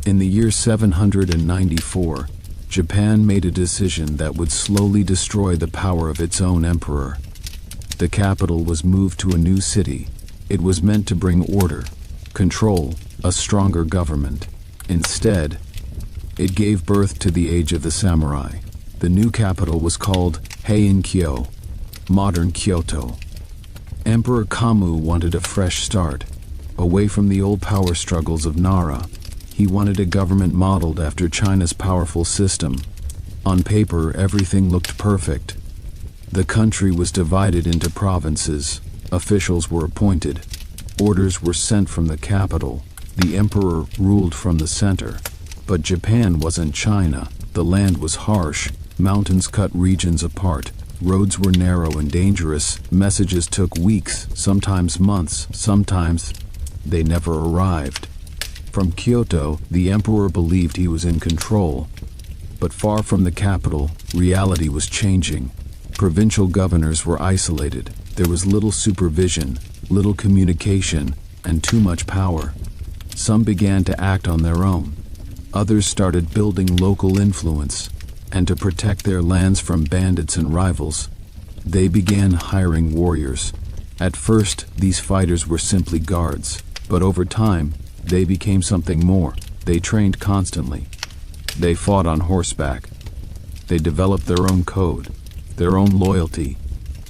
In the year 794, Japan made a decision that would slowly destroy the power of its own emperor. The capital was moved to a new city. It was meant to bring order, control, a stronger government. Instead, it gave birth to the Age of the Samurai. The new capital was called Heian-kyō, modern Kyoto. Emperor Kamu wanted a fresh start, away from the old power struggles of Nara. He wanted a government modeled after China's powerful system. On paper, everything looked perfect. The country was divided into provinces. Officials were appointed. Orders were sent from the capital. The emperor ruled from the center. But Japan wasn't China. The land was harsh. Mountains cut regions apart. Roads were narrow and dangerous. Messages took weeks, sometimes months, sometimes they never arrived. From Kyoto, the emperor believed he was in control. But far from the capital, reality was changing. Provincial governors were isolated. There was little supervision, little communication, and too much power. Some began to act on their own. Others started building local influence, and to protect their lands from bandits and rivals, they began hiring warriors. At first, these fighters were simply guards, but over time, they became something more. They trained constantly. They fought on horseback. They developed their own code, their own loyalty,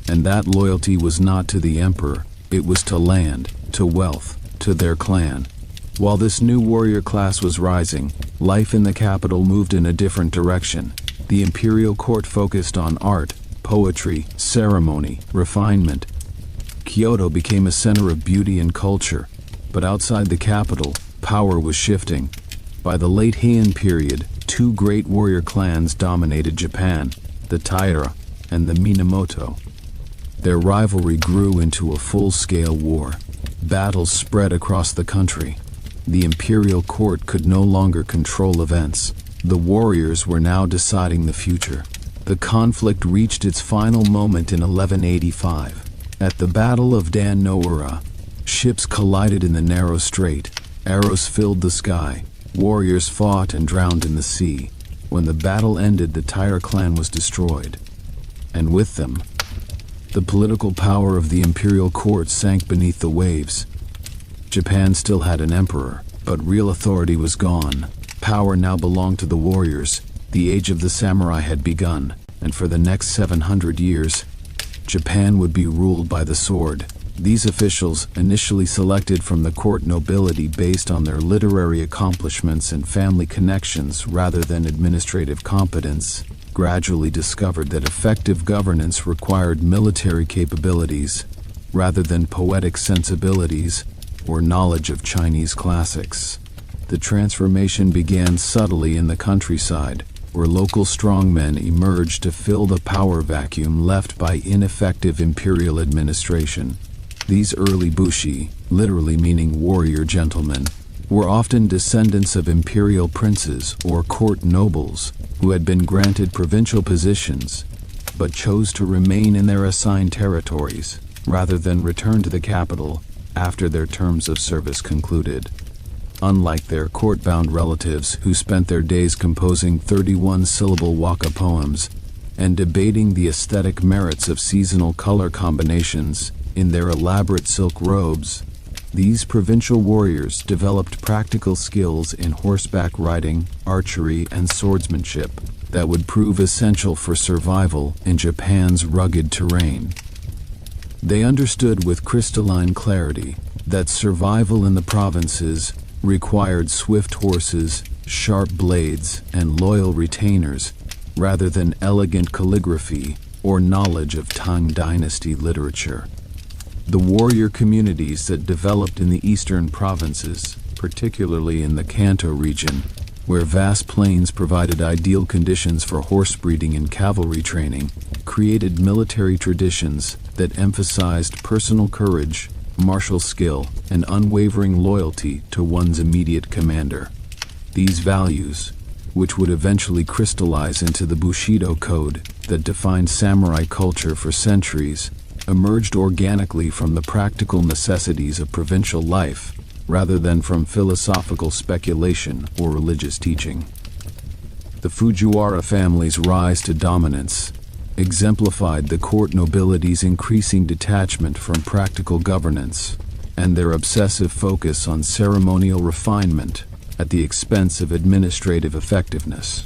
and that loyalty was not to the emperor, it was to land, to wealth, to their clan. While this new warrior class was rising, life in the capital moved in a different direction. The imperial court focused on art, poetry, ceremony, refinement. Kyoto became a center of beauty and culture, but outside the capital, power was shifting. By the late Heian period, two great warrior clans dominated Japan, the Taira and the Minamoto. Their rivalry grew into a full-scale war. Battles spread across the country. The imperial court could no longer control events. The warriors were now deciding the future. The conflict reached its final moment in 1185. At the Battle of Dan no Ura, ships collided in the narrow strait. Arrows filled the sky. Warriors fought and drowned in the sea. When the battle ended, the Taira clan was destroyed. And with them, the political power of the imperial court sank beneath the waves. Japan still had an emperor, but real authority was gone. Power now belonged to the warriors. The age of the samurai had begun, and for the next 700 years, Japan would be ruled by the sword. These officials, initially selected from the court nobility based on their literary accomplishments and family connections rather than administrative competence, gradually discovered that effective governance required military capabilities rather than poetic sensibilities or knowledge of Chinese classics. The transformation began subtly in the countryside, where local strongmen emerged to fill the power vacuum left by ineffective imperial administration. These early bushi, literally meaning warrior gentlemen, were often descendants of imperial princes or court nobles who had been granted provincial positions, but chose to remain in their assigned territories rather than return to the capital after their terms of service concluded. Unlike their court-bound relatives who spent their days composing 31-syllable waka poems and debating the aesthetic merits of seasonal color combinations in their elaborate silk robes, these provincial warriors developed practical skills in horseback riding, archery, and swordsmanship that would prove essential for survival in Japan's rugged terrain. They understood with crystalline clarity that survival in the provinces required swift horses, sharp blades, and loyal retainers, rather than elegant calligraphy or knowledge of Tang Dynasty literature. The warrior communities that developed in the eastern provinces, particularly in the Kanto region, where vast plains provided ideal conditions for horse breeding and cavalry training, created military traditions that emphasized personal courage, martial skill, and unwavering loyalty to one's immediate commander. These values, which would eventually crystallize into the Bushido code that defined samurai culture for centuries, emerged organically from the practical necessities of provincial life rather than from philosophical speculation or religious teaching. The Fujiwara family's rise to dominance exemplified the court nobility's increasing detachment from practical governance and their obsessive focus on ceremonial refinement at the expense of administrative effectiveness.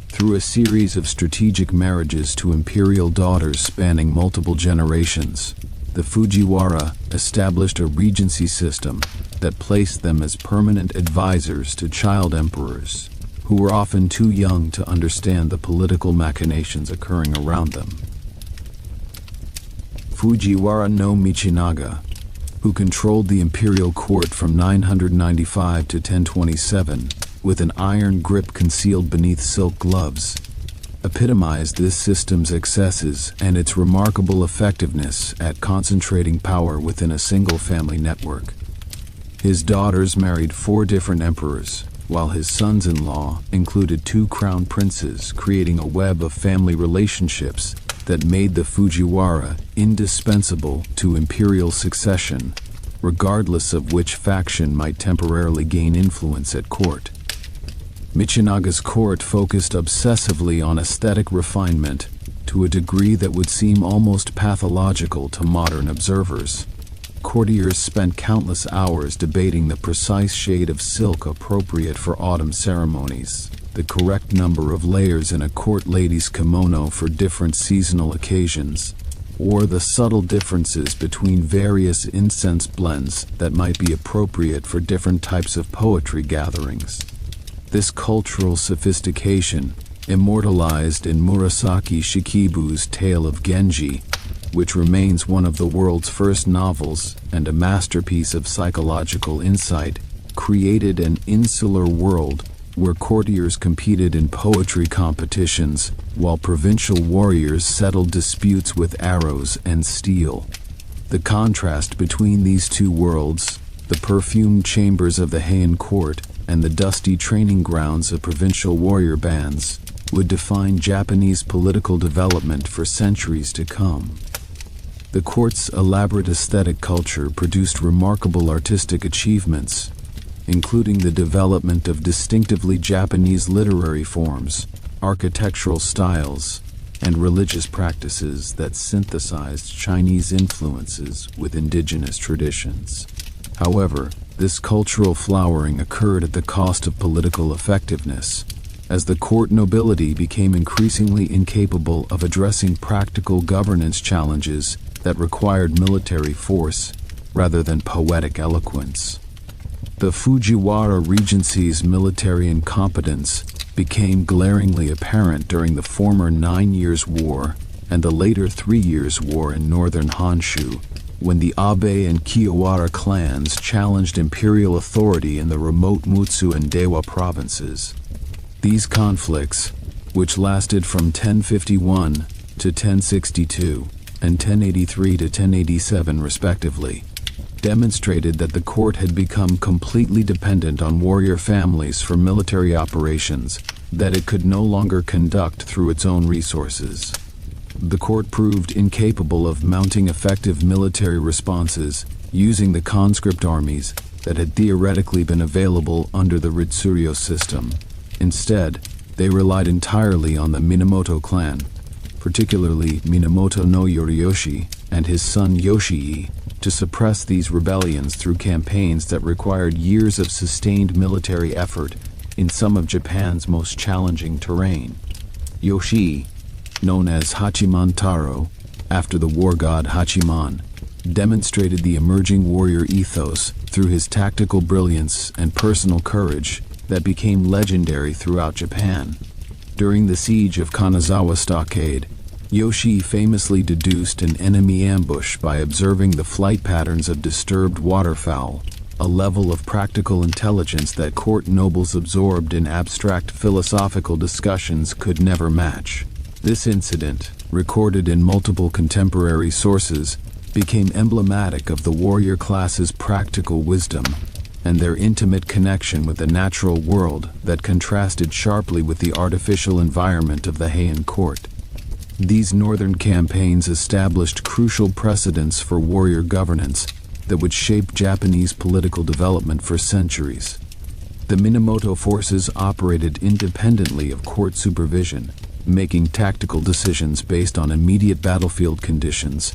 Through a series of strategic marriages to imperial daughters spanning multiple generations, the Fujiwara established a regency system that placed them as permanent advisors to child emperors, who were often too young to understand the political machinations occurring around them. Fujiwara no Michinaga, who controlled the imperial court from 995 to 1027 with an iron grip concealed beneath silk gloves, epitomized this system's excesses and its remarkable effectiveness at concentrating power within a single family network. His daughters married 4 different emperors, while his sons-in-law included 2 crown princes, creating a web of family relationships that made the Fujiwara indispensable to imperial succession, regardless of which faction might temporarily gain influence at court. Michinaga's court focused obsessively on aesthetic refinement to a degree that would seem almost pathological to modern observers. Courtiers spent countless hours debating the precise shade of silk appropriate for autumn ceremonies, the correct number of layers in a court lady's kimono for different seasonal occasions, or the subtle differences between various incense blends that might be appropriate for different types of poetry gatherings. This cultural sophistication, immortalized in Murasaki Shikibu's Tale of Genji, which remains one of the world's first novels and a masterpiece of psychological insight, created an insular world where courtiers competed in poetry competitions while provincial warriors settled disputes with arrows and steel. The contrast between these two worlds, the perfumed chambers of the Heian court and the dusty training grounds of provincial warrior bands, would define Japanese political development for centuries to come. The court's elaborate aesthetic culture produced remarkable artistic achievements, including the development of distinctively Japanese literary forms, architectural styles, and religious practices that synthesized Chinese influences with indigenous traditions. However, this cultural flowering occurred at the cost of political effectiveness, as the court nobility became increasingly incapable of addressing practical governance challenges that required military force rather than poetic eloquence. The Fujiwara Regency's military incompetence became glaringly apparent during the former 9 Years' War and the later 3 Years' War in northern Honshu, when the Abe and Kiyawara clans challenged imperial authority in the remote Mutsu and Dewa provinces. These conflicts, which lasted from 1051 to 1062 and 1083 to 1087 respectively, demonstrated that the court had become completely dependent on warrior families for military operations that it could no longer conduct through its own resources. The court proved incapable of mounting effective military responses using the conscript armies that had theoretically been available under the Ritsuryo system. Instead, they relied entirely on the Minamoto clan, particularly Minamoto no Yoriyoshi and his son Yoshii, to suppress these rebellions through campaigns that required years of sustained military effort in some of Japan's most challenging terrain. Yoshii, known as Hachiman Taro, after the war god Hachiman, demonstrated the emerging warrior ethos through his tactical brilliance and personal courage that became legendary throughout Japan. During the siege of Kanazawa Stockade, Yoshii famously deduced an enemy ambush by observing the flight patterns of disturbed waterfowl, a level of practical intelligence that court nobles absorbed in abstract philosophical discussions could never match. This incident, recorded in multiple contemporary sources, became emblematic of the warrior class's practical wisdom and their intimate connection with the natural world that contrasted sharply with the artificial environment of the Heian court. These northern campaigns established crucial precedents for warrior governance that would shape Japanese political development for centuries. The Minamoto forces operated independently of court supervision, making tactical decisions based on immediate battlefield conditions,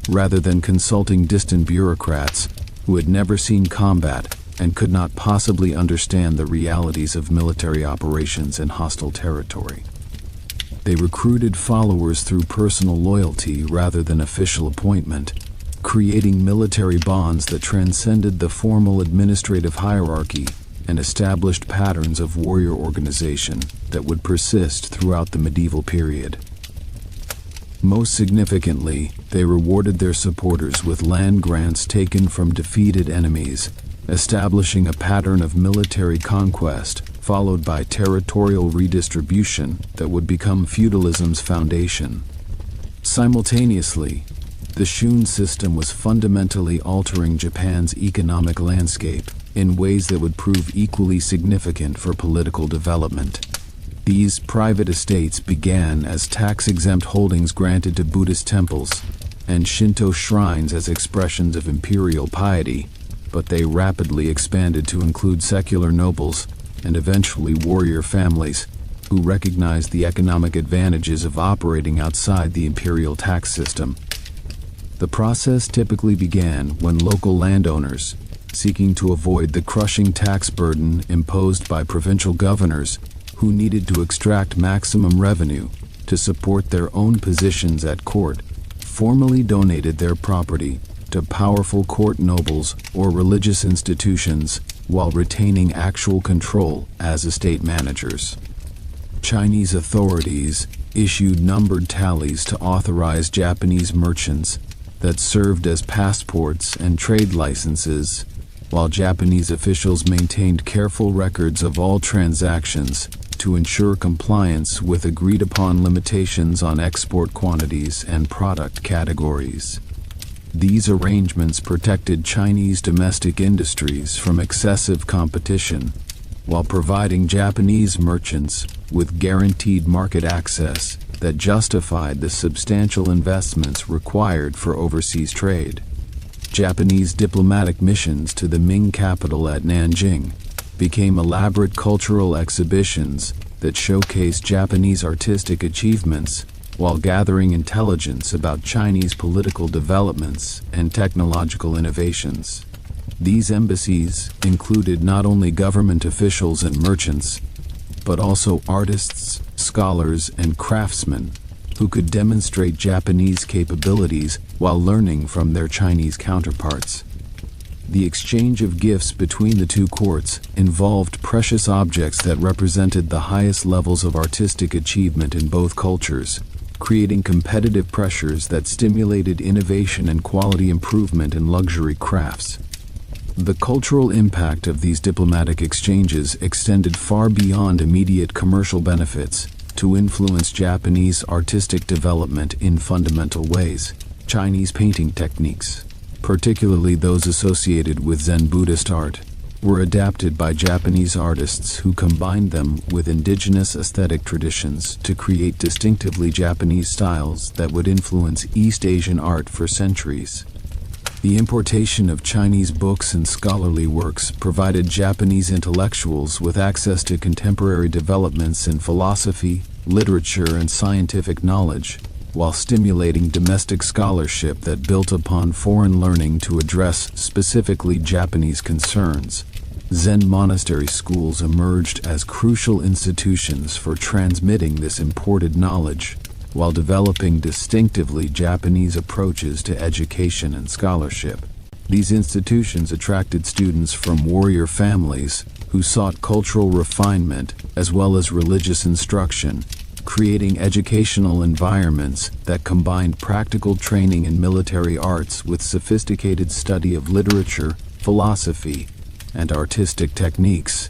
rather than consulting distant bureaucrats who had never seen combat and could not possibly understand the realities of military operations in hostile territory. They recruited followers through personal loyalty rather than official appointment, creating military bonds that transcended the formal administrative hierarchy and established patterns of warrior organization that would persist throughout the medieval period. Most significantly, they rewarded their supporters with land grants taken from defeated enemies, establishing a pattern of military conquest followed by territorial redistribution that would become feudalism's foundation. Simultaneously, the Shun system was fundamentally altering Japan's economic landscape in ways that would prove equally significant for political development. These private estates began as tax-exempt holdings granted to Buddhist temples and Shinto shrines as expressions of imperial piety, but they rapidly expanded to include secular nobles and eventually warrior families who recognized the economic advantages of operating outside the imperial tax system. The process typically began when local landowners, seeking to avoid the crushing tax burden imposed by provincial governors who needed to extract maximum revenue to support their own positions at court, formally donated their property to powerful court nobles or religious institutions while retaining actual control as estate managers. Chinese authorities issued numbered tallies to authorize Japanese merchants that served as passports and trade licenses, while Japanese officials maintained careful records of all transactions to ensure compliance with agreed-upon limitations on export quantities and product categories. These arrangements protected Chinese domestic industries from excessive competition, while providing Japanese merchants with guaranteed market access that justified the substantial investments required for overseas trade. Japanese diplomatic missions to the Ming capital at Nanjing became elaborate cultural exhibitions that showcased Japanese artistic achievements while gathering intelligence about Chinese political developments and technological innovations. These embassies included not only government officials and merchants, but also artists, scholars, and craftsmen who could demonstrate Japanese capabilities while learning from their Chinese counterparts. The exchange of gifts between the two courts involved precious objects that represented the highest levels of artistic achievement in both cultures, creating competitive pressures that stimulated innovation and quality improvement in luxury crafts. The cultural impact of these diplomatic exchanges extended far beyond immediate commercial benefits to influence Japanese artistic development in fundamental ways. Chinese painting techniques, particularly those associated with Zen Buddhist art, were adapted by Japanese artists who combined them with indigenous aesthetic traditions to create distinctively Japanese styles that would influence East Asian art for centuries. The importation of Chinese books and scholarly works provided Japanese intellectuals with access to contemporary developments in philosophy, literature, and scientific knowledge, while stimulating domestic scholarship that built upon foreign learning to address specifically Japanese concerns. Zen monastery schools emerged as crucial institutions for transmitting this imported knowledge, while developing distinctively Japanese approaches to education and scholarship. These institutions attracted students from warrior families who sought cultural refinement as well as religious instruction, creating educational environments that combined practical training in military arts with sophisticated study of literature, philosophy, and artistic techniques.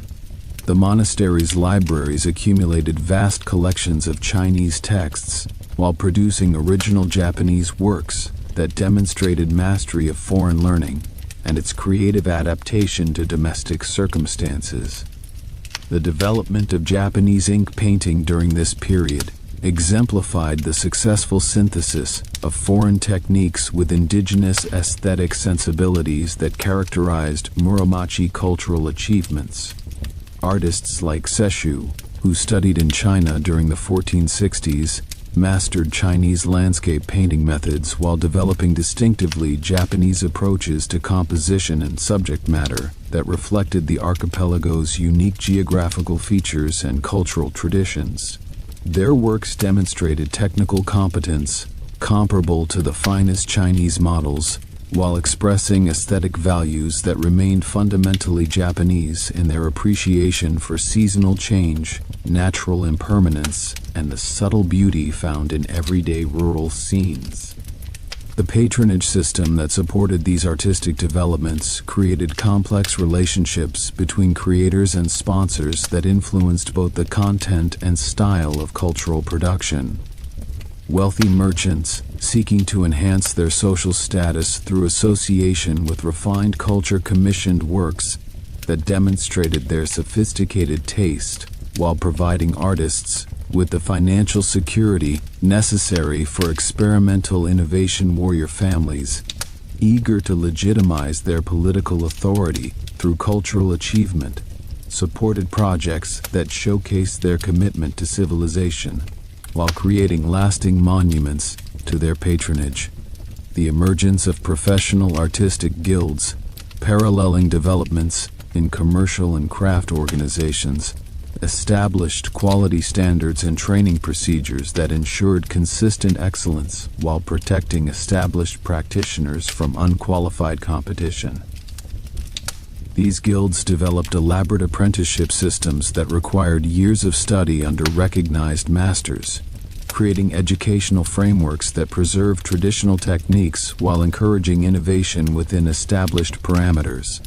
The monastery's libraries accumulated vast collections of Chinese texts while producing original Japanese works that demonstrated mastery of foreign learning and its creative adaptation to domestic circumstances. The development of Japanese ink painting during this period exemplified the successful synthesis of foreign techniques with indigenous aesthetic sensibilities that characterized Muromachi cultural achievements. Artists like Sesshu, who studied in China during the 1460s, mastered Chinese landscape painting methods while developing distinctively Japanese approaches to composition and subject matter that reflected the archipelago's unique geographical features and cultural traditions. Their works demonstrated technical competence comparable to the finest Chinese models, while expressing aesthetic values that remained fundamentally Japanese in their appreciation for seasonal change, natural impermanence, and the subtle beauty found in everyday rural scenes. The patronage system that supported these artistic developments created complex relationships between creators and sponsors that influenced both the content and style of cultural production. Wealthy merchants, seeking to enhance their social status through association with refined culture, commissioned works that demonstrated their sophisticated taste, while providing artists with the financial security necessary for experimental innovation. Warrior families, eager to legitimize their political authority through cultural achievement, supported projects that showcased their commitment to civilization, while creating lasting monuments to their patronage. The emergence of professional artistic guilds, paralleling developments in commercial and craft organizations, established quality standards and training procedures that ensured consistent excellence while protecting established practitioners from unqualified competition. These guilds developed elaborate apprenticeship systems that required years of study under recognized masters, creating educational frameworks that preserve traditional techniques while encouraging innovation within established parameters.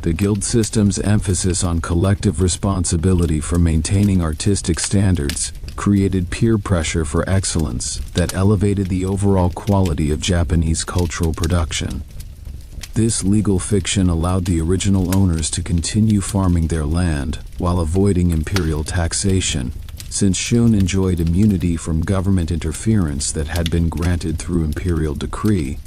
The guild system's emphasis on collective responsibility for maintaining artistic standards created peer pressure for excellence that elevated the overall quality of Japanese cultural production. This legal fiction allowed the original owners to continue farming their land while avoiding imperial taxation, since Shun enjoyed immunity from government interference that had been granted through imperial decree.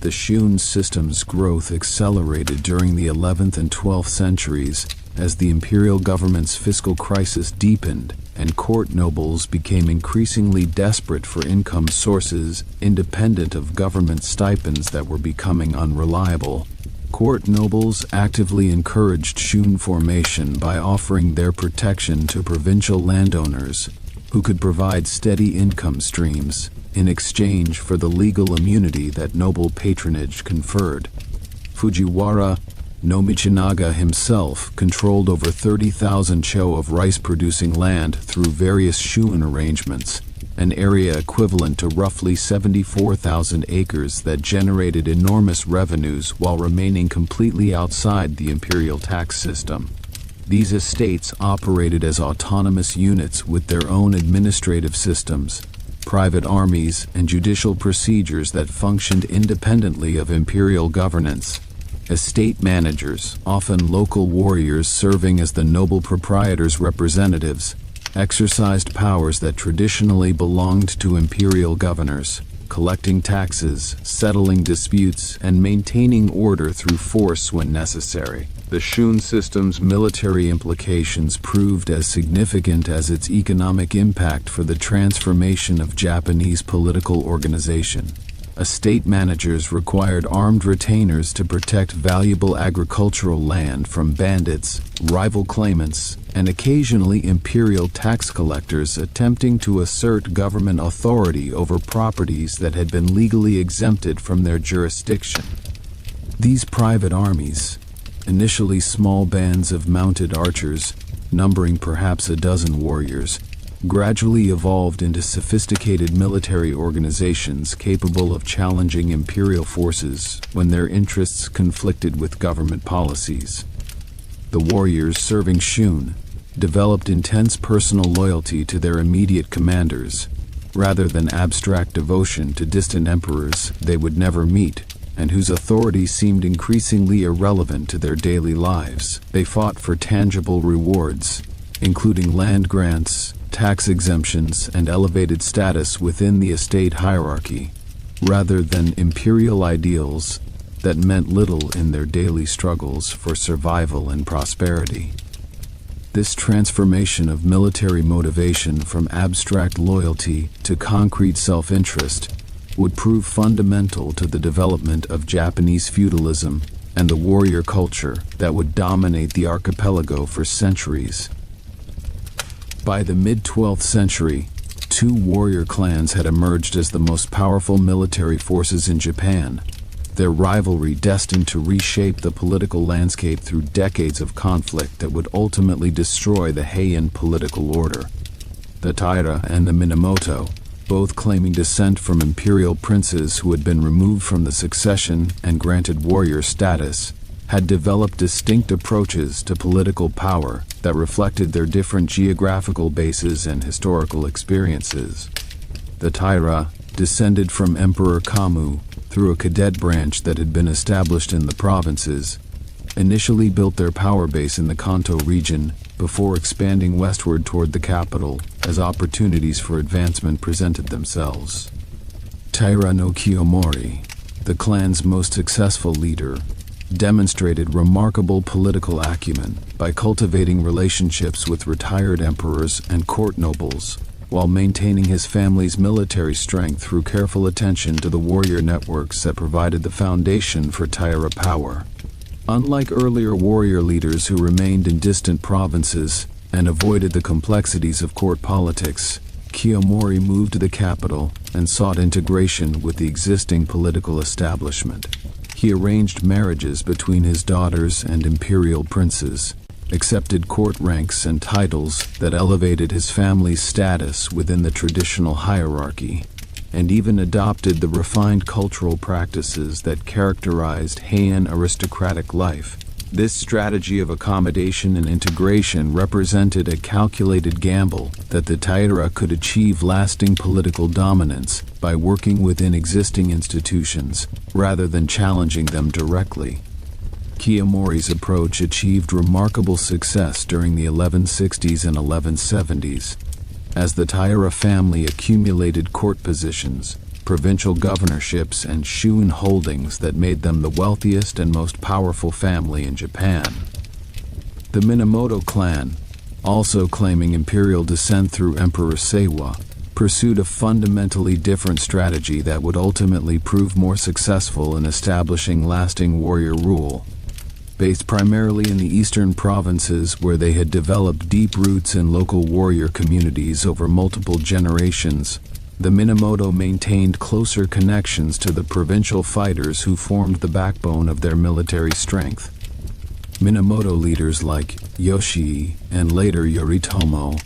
The Shun system's growth accelerated during the 11th and 12th centuries as the imperial government's fiscal crisis deepened and court nobles became increasingly desperate for income sources independent of government stipends that were becoming unreliable. Court nobles actively encouraged Shun formation by offering their protection to provincial landowners, who could provide steady income streams in exchange for the legal immunity that noble patronage conferred. Fujiwara Nobunaga himself controlled over 30,000 cho of rice-producing land through various Shun arrangements, an area equivalent to roughly 74,000 acres that generated enormous revenues while remaining completely outside the imperial tax system. These estates operated as autonomous units with their own administrative systems, private armies, and judicial procedures that functioned independently of imperial governance. Estate managers, often local warriors serving as the noble proprietors' representatives, exercised powers that traditionally belonged to imperial governors, collecting taxes, settling disputes, and maintaining order through force when necessary. The Shun system's military implications proved as significant as its economic impact for the transformation of Japanese political organization. Estate managers required armed retainers to protect valuable agricultural land from bandits, rival claimants, and occasionally imperial tax collectors attempting to assert government authority over properties that had been legally exempted from their jurisdiction. These private armies, initially small bands of mounted archers, numbering perhaps a dozen warriors, gradually evolved into sophisticated military organizations capable of challenging imperial forces when their interests conflicted with government policies. The warriors serving Shun developed intense personal loyalty to their immediate commanders, rather than abstract devotion to distant emperors they would never meet, and whose authority seemed increasingly irrelevant to their daily lives. They fought for tangible rewards, including land grants tax exemptions, and elevated status within the estate hierarchy, rather than imperial ideals that meant little in their daily struggles for survival and prosperity. This transformation of military motivation from abstract loyalty to concrete self-interest would prove fundamental to the development of Japanese feudalism and the warrior culture that would dominate the archipelago for centuries. By the mid-12th century, two warrior clans had emerged as the most powerful military forces in Japan, their rivalry destined to reshape the political landscape through decades of conflict that would ultimately destroy the Heian political order. The Taira and the Minamoto, both claiming descent from imperial princes who had been removed from the succession and granted warrior status, had developed distinct approaches to political power that reflected their different geographical bases and historical experiences. The Taira, descended from Emperor Kamu through a cadet branch that had been established in the provinces, initially built their power base in the Kanto region before expanding westward toward the capital as opportunities for advancement presented themselves. Taira no Kiyomori, the clan's most successful leader, demonstrated remarkable political acumen by cultivating relationships with retired emperors and court nobles, while maintaining his family's military strength through careful attention to the warrior networks that provided the foundation for Taira power. Unlike earlier warrior leaders who remained in distant provinces and avoided the complexities of court politics, Kiyomori moved to the capital and sought integration with the existing political establishment. He arranged marriages between his daughters and imperial princes, accepted court ranks and titles that elevated his family's status within the traditional hierarchy, and even adopted the refined cultural practices that characterized Heian aristocratic life. This strategy of accommodation and integration represented a calculated gamble that the Taira could achieve lasting political dominance by working within existing institutions rather than challenging them directly. Kiyomori's approach achieved remarkable success during the 1160s and 1170s, as the Taira family accumulated court positions, provincial governorships, and shogun holdings that made them the wealthiest and most powerful family in Japan. The Minamoto clan, also claiming imperial descent through Emperor Seiwa, pursued a fundamentally different strategy that would ultimately prove more successful in establishing lasting warrior rule. Based primarily in the eastern provinces where they had developed deep roots in local warrior communities over multiple generations, the Minamoto maintained closer connections to the provincial fighters who formed the backbone of their military strength. Minamoto leaders like Yoshii and later Yoritomo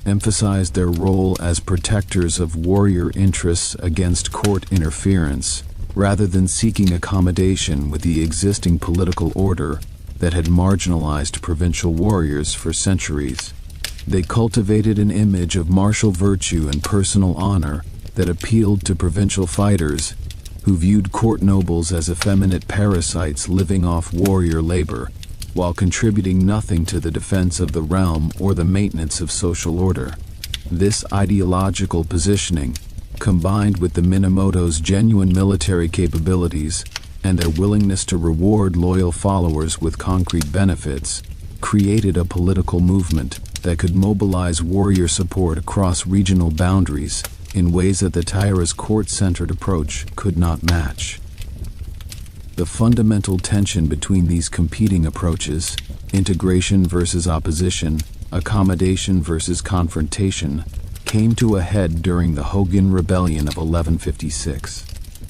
emphasized their role as protectors of warrior interests against court interference, rather than seeking accommodation with the existing political order that had marginalized provincial warriors for centuries. They cultivated an image of martial virtue and personal honor that appealed to provincial fighters who viewed court nobles as effeminate parasites living off warrior labor, while contributing nothing to the defense of the realm or the maintenance of social order. This ideological positioning, combined with the Minamoto's genuine military capabilities and their willingness to reward loyal followers with concrete benefits, created a political movement that could mobilize warrior support across regional boundaries in ways that the Taira's court-centered approach could not match. The fundamental tension between these competing approaches, integration versus opposition, accommodation versus confrontation, came to a head during the Hogan Rebellion of 1156.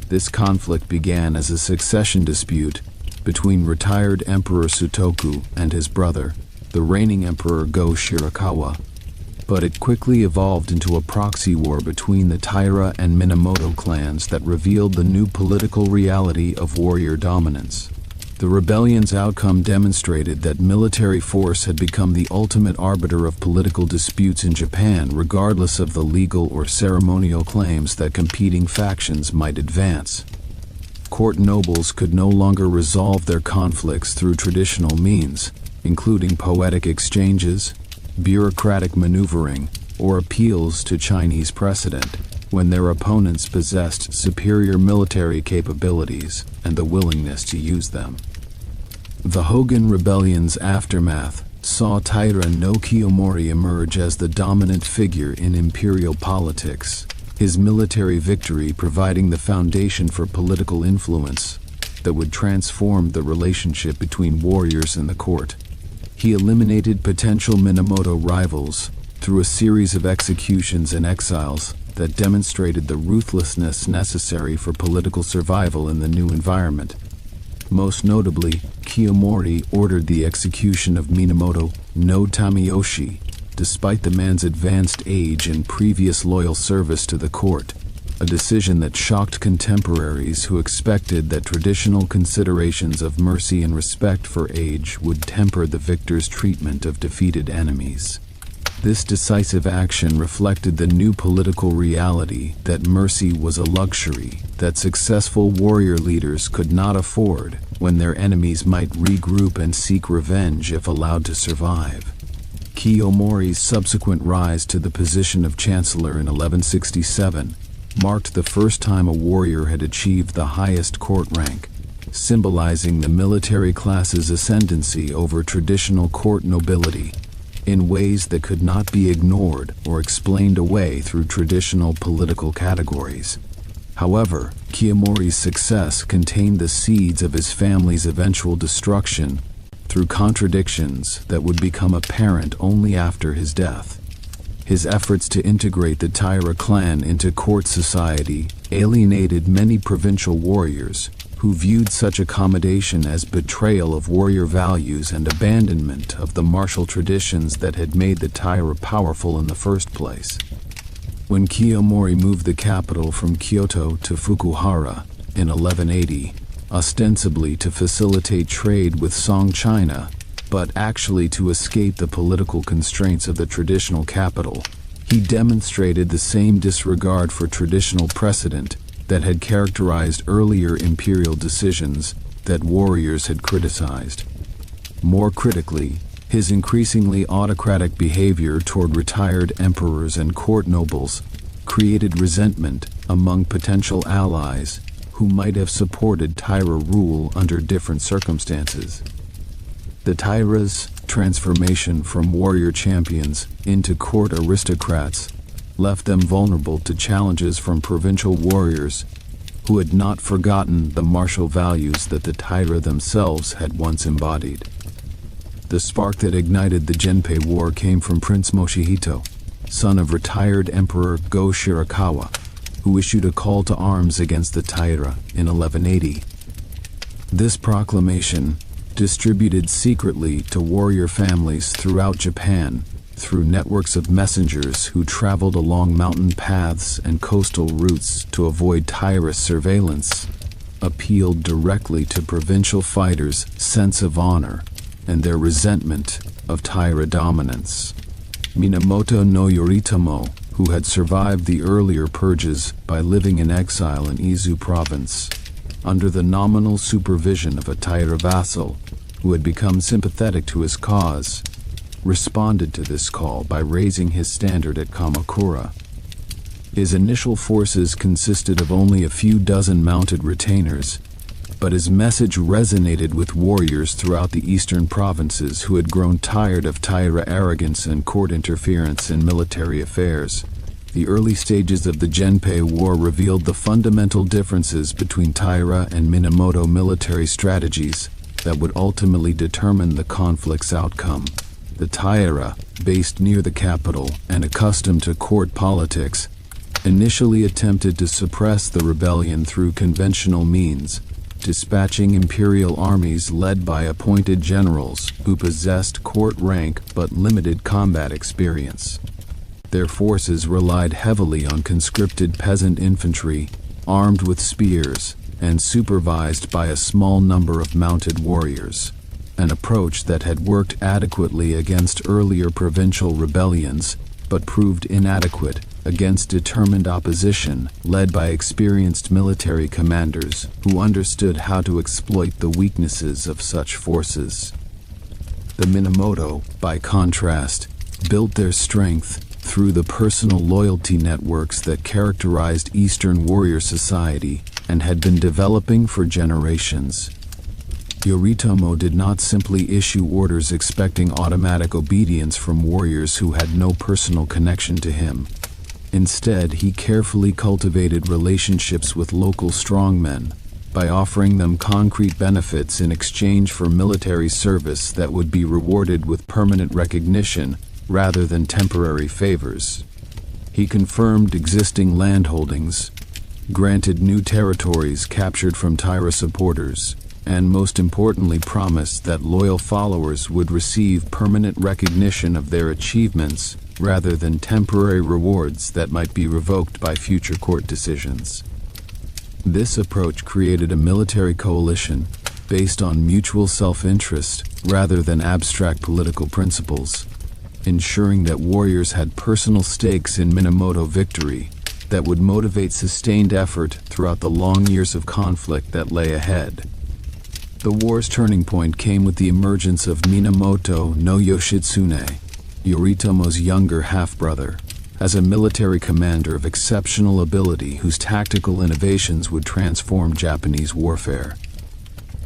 This conflict began as a succession dispute between retired Emperor Sutoku and his brother, the reigning Emperor Go Shirakawa, but it quickly evolved into a proxy war between the Taira and Minamoto clans that revealed the new political reality of warrior dominance. The rebellion's outcome demonstrated that military force had become the ultimate arbiter of political disputes in Japan, regardless of the legal or ceremonial claims that competing factions might advance. Court nobles could no longer resolve their conflicts through traditional means, including poetic exchanges, bureaucratic maneuvering, or appeals to Chinese precedent when their opponents possessed superior military capabilities and the willingness to use them. The Hogan Rebellion's aftermath saw Taira no Kiyomori emerge as the dominant figure in imperial politics, his military victory providing the foundation for political influence that would transform the relationship between warriors and the court. He eliminated potential Minamoto rivals through a series of executions and exiles that demonstrated the ruthlessness necessary for political survival in the new environment. Most notably, Kiyomori ordered the execution of Minamoto no Tamiyoshi, despite the man's advanced age and previous loyal service to the court, a decision that shocked contemporaries who expected that traditional considerations of mercy and respect for age would temper the victor's treatment of defeated enemies. This decisive action reflected the new political reality that mercy was a luxury that successful warrior leaders could not afford when their enemies might regroup and seek revenge if allowed to survive. Kiyomori's subsequent rise to the position of chancellor in 1167 marked the first time a warrior had achieved the highest court rank, symbolizing the military class's ascendancy over traditional court nobility in ways that could not be ignored or explained away through traditional political categories. However, Kiyomori's success contained the seeds of his family's eventual destruction through contradictions that would become apparent only after his death. His efforts to integrate the Taira clan into court society alienated many provincial warriors who viewed such accommodation as betrayal of warrior values and abandonment of the martial traditions that had made the Taira powerful in the first place. When Kiyomori moved the capital from Kyoto to Fukuhara in 1180, ostensibly to facilitate trade with Song China, but actually to escape the political constraints of the traditional capital, he demonstrated the same disregard for traditional precedent that had characterized earlier imperial decisions that warriors had criticized. More critically, his increasingly autocratic behavior toward retired emperors and court nobles created resentment among potential allies who might have supported Taira rule under different circumstances. The Taira's transformation from warrior champions into court aristocrats left them vulnerable to challenges from provincial warriors who had not forgotten the martial values that the Taira themselves had once embodied. The spark that ignited the Genpei War came from Prince Moshihito, son of retired Emperor Go Shirakawa, who issued a call to arms against the Taira in 1180. This proclamation, distributed secretly to warrior families throughout Japan through networks of messengers who traveled along mountain paths and coastal routes to avoid Taira surveillance, appealed directly to provincial fighters' sense of honor and their resentment of Taira dominance. Minamoto no Yoritomo, who had survived the earlier purges by living in exile in Izu province, under the nominal supervision of a Taira vassal who had become sympathetic to his cause, responded to this call by raising his standard at Kamakura. His initial forces consisted of only a few dozen mounted retainers, but his message resonated with warriors throughout the eastern provinces who had grown tired of Taira arrogance and court interference in military affairs. The early stages of the Genpei War revealed the fundamental differences between Taira and Minamoto military strategies that would ultimately determine the conflict's outcome. The Taira, based near the capital and accustomed to court politics, initially attempted to suppress the rebellion through conventional means, dispatching imperial armies led by appointed generals who possessed court rank but limited combat experience. Their forces relied heavily on conscripted peasant infantry, armed with spears, and supervised by a small number of mounted warriors, an approach that had worked adequately against earlier provincial rebellions, but proved inadequate against determined opposition led by experienced military commanders who understood how to exploit the weaknesses of such forces. The Minamoto, by contrast, built their strength through the personal loyalty networks that characterized Eastern warrior society and had been developing for generations. Yoritomo did not simply issue orders expecting automatic obedience from warriors who had no personal connection to him. Instead, he carefully cultivated relationships with local strongmen by offering them concrete benefits in exchange for military service that would be rewarded with permanent recognition rather than temporary favors. He confirmed existing landholdings, granted new territories captured from Taira supporters, and most importantly promised that loyal followers would receive permanent recognition of their achievements rather than temporary rewards that might be revoked by future court decisions. This approach created a military coalition based on mutual self-interest rather than abstract political principles, ensuring that warriors had personal stakes in Minamoto victory that would motivate sustained effort throughout the long years of conflict that lay ahead. The war's turning point came with the emergence of Minamoto no Yoshitsune, Yoritomo's younger half-brother, as a military commander of exceptional ability whose tactical innovations would transform Japanese warfare.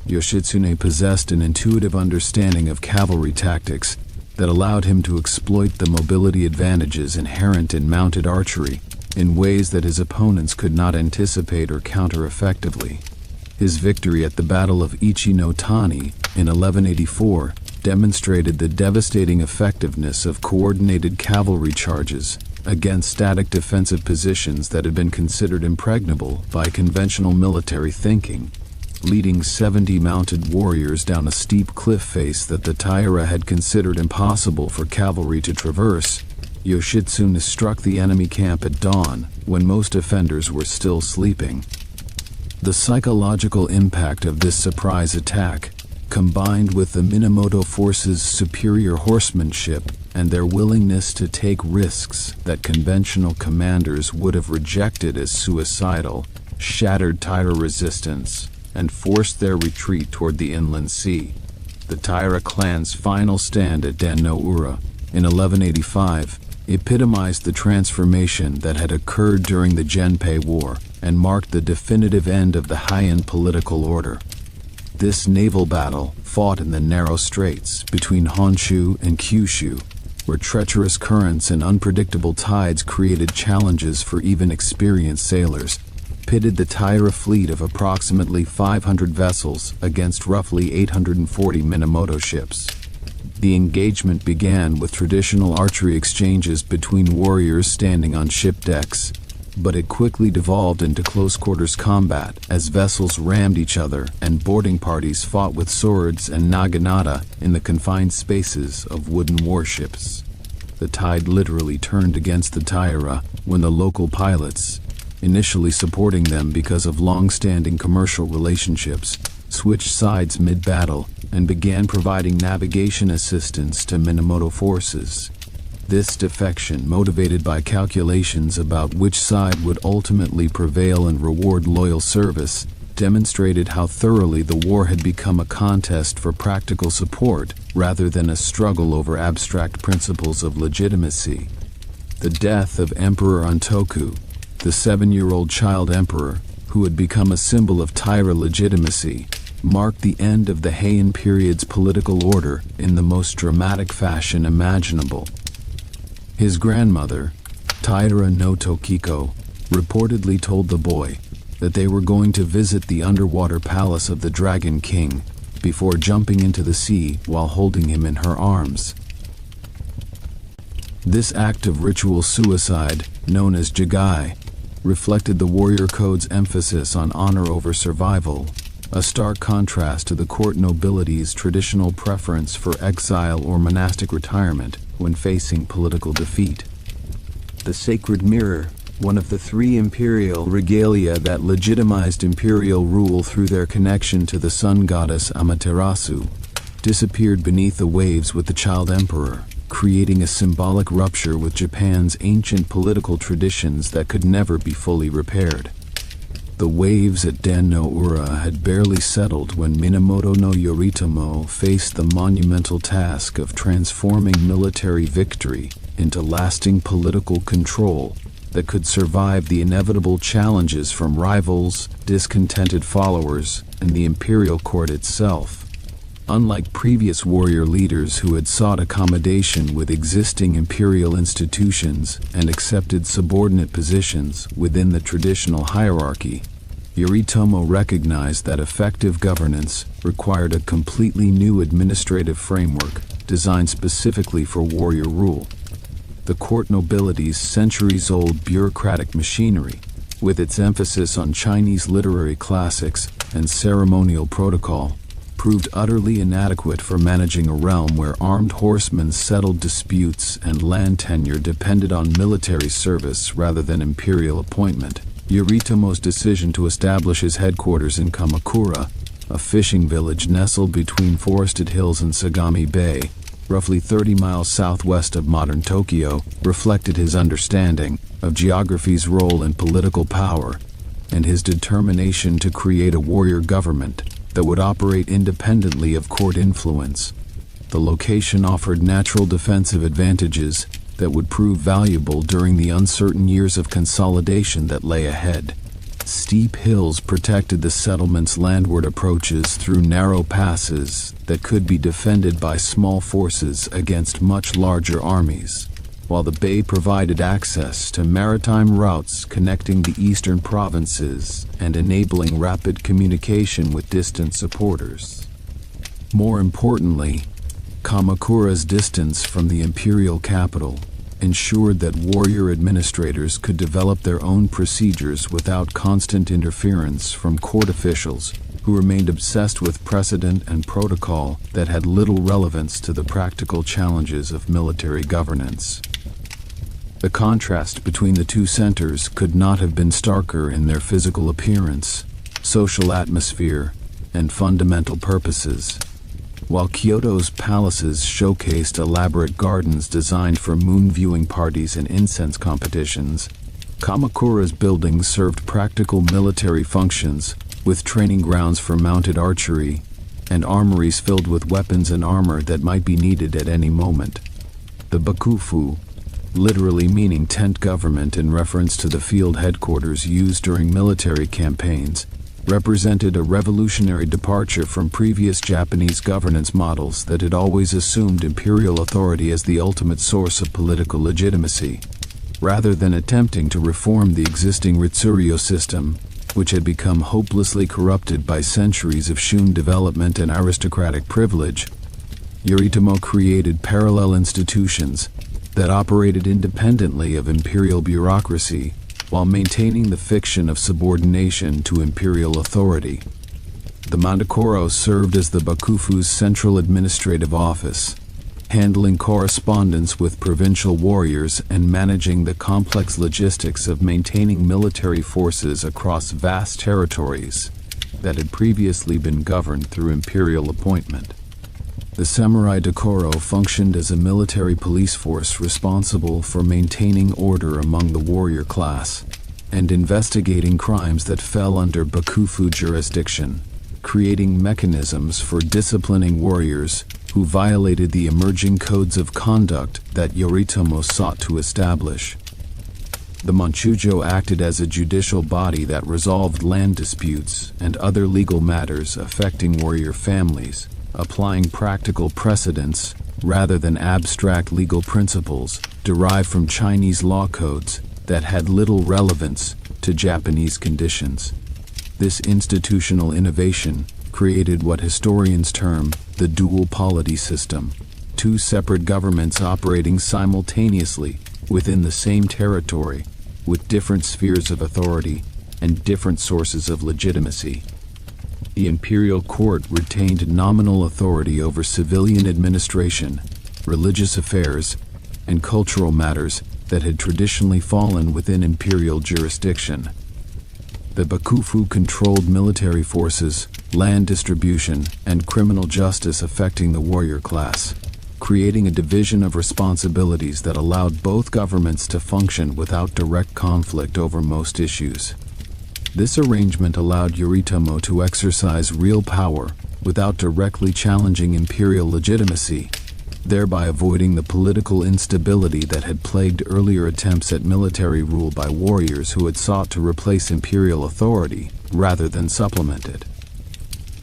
Yoshitsune possessed an intuitive understanding of cavalry tactics that allowed him to exploit the mobility advantages inherent in mounted archery in ways that his opponents could not anticipate or counter effectively. His victory at the Battle of Ichi-no-Tani in 1184 demonstrated the devastating effectiveness of coordinated cavalry charges against static defensive positions that had been considered impregnable by conventional military thinking, leading 70 mounted warriors down a steep cliff face that the Taira had considered impossible for cavalry to traverse. Yoshitsune struck the enemy camp at dawn when most defenders were still sleeping. The psychological impact of this surprise attack, combined with the Minamoto forces' superior horsemanship and their willingness to take risks that conventional commanders would have rejected as suicidal, shattered Taira resistance and forced their retreat toward the inland sea. The Taira clan's final stand at Dan no Ura in 1185 epitomized the transformation that had occurred during the Genpei War and marked the definitive end of the Heian political order. This naval battle, fought in the narrow straits between Honshu and Kyushu, where treacherous currents and unpredictable tides created challenges for even experienced sailors, pitted the Taira fleet of approximately 500 vessels against roughly 840 Minamoto ships. The engagement began with traditional archery exchanges between warriors standing on ship decks, but it quickly devolved into close-quarters combat as vessels rammed each other and boarding parties fought with swords and naginata in the confined spaces of wooden warships. The tide literally turned against the Taira when the local pilots, initially supporting them because of long-standing commercial relationships, switched sides mid-battle and began providing navigation assistance to Minamoto forces. This defection, motivated by calculations about which side would ultimately prevail and reward loyal service, demonstrated how thoroughly the war had become a contest for practical support rather than a struggle over abstract principles of legitimacy. The death of Emperor Antoku, the 7-year-old child emperor, who had become a symbol of Taira legitimacy, marked the end of the Heian period's political order in the most dramatic fashion imaginable. His grandmother, Taira no Tokiko, reportedly told the boy that they were going to visit the underwater palace of the Dragon King before jumping into the sea while holding him in her arms. This act of ritual suicide, known as jigai, reflected the warrior code's emphasis on honor over survival, a stark contrast to the court nobility's traditional preference for exile or monastic retirement when facing political defeat. The sacred mirror, one of the 3 imperial regalia that legitimized imperial rule through their connection to the sun goddess Amaterasu, disappeared beneath the waves with the child emperor, creating a symbolic rupture with Japan's ancient political traditions that could never be fully repaired. The waves at Den no Ura had barely settled when Minamoto no Yoritomo faced the monumental task of transforming military victory into lasting political control that could survive the inevitable challenges from rivals, discontented followers, and the imperial court itself. Unlike previous warrior leaders who had sought accommodation with existing imperial institutions and accepted subordinate positions within the traditional hierarchy, Yoritomo recognized that effective governance required a completely new administrative framework designed specifically for warrior rule. The court nobility's centuries-old bureaucratic machinery, with its emphasis on Chinese literary classics and ceremonial protocol, proved utterly inadequate for managing a realm where armed horsemen settled disputes and land tenure depended on military service rather than imperial appointment. Yoritomo's decision to establish his headquarters in Kamakura, a fishing village nestled between forested hills and Sagami Bay, roughly 30 miles southwest of modern Tokyo, reflected his understanding of geography's role in political power and his determination to create a warrior government that would operate independently of court influence. The location offered natural defensive advantages that would prove valuable during the uncertain years of consolidation that lay ahead. Steep hills protected the settlement's landward approaches through narrow passes that could be defended by small forces against much larger armies, while the bay provided access to maritime routes connecting the eastern provinces and enabling rapid communication with distant supporters. More importantly, Kamakura's distance from the imperial capital ensured that warrior administrators could develop their own procedures without constant interference from court officials who remained obsessed with precedent and protocol that had little relevance to the practical challenges of military governance. The contrast between the two centers could not have been starker in their physical appearance, social atmosphere, and fundamental purposes. While Kyoto's palaces showcased elaborate gardens designed for moon-viewing parties and incense competitions, Kamakura's buildings served practical military functions, with training grounds for mounted archery and armories filled with weapons and armor that might be needed at any moment. The bakufu, literally meaning tent government in reference to the field headquarters used during military campaigns, represented a revolutionary departure from previous Japanese governance models that had always assumed imperial authority as the ultimate source of political legitimacy. Rather than attempting to reform the existing Ritsuryo system, which had become hopelessly corrupted by centuries of Shun development and aristocratic privilege, Yoritomo created parallel institutions that operated independently of imperial bureaucracy while maintaining the fiction of subordination to imperial authority. The Mandakoro served as the Bakufu's central administrative office, handling correspondence with provincial warriors and managing the complex logistics of maintaining military forces across vast territories that had previously been governed through imperial appointment. The samurai Dokoro functioned as a military police force responsible for maintaining order among the warrior class and investigating crimes that fell under Bakufu jurisdiction, creating mechanisms for disciplining warriors who violated the emerging codes of conduct that Yoritomo sought to establish. The Manchujo acted as a judicial body that resolved land disputes and other legal matters affecting warrior families, applying practical precedents rather than abstract legal principles derived from Chinese law codes that had little relevance to Japanese conditions. This institutional innovation created what historians term the dual polity system, two separate governments operating simultaneously within the same territory with different spheres of authority and different sources of legitimacy. The imperial court retained nominal authority over civilian administration, religious affairs, and cultural matters that had traditionally fallen within imperial jurisdiction. The Bakufu controlled military forces, land distribution, and criminal justice affecting the warrior class, creating a division of responsibilities that allowed both governments to function without direct conflict over most issues. This arrangement allowed Yoritomo to exercise real power without directly challenging imperial legitimacy, thereby avoiding the political instability that had plagued earlier attempts at military rule by warriors who had sought to replace imperial authority rather than supplement it.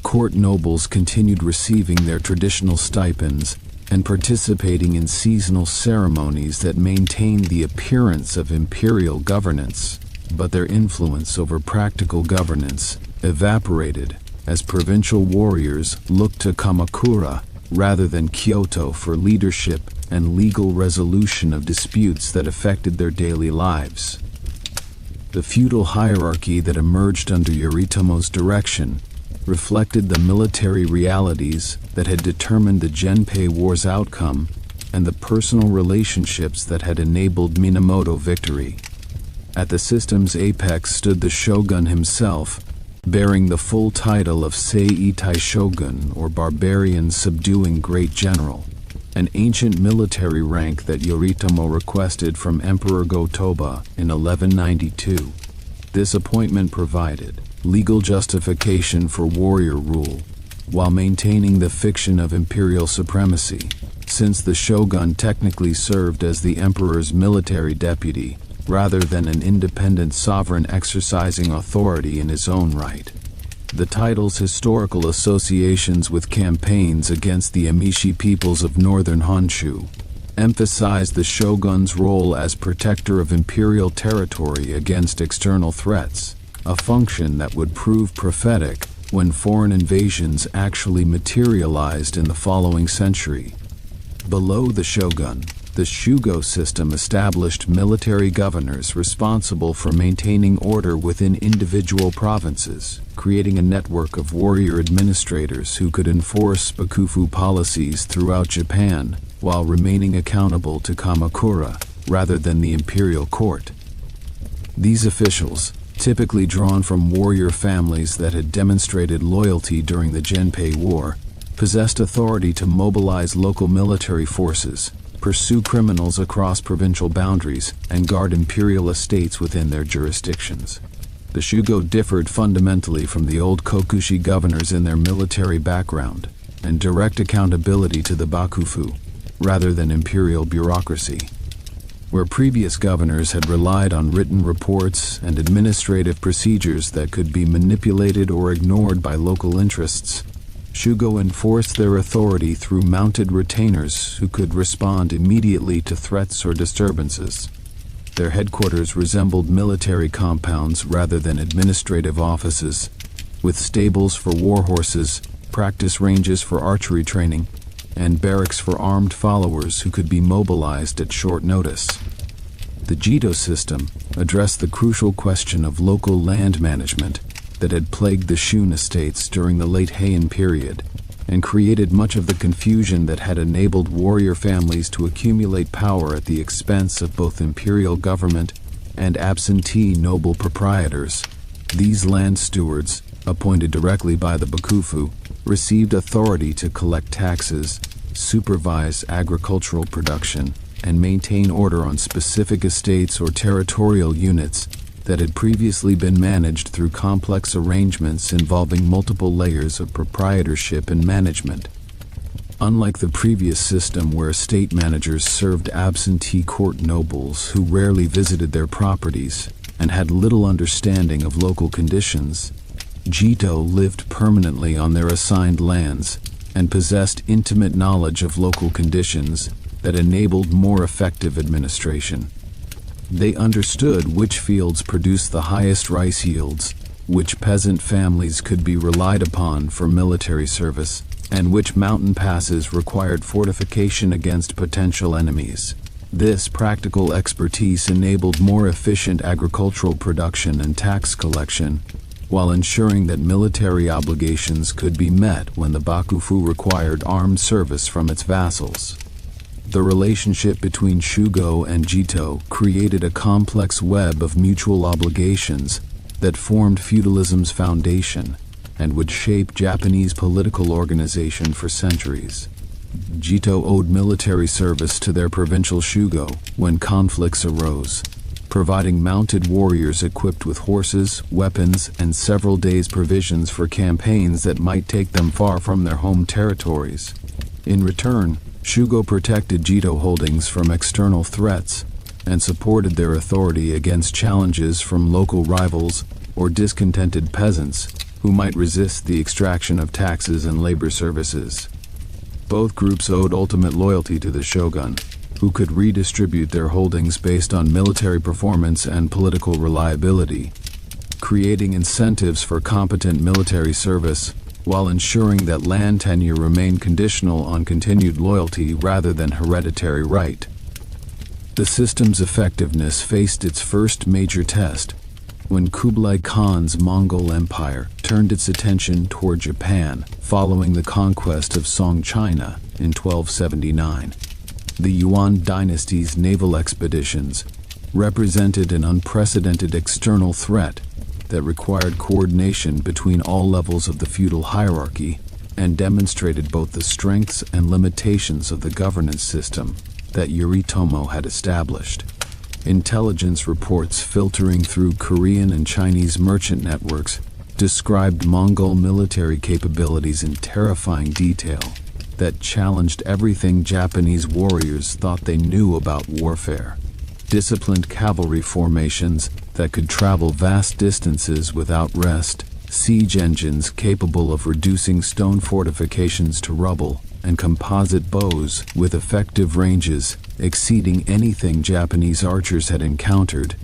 Court nobles continued receiving their traditional stipends and participating in seasonal ceremonies that maintained the appearance of imperial governance, but their influence over practical governance evaporated as provincial warriors looked to Kamakura rather than Kyoto for leadership and legal resolution of disputes that affected their daily lives. The feudal hierarchy that emerged under Yoritomo's direction reflected the military realities that had determined the Genpei War's outcome and the personal relationships that had enabled Minamoto victory. At the system's apex stood the shogun himself, bearing the full title of Seitai Shogun, or barbarian subduing great general, an ancient military rank that Yoritomo requested from Emperor Go-Toba in 1192. This appointment provided legal justification for warrior rule, while maintaining the fiction of imperial supremacy, since the shogun technically served as the emperor's military deputy, rather than an independent sovereign exercising authority in his own right. The title's historical associations with campaigns against the Emishi peoples of northern Honshu emphasized the shogun's role as protector of imperial territory against external threats, a function that would prove prophetic when foreign invasions actually materialized in the following century. Below the shogun, the Shugo system established military governors responsible for maintaining order within individual provinces, creating a network of warrior administrators who could enforce Bakufu policies throughout Japan while remaining accountable to Kamakura rather than the imperial court. These officials, typically drawn from warrior families that had demonstrated loyalty during the Genpei War, possessed authority to mobilize local military forces, pursue criminals across provincial boundaries, and guard imperial estates within their jurisdictions. The Shugo differed fundamentally from the old Kokushi governors in their military background and direct accountability to the Bakufu, rather than imperial bureaucracy. Where previous governors had relied on written reports and administrative procedures that could be manipulated or ignored by local interests, Shugo enforced their authority through mounted retainers who could respond immediately to threats or disturbances. Their headquarters resembled military compounds rather than administrative offices, with stables for war horses, practice ranges for archery training, and barracks for armed followers who could be mobilized at short notice. The Jito system addressed the crucial question of local land management that had plagued the Shun estates during the late Heian period, and created much of the confusion that had enabled warrior families to accumulate power at the expense of both imperial government and absentee noble proprietors. These land stewards, appointed directly by the Bakufu, received authority to collect taxes, supervise agricultural production, and maintain order on specific estates or territorial units that had previously been managed through complex arrangements involving multiple layers of proprietorship and management. Unlike the previous system where estate managers served absentee court nobles who rarely visited their properties and had little understanding of local conditions, Jito lived permanently on their assigned lands and possessed intimate knowledge of local conditions that enabled more effective administration. They understood which fields produced the highest rice yields, which peasant families could be relied upon for military service, and which mountain passes required fortification against potential enemies. This practical expertise enabled more efficient agricultural production and tax collection, while ensuring that military obligations could be met when the Bakufu required armed service from its vassals. The relationship between Shugo and Jito created a complex web of mutual obligations that formed feudalism's foundation and would shape Japanese political organization for centuries. Jito owed military service to their provincial Shugo when conflicts arose, providing mounted warriors equipped with horses, weapons, and several days' provisions for campaigns that might take them far from their home territories. In return, Shugo protected Jito holdings from external threats and supported their authority against challenges from local rivals or discontented peasants who might resist the extraction of taxes and labor services. Both groups owed ultimate loyalty to the shogun, who could redistribute their holdings based on military performance and political reliability, creating incentives for competent military service while ensuring that land tenure remained conditional on continued loyalty rather than hereditary right. The system's effectiveness faced its first major test when Kublai Khan's Mongol Empire turned its attention toward Japan following the conquest of Song China in 1279. The Yuan dynasty's naval expeditions represented an unprecedented external threat that required coordination between all levels of the feudal hierarchy and demonstrated both the strengths and limitations of the governance system that Yoritomo had established. Intelligence reports filtering through Korean and Chinese merchant networks described Mongol military capabilities in terrifying detail that challenged everything Japanese warriors thought they knew about warfare. Disciplined cavalry formations that could travel vast distances without rest, siege engines capable of reducing stone fortifications to rubble, and composite bows with effective ranges exceeding anything Japanese archers had encountered,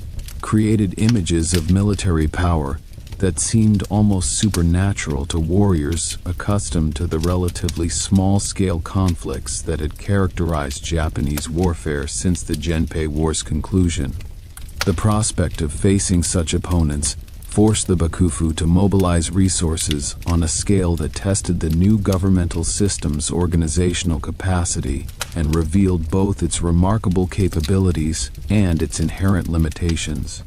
created images of military power that seemed almost supernatural to warriors accustomed to the relatively small-scale conflicts that had characterized Japanese warfare since the Genpei War's conclusion. The prospect of facing such opponents forced the Bakufu to mobilize resources on a scale that tested the new governmental system's organizational capacity and revealed both its remarkable capabilities and its inherent limitations.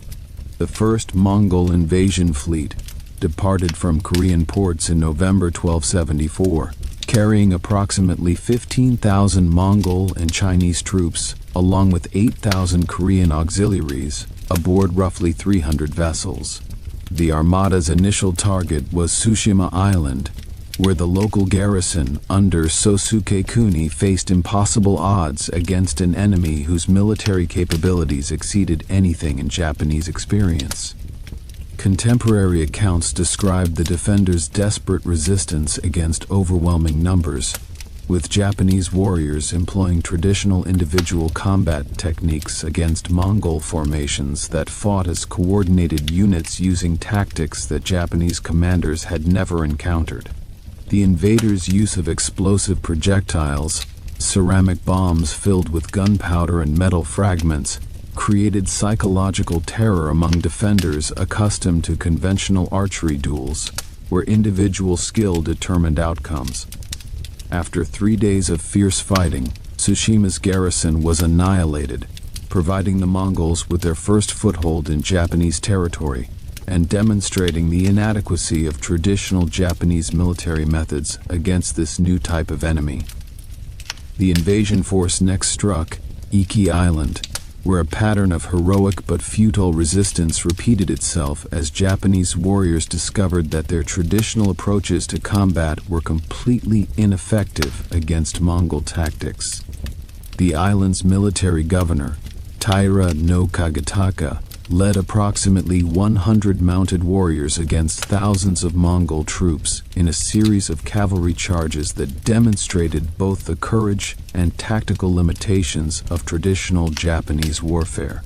The first Mongol invasion fleet departed from Korean ports in November 1274, carrying approximately 15,000 Mongol and Chinese troops, along with 8,000 Korean auxiliaries, aboard roughly 300 vessels. The armada's initial target was Tsushima Island, where the local garrison under Sosuke Kuni faced impossible odds against an enemy whose military capabilities exceeded anything in Japanese experience. Contemporary accounts described the defenders' desperate resistance against overwhelming numbers, with Japanese warriors employing traditional individual combat techniques against Mongol formations that fought as coordinated units using tactics that Japanese commanders had never encountered. The invaders' use of explosive projectiles, ceramic bombs filled with gunpowder and metal fragments, created psychological terror among defenders accustomed to conventional archery duels, where individual skill determined outcomes. After 3 days of fierce fighting, Tsushima's garrison was annihilated, providing the Mongols with their first foothold in Japanese territory and demonstrating the inadequacy of traditional Japanese military methods against this new type of enemy. The invasion force next struck Iki Island, where a pattern of heroic but futile resistance repeated itself as Japanese warriors discovered that their traditional approaches to combat were completely ineffective against Mongol tactics. The island's military governor, Taira no Kagetaka, led approximately 100 mounted warriors against thousands of Mongol troops in a series of cavalry charges that demonstrated both the courage and tactical limitations of traditional Japanese warfare.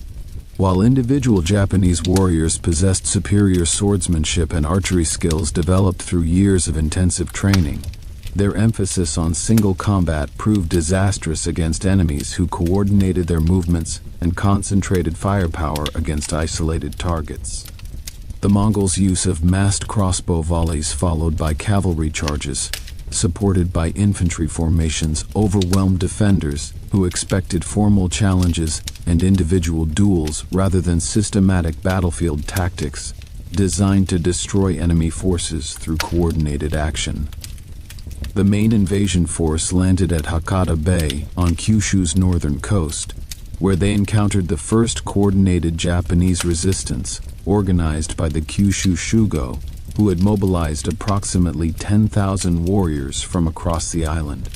While individual Japanese warriors possessed superior swordsmanship and archery skills developed through years of intensive training, their emphasis on single combat proved disastrous against enemies who coordinated their movements and concentrated firepower against isolated targets. The Mongols' use of massed crossbow volleys followed by cavalry charges, supported by infantry formations, overwhelmed defenders who expected formal challenges and individual duels rather than systematic battlefield tactics designed to destroy enemy forces through coordinated action. The main invasion force landed at Hakata Bay on Kyushu's northern coast, where they encountered the first coordinated Japanese resistance, organized by the Kyushu Shugo, who had mobilized approximately 10,000 warriors from across the island.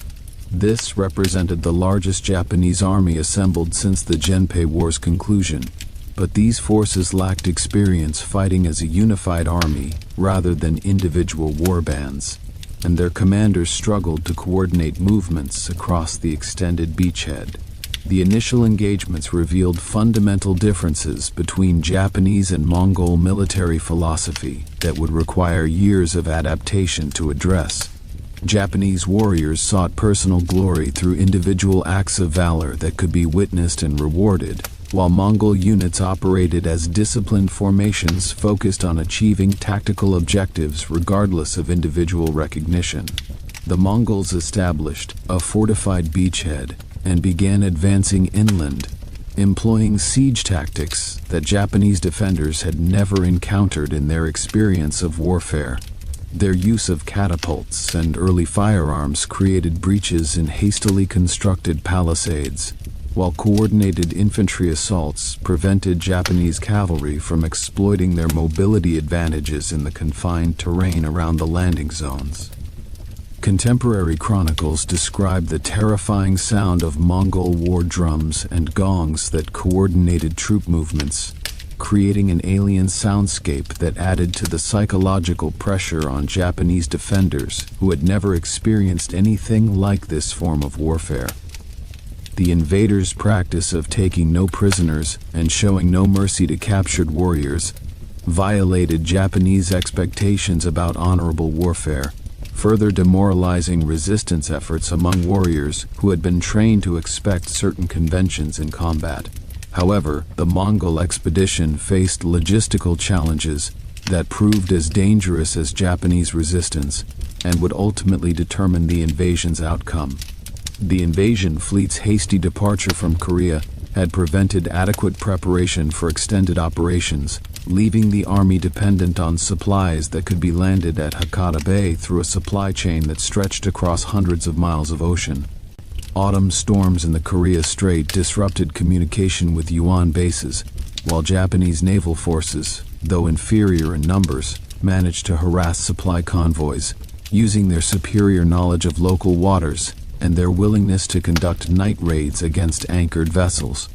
This represented the largest Japanese army assembled since the Genpei War's conclusion, but these forces lacked experience fighting as a unified army rather than individual warbands, and their commanders struggled to coordinate movements across the extended beachhead. The initial engagements revealed fundamental differences between Japanese and Mongol military philosophy that would require years of adaptation to address. Japanese warriors sought personal glory through individual acts of valor that could be witnessed and rewarded, while Mongol units operated as disciplined formations focused on achieving tactical objectives regardless of individual recognition. The Mongols established a fortified beachhead and began advancing inland, employing siege tactics that Japanese defenders had never encountered in their experience of warfare. Their use of catapults and early firearms created breaches in hastily constructed palisades, while coordinated infantry assaults prevented Japanese cavalry from exploiting their mobility advantages in the confined terrain around the landing zones. Contemporary chronicles describe the terrifying sound of Mongol war drums and gongs that coordinated troop movements, creating an alien soundscape that added to the psychological pressure on Japanese defenders who had never experienced anything like this form of warfare. The invaders' practice of taking no prisoners and showing no mercy to captured warriors violated Japanese expectations about honorable warfare, further demoralizing resistance efforts among warriors who had been trained to expect certain conventions in combat. However, the Mongol expedition faced logistical challenges that proved as dangerous as Japanese resistance and would ultimately determine the invasion's outcome. The invasion fleet's hasty departure from Korea had prevented adequate preparation for extended operations, leaving the army dependent on supplies that could be landed at Hakata Bay through a supply chain that stretched across hundreds of miles of ocean. Autumn storms in the Korea Strait disrupted communication with Yuan bases, while Japanese naval forces, though inferior in numbers, managed to harass supply convoys, using their superior knowledge of local waters and their willingness to conduct night raids against anchored vessels.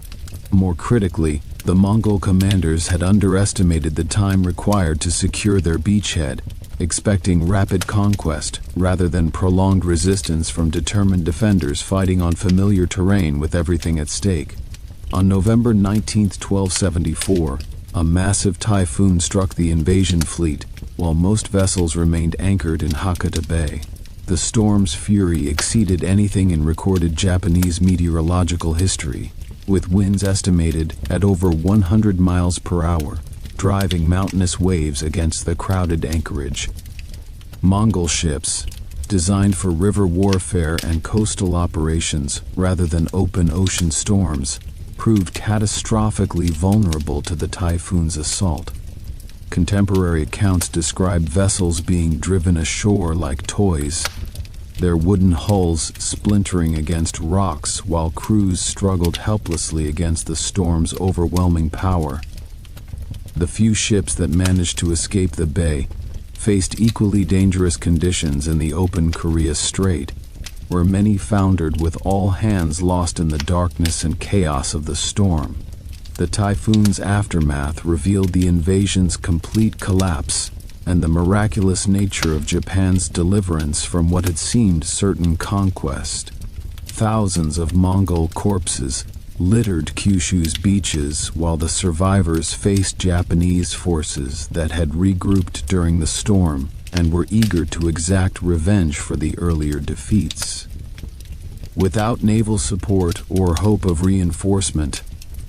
More critically, the Mongol commanders had underestimated the time required to secure their beachhead, expecting rapid conquest rather than prolonged resistance from determined defenders fighting on familiar terrain with everything at stake. On November 19, 1274, a massive typhoon struck the invasion fleet, while most vessels remained anchored in Hakata Bay. The storm's fury exceeded anything in recorded Japanese meteorological history, with winds estimated at over 100 miles per hour, driving mountainous waves against the crowded anchorage. Mongol ships, designed for river warfare and coastal operations rather than open ocean storms, proved catastrophically vulnerable to the typhoon's assault. Contemporary accounts describe vessels being driven ashore like toys, their wooden hulls splintering against rocks while crews struggled helplessly against the storm's overwhelming power. The few ships that managed to escape the bay faced equally dangerous conditions in the open Korea Strait, where many foundered with all hands lost in the darkness and chaos of the storm. The typhoon's aftermath revealed the invasion's complete collapse and the miraculous nature of Japan's deliverance from what had seemed certain conquest. Thousands of Mongol corpses littered Kyushu's beaches while the survivors faced Japanese forces that had regrouped during the storm and were eager to exact revenge for the earlier defeats. Without naval support or hope of reinforcement,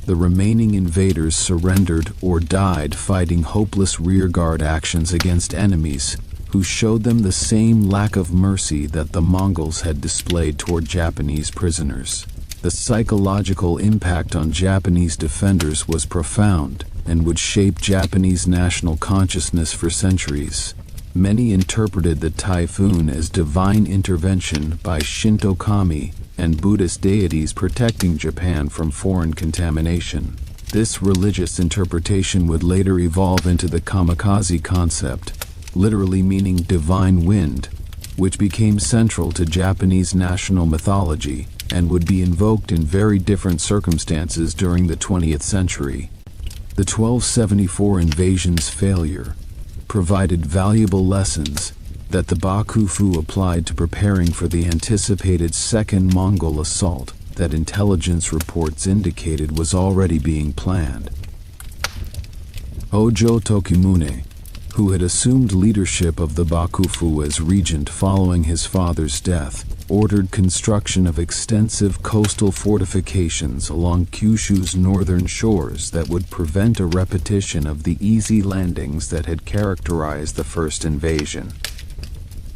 the remaining invaders surrendered or died fighting hopeless rearguard actions against enemies who showed them the same lack of mercy that the Mongols had displayed toward Japanese prisoners. The psychological impact on Japanese defenders was profound and would shape Japanese national consciousness for centuries. Many interpreted the typhoon as divine intervention by Shinto kami and Buddhist deities protecting Japan from foreign contamination. This religious interpretation would later evolve into the kamikaze concept, literally meaning divine wind, which became central to Japanese national mythology and would be invoked in very different circumstances during the 20th century. The 1274 invasion's failure provided valuable lessons that the Bakufu applied to preparing for the anticipated second Mongol assault that intelligence reports indicated was already being planned. Hojo Tokimune, who had assumed leadership of the Bakufu as regent following his father's death, ordered construction of extensive coastal fortifications along Kyushu's northern shores that would prevent a repetition of the easy landings that had characterized the first invasion.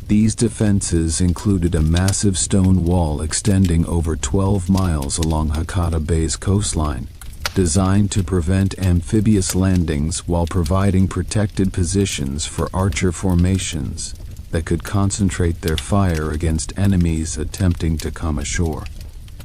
These defenses included a massive stone wall extending over 12 miles along Hakata Bay's coastline, designed to prevent amphibious landings while providing protected positions for archer formations that could concentrate their fire against enemies attempting to come ashore.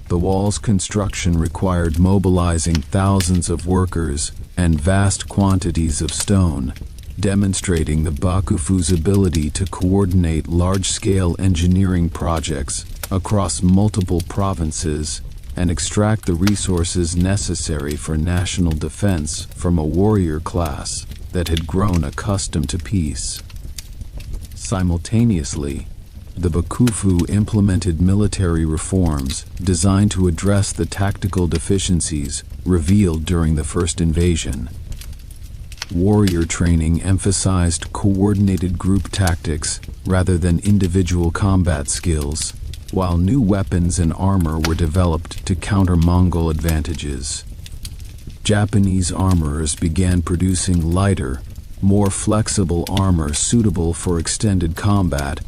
The wall's construction required mobilizing thousands of workers and vast quantities of stone, demonstrating the Bakufu's ability to coordinate large-scale engineering projects across multiple provinces and extract the resources necessary for national defense from a warrior class that had grown accustomed to peace. Simultaneously, the Bakufu implemented military reforms designed to address the tactical deficiencies revealed during the first invasion. Warrior training emphasized coordinated group tactics rather than individual combat skills, while new weapons and armor were developed to counter Mongol advantages. Japanese armorers began producing lighter, more flexible armor suitable for extended combat,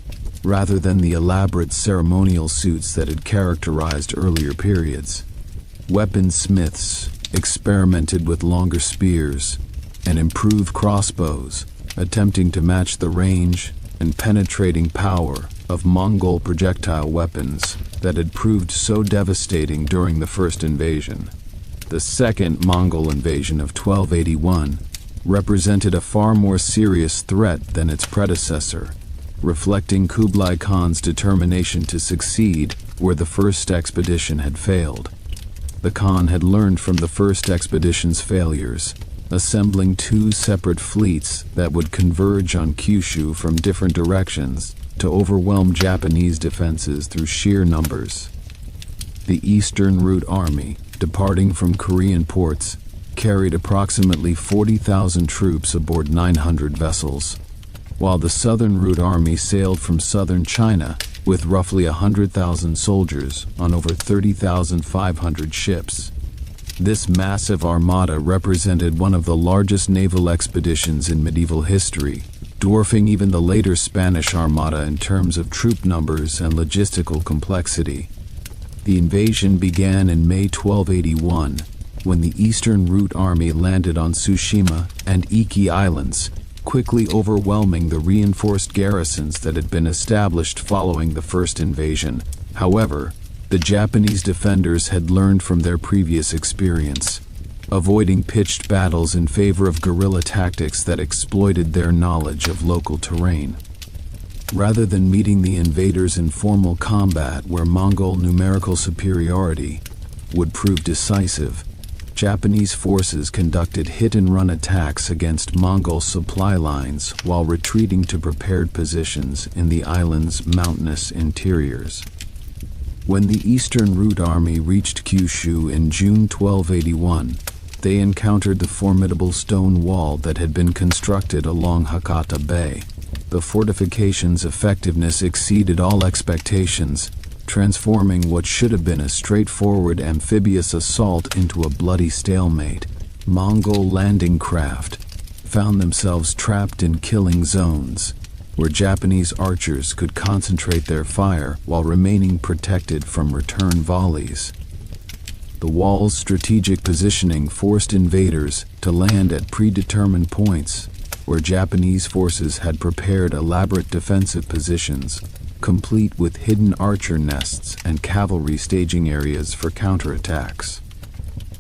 rather than the elaborate ceremonial suits that had characterized earlier periods. Weaponsmiths experimented with longer spears and improved crossbows, attempting to match the range and penetrating power of Mongol projectile weapons that had proved so devastating during the first invasion. The second Mongol invasion of 1281 represented a far more serious threat than its predecessor, reflecting Kublai Khan's determination to succeed where the first expedition had failed. The Khan had learned from the first expedition's failures, assembling two separate fleets that would converge on Kyushu from different directions to overwhelm Japanese defenses through sheer numbers. The Eastern Route Army, departing from Korean ports, carried approximately 40,000 troops aboard 900 vessels, while the Southern Route Army sailed from southern China with roughly 100,000 soldiers on over 30,500 ships. This massive armada represented one of the largest naval expeditions in medieval history, dwarfing even the later Spanish Armada in terms of troop numbers and logistical complexity. The invasion began in May 1281, when the Eastern Route Army landed on Tsushima and Iki Islands, quickly overwhelming the reinforced garrisons that had been established following the first invasion. However, the Japanese defenders had learned from their previous experience, avoiding pitched battles in favor of guerrilla tactics that exploited their knowledge of local terrain. Rather than meeting the invaders in formal combat where Mongol numerical superiority would prove decisive, Japanese forces conducted hit-and-run attacks against Mongol supply lines while retreating to prepared positions in the island's mountainous interiors. When the Eastern Route Army reached Kyushu in June 1281, they encountered the formidable stone wall that had been constructed along Hakata Bay. The fortification's effectiveness exceeded all expectations, transforming what should have been a straightforward amphibious assault into a bloody stalemate. Mongol landing craft found themselves trapped in killing zones, where Japanese archers could concentrate their fire while remaining protected from return volleys. The wall's strategic positioning forced invaders to land at predetermined points, where Japanese forces had prepared elaborate defensive positions, complete with hidden archer nests and cavalry staging areas for counterattacks.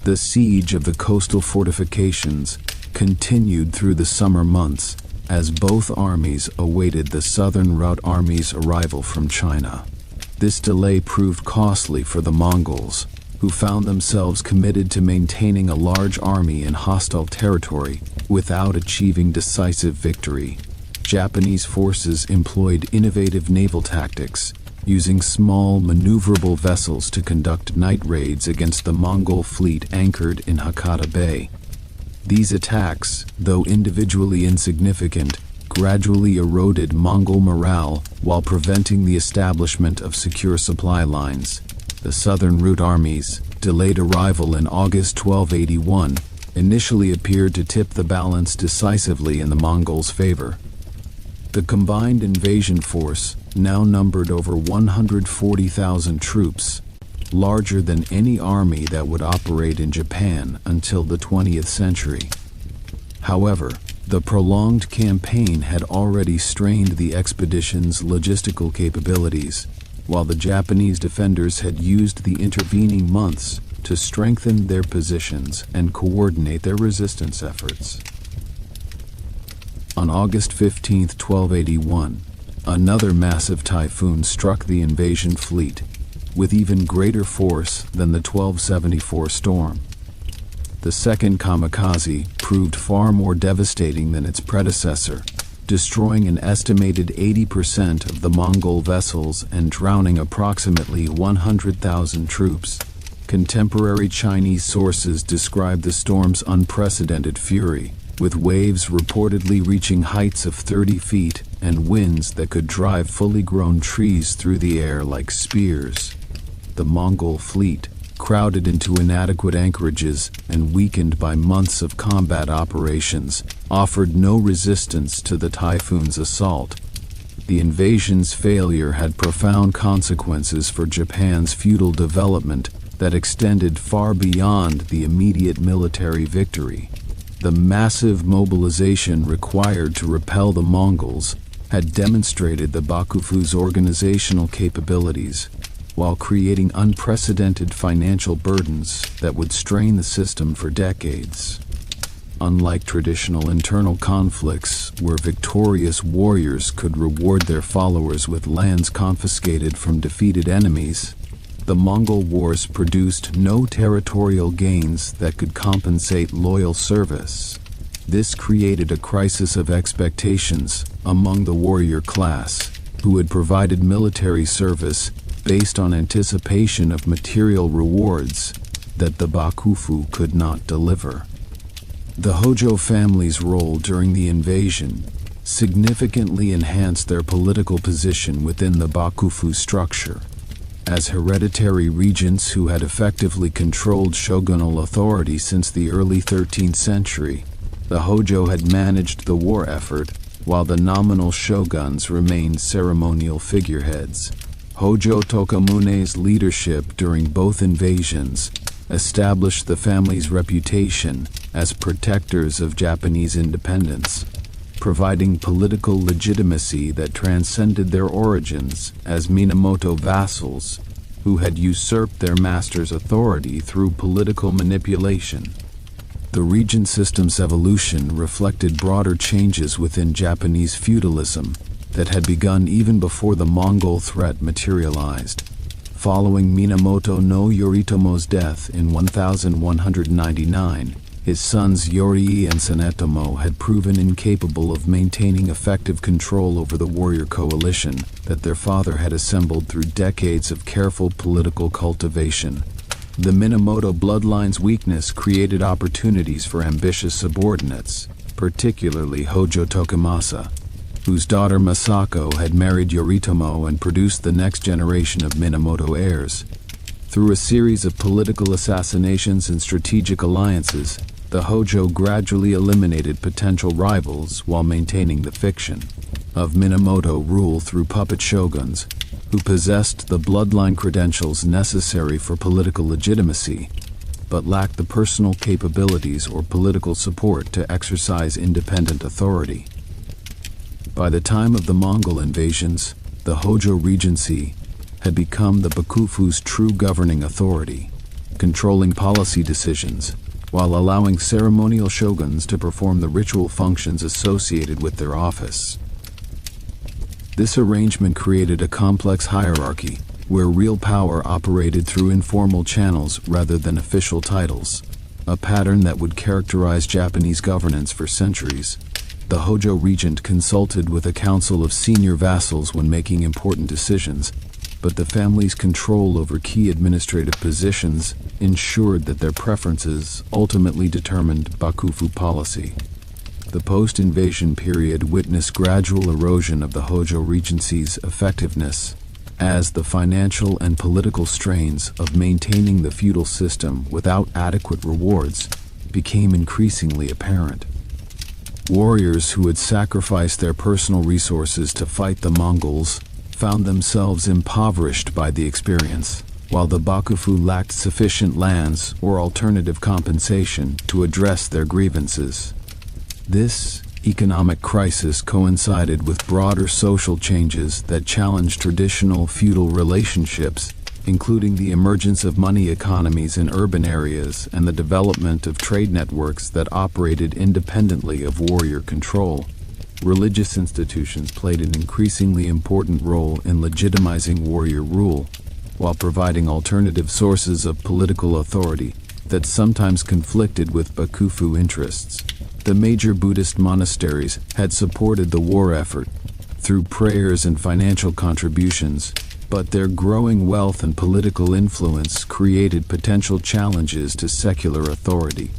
The siege of the coastal fortifications continued through the summer months as both armies awaited the Southern Route Army's arrival from China. This delay proved costly for the Mongols, who found themselves committed to maintaining a large army in hostile territory without achieving decisive victory. Japanese forces employed innovative naval tactics, using small, maneuverable vessels to conduct night raids against the Mongol fleet anchored in Hakata Bay. These attacks, though individually insignificant, gradually eroded Mongol morale while preventing the establishment of secure supply lines. The Southern Route Army's delayed arrival in August 1281 initially appeared to tip the balance decisively in the Mongols' favor. The combined invasion force now numbered over 140,000 troops, larger than any army that would operate in Japan until the 20th century. However, the prolonged campaign had already strained the expedition's logistical capabilities, while the Japanese defenders had used the intervening months to strengthen their positions and coordinate their resistance efforts. On August 15, 1281, another massive typhoon struck the invasion fleet, with even greater force than the 1274 storm. The second kamikaze proved far more devastating than its predecessor, destroying an estimated 80% of the Mongol vessels and drowning approximately 100,000 troops. Contemporary Chinese sources describe the storm's unprecedented fury, with waves reportedly reaching heights of 30 feet and winds that could drive fully grown trees through the air like spears. The Mongol fleet, crowded into inadequate anchorages and weakened by months of combat operations, offered no resistance to the typhoon's assault. The invasion's failure had profound consequences for Japan's feudal development that extended far beyond the immediate military victory. The massive mobilization required to repel the Mongols had demonstrated the Bakufu's organizational capabilities, while creating unprecedented financial burdens that would strain the system for decades. Unlike traditional internal conflicts, where victorious warriors could reward their followers with lands confiscated from defeated enemies, the Mongol Wars produced no territorial gains that could compensate loyal service. This created a crisis of expectations among the warrior class, who had provided military service based on anticipation of material rewards that the Bakufu could not deliver. The Hojo family's role during the invasion significantly enhanced their political position within the Bakufu structure. As hereditary regents who had effectively controlled shogunal authority since the early 13th century, the Hojo had managed the war effort, while the nominal shoguns remained ceremonial figureheads. Hojo Tokamune's leadership during both invasions established the family's reputation as protectors of Japanese independence, providing political legitimacy that transcended their origins as Minamoto vassals who had usurped their master's authority through political manipulation. The regent system's evolution reflected broader changes within Japanese feudalism that had begun even before the Mongol threat materialized. Following Minamoto no Yoritomo's death in 1199, his sons Yorii and Sanetomo had proven incapable of maintaining effective control over the warrior coalition that their father had assembled through decades of careful political cultivation. The Minamoto bloodline's weakness created opportunities for ambitious subordinates, particularly Hojo Tokimasa, whose daughter Masako had married Yoritomo and produced the next generation of Minamoto heirs. Through a series of political assassinations and strategic alliances, the Hojo gradually eliminated potential rivals while maintaining the fiction of Minamoto rule through puppet shoguns, who possessed the bloodline credentials necessary for political legitimacy, but lacked the personal capabilities or political support to exercise independent authority. By the time of the Mongol invasions, the Hojo Regency had become the Bakufu's true governing authority, controlling policy decisions while allowing ceremonial shoguns to perform the ritual functions associated with their office. This arrangement created a complex hierarchy where real power operated through informal channels rather than official titles, a pattern that would characterize Japanese governance for centuries. The Hojo regent consulted with a council of senior vassals when making important decisions, but the family's control over key administrative positions ensured that their preferences ultimately determined Bakufu policy. The post-invasion period witnessed gradual erosion of the Hojo Regency's effectiveness, as the financial and political strains of maintaining the feudal system without adequate rewards became increasingly apparent. Warriors who had sacrificed their personal resources to fight the Mongols found themselves impoverished by the experience, while the Bakufu lacked sufficient lands or alternative compensation to address their grievances. This economic crisis coincided with broader social changes that challenged traditional feudal relationships, including the emergence of money economies in urban areas and the development of trade networks that operated independently of warrior control. Religious institutions played an increasingly important role in legitimizing warrior rule, while providing alternative sources of political authority that sometimes conflicted with Bakufu interests. The major Buddhist monasteries had supported the war effort through prayers and financial contributions, but their growing wealth and political influence created potential challenges to secular authority.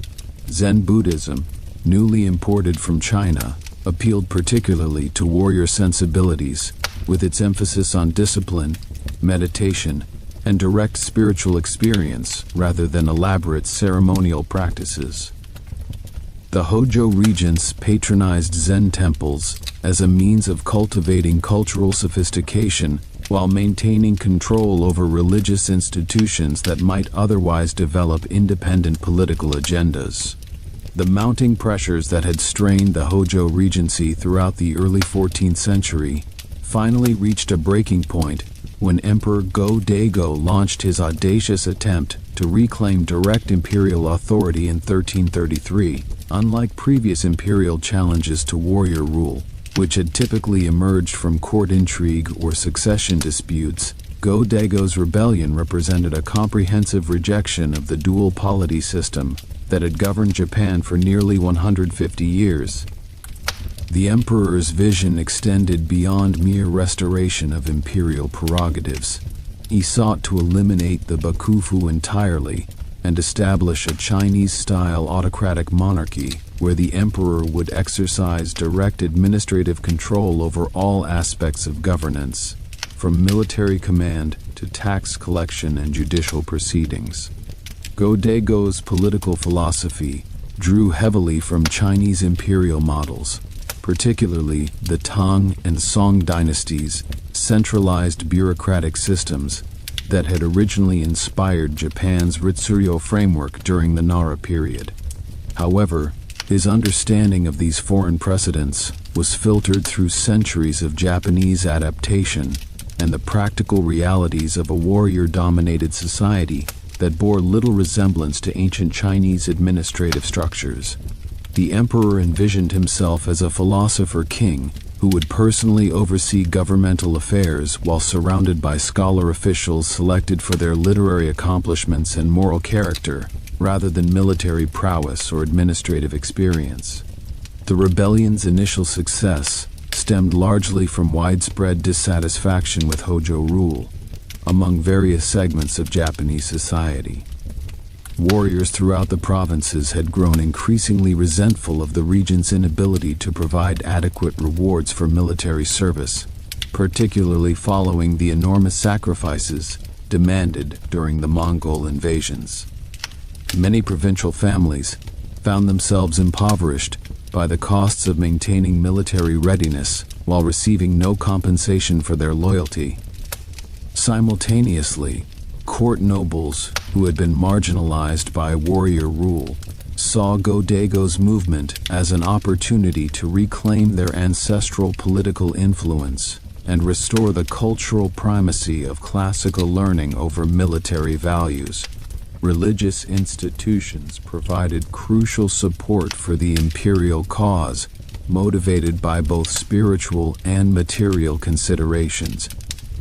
Zen Buddhism, newly imported from China, appealed particularly to warrior sensibilities, with its emphasis on discipline, meditation, and direct spiritual experience rather than elaborate ceremonial practices. The Hojo regents patronized Zen temples as a means of cultivating cultural sophistication while maintaining control over religious institutions that might otherwise develop independent political agendas. The mounting pressures that had strained the Hojo Regency throughout the early 14th century finally reached a breaking point when Emperor Go-Daigo launched his audacious attempt to reclaim direct imperial authority in 1333. Unlike previous imperial challenges to warrior rule, which had typically emerged from court intrigue or succession disputes, Go-Daigo's rebellion represented a comprehensive rejection of the dual polity system that had governed Japan for nearly 150 years. The emperor's vision extended beyond mere restoration of imperial prerogatives. He sought to eliminate the Bakufu entirely and establish a Chinese-style autocratic monarchy where the emperor would exercise direct administrative control over all aspects of governance, from military command to tax collection and judicial proceedings. Go-Daigo's political philosophy drew heavily from Chinese imperial models, particularly the Tang and Song dynasties' centralized bureaucratic systems that had originally inspired Japan's Ritsuryo framework during the Nara period. However, his understanding of these foreign precedents was filtered through centuries of Japanese adaptation and the practical realities of a warrior-dominated society that bore little resemblance to ancient Chinese administrative structures. The emperor envisioned himself as a philosopher king who would personally oversee governmental affairs while surrounded by scholar officials selected for their literary accomplishments and moral character, rather than military prowess or administrative experience. The rebellion's initial success stemmed largely from widespread dissatisfaction with Hojo rule among various segments of Japanese society. Warriors throughout the provinces had grown increasingly resentful of the regent's inability to provide adequate rewards for military service, particularly following the enormous sacrifices demanded during the Mongol invasions. Many provincial families found themselves impoverished by the costs of maintaining military readiness while receiving no compensation for their loyalty. Simultaneously, court nobles who had been marginalized by warrior rule saw Go-Daigo's movement as an opportunity to reclaim their ancestral political influence and restore the cultural primacy of classical learning over military values. Religious institutions provided crucial support for the imperial cause, motivated by both spiritual and material considerations.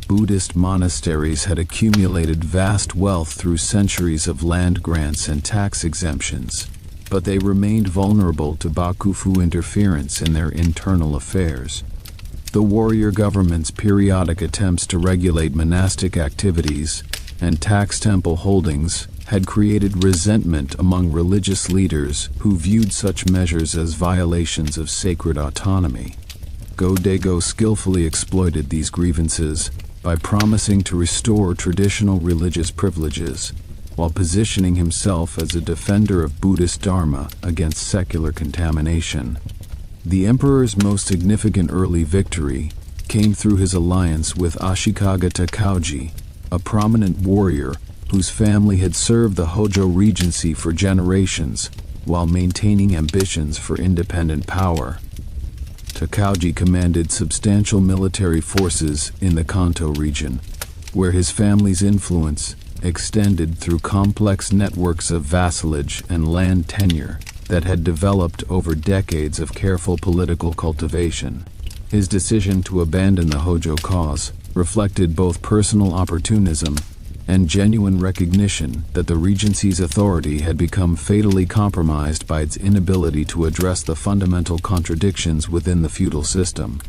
Buddhist monasteries had accumulated vast wealth through centuries of land grants and tax exemptions, but they remained vulnerable to Bakufu interference in their internal affairs. The warrior government's periodic attempts to regulate monastic activities and tax temple holdings had created resentment among religious leaders who viewed such measures as violations of sacred autonomy. Go-Daigo skillfully exploited these grievances by promising to restore traditional religious privileges, while positioning himself as a defender of Buddhist Dharma against secular contamination. The emperor's most significant early victory came through his alliance with Ashikaga Takauji, a prominent warrior whose family had served the Hojo regency for generations while maintaining ambitions for independent power. Takauji commanded substantial military forces in the Kanto region, where his family's influence extended through complex networks of vassalage and land tenure that had developed over decades of careful political cultivation. His decision to abandon the Hojo cause reflected both personal opportunism and genuine recognition that the regency's authority had become fatally compromised by its inability to address the fundamental contradictions within the feudal system.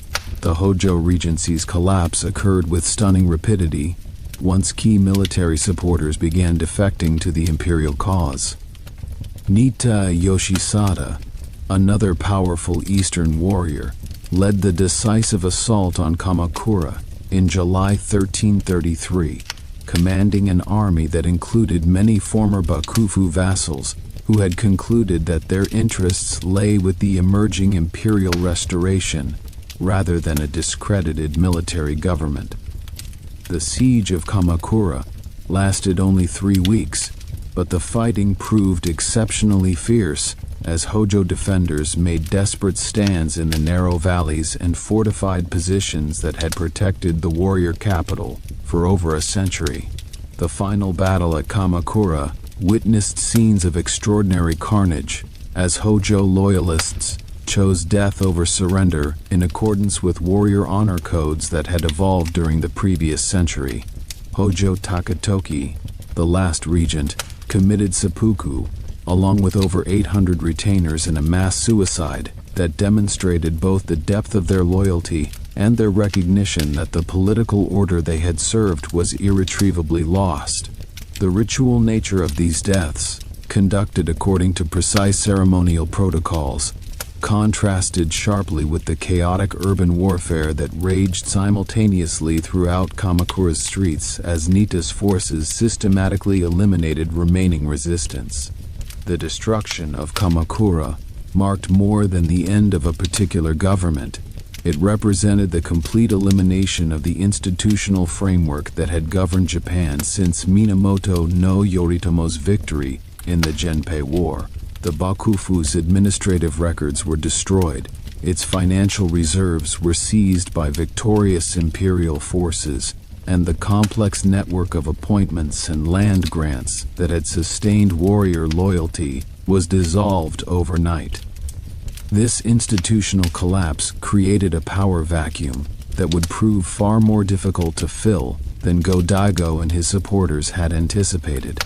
The Hojo regency's collapse occurred with stunning rapidity once key military supporters began defecting to the imperial cause. Nitta Yoshisada, another powerful eastern warrior, led the decisive assault on Kamakura in July 1333, commanding an army that included many former Bakufu vassals who had concluded that their interests lay with the emerging imperial restoration rather than a discredited military government. The siege of Kamakura lasted only 3 weeks, but the fighting proved exceptionally fierce as Hojo defenders made desperate stands in the narrow valleys and fortified positions that had protected the warrior capital for over a century. The final battle at Kamakura witnessed scenes of extraordinary carnage as Hojo loyalists chose death over surrender in accordance with warrior honor codes that had evolved during the previous century. Hojo Takatoki, the last regent, committed seppuku, along with over 800 retainers in a mass suicide that demonstrated both the depth of their loyalty and their recognition that the political order they had served was irretrievably lost. The ritual nature of these deaths, conducted according to precise ceremonial protocols, contrasted sharply with the chaotic urban warfare that raged simultaneously throughout Kamakura's streets as Nitta's forces systematically eliminated remaining resistance. The destruction of Kamakura marked more than the end of a particular government. It represented the complete elimination of the institutional framework that had governed Japan since Minamoto no Yoritomo's victory in the Genpei War. The Bakufu's administrative records were destroyed, its financial reserves were seized by victorious imperial forces, and the complex network of appointments and land grants that had sustained warrior loyalty was dissolved overnight. This institutional collapse created a power vacuum that would prove far more difficult to fill than Go-Daigo and his supporters had anticipated.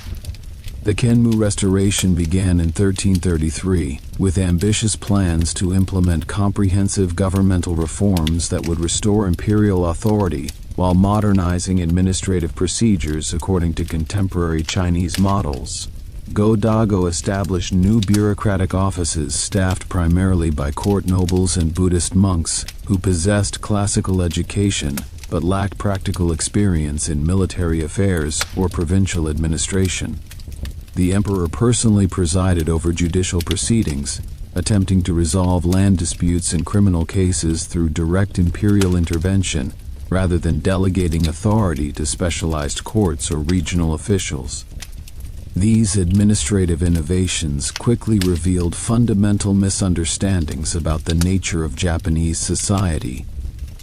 The Kenmu Restoration began in 1333, with ambitious plans to implement comprehensive governmental reforms that would restore imperial authority while modernizing administrative procedures according to contemporary Chinese models. Go-Daigo established new bureaucratic offices staffed primarily by court nobles and Buddhist monks who possessed classical education but lacked practical experience in military affairs or provincial administration. The emperor personally presided over judicial proceedings, attempting to resolve land disputes and criminal cases through direct imperial intervention rather than delegating authority to specialized courts or regional officials. These administrative innovations quickly revealed fundamental misunderstandings about the nature of Japanese society.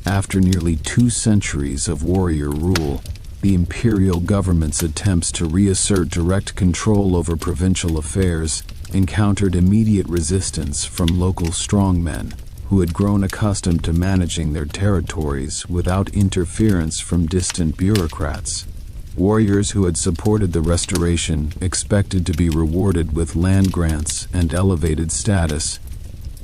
After nearly 2 centuries of warrior rule, the imperial government's attempts to reassert direct control over provincial affairs encountered immediate resistance from local strongmen who had grown accustomed to managing their territories without interference from distant bureaucrats. Warriors who had supported the restoration expected to be rewarded with land grants and elevated status,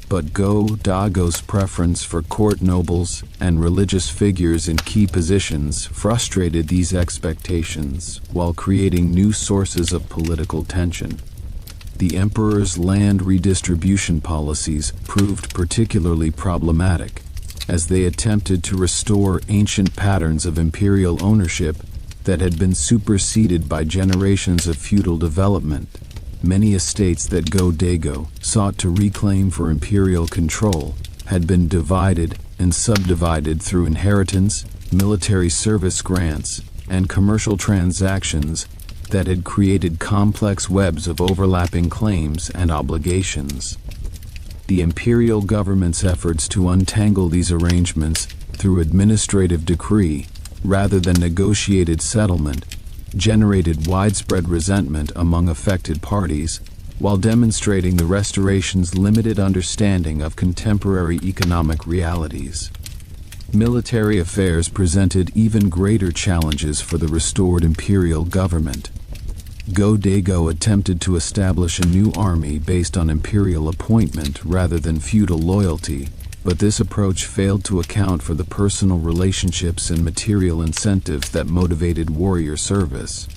but Go-Dago's preference for court nobles and religious figures in key positions frustrated these expectations while creating new sources of political tension. The emperor's land redistribution policies proved particularly problematic, as they attempted to restore ancient patterns of imperial ownership that had been superseded by generations of feudal development. Many estates that Go-Dago sought to reclaim for imperial control had been divided and subdivided through inheritance, military service grants, and commercial transactions that had created complex webs of overlapping claims and obligations. The imperial government's efforts to untangle these arrangements through administrative decree, rather than negotiated settlement, generated widespread resentment among affected parties, while demonstrating the restoration's limited understanding of contemporary economic realities. Military affairs presented even greater challenges for the restored imperial government. Go-Dago attempted to establish a new army based on imperial appointment rather than feudal loyalty, but this approach failed to account for the personal relationships and material incentives that motivated warrior service.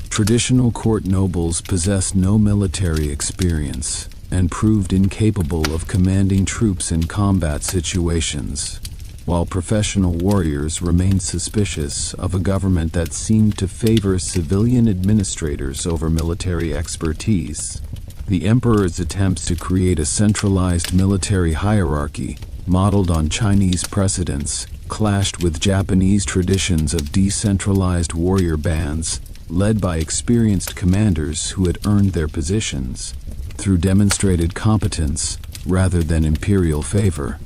Traditional court nobles possessed no military experience and proved incapable of commanding troops in combat situations, while professional warriors remained suspicious of a government that seemed to favor civilian administrators over military expertise. The emperor's attempts to create a centralized military hierarchy, modeled on Chinese precedents, clashed with Japanese traditions of decentralized warrior bands, led by experienced commanders who had earned their positions through demonstrated competence rather than imperial favor.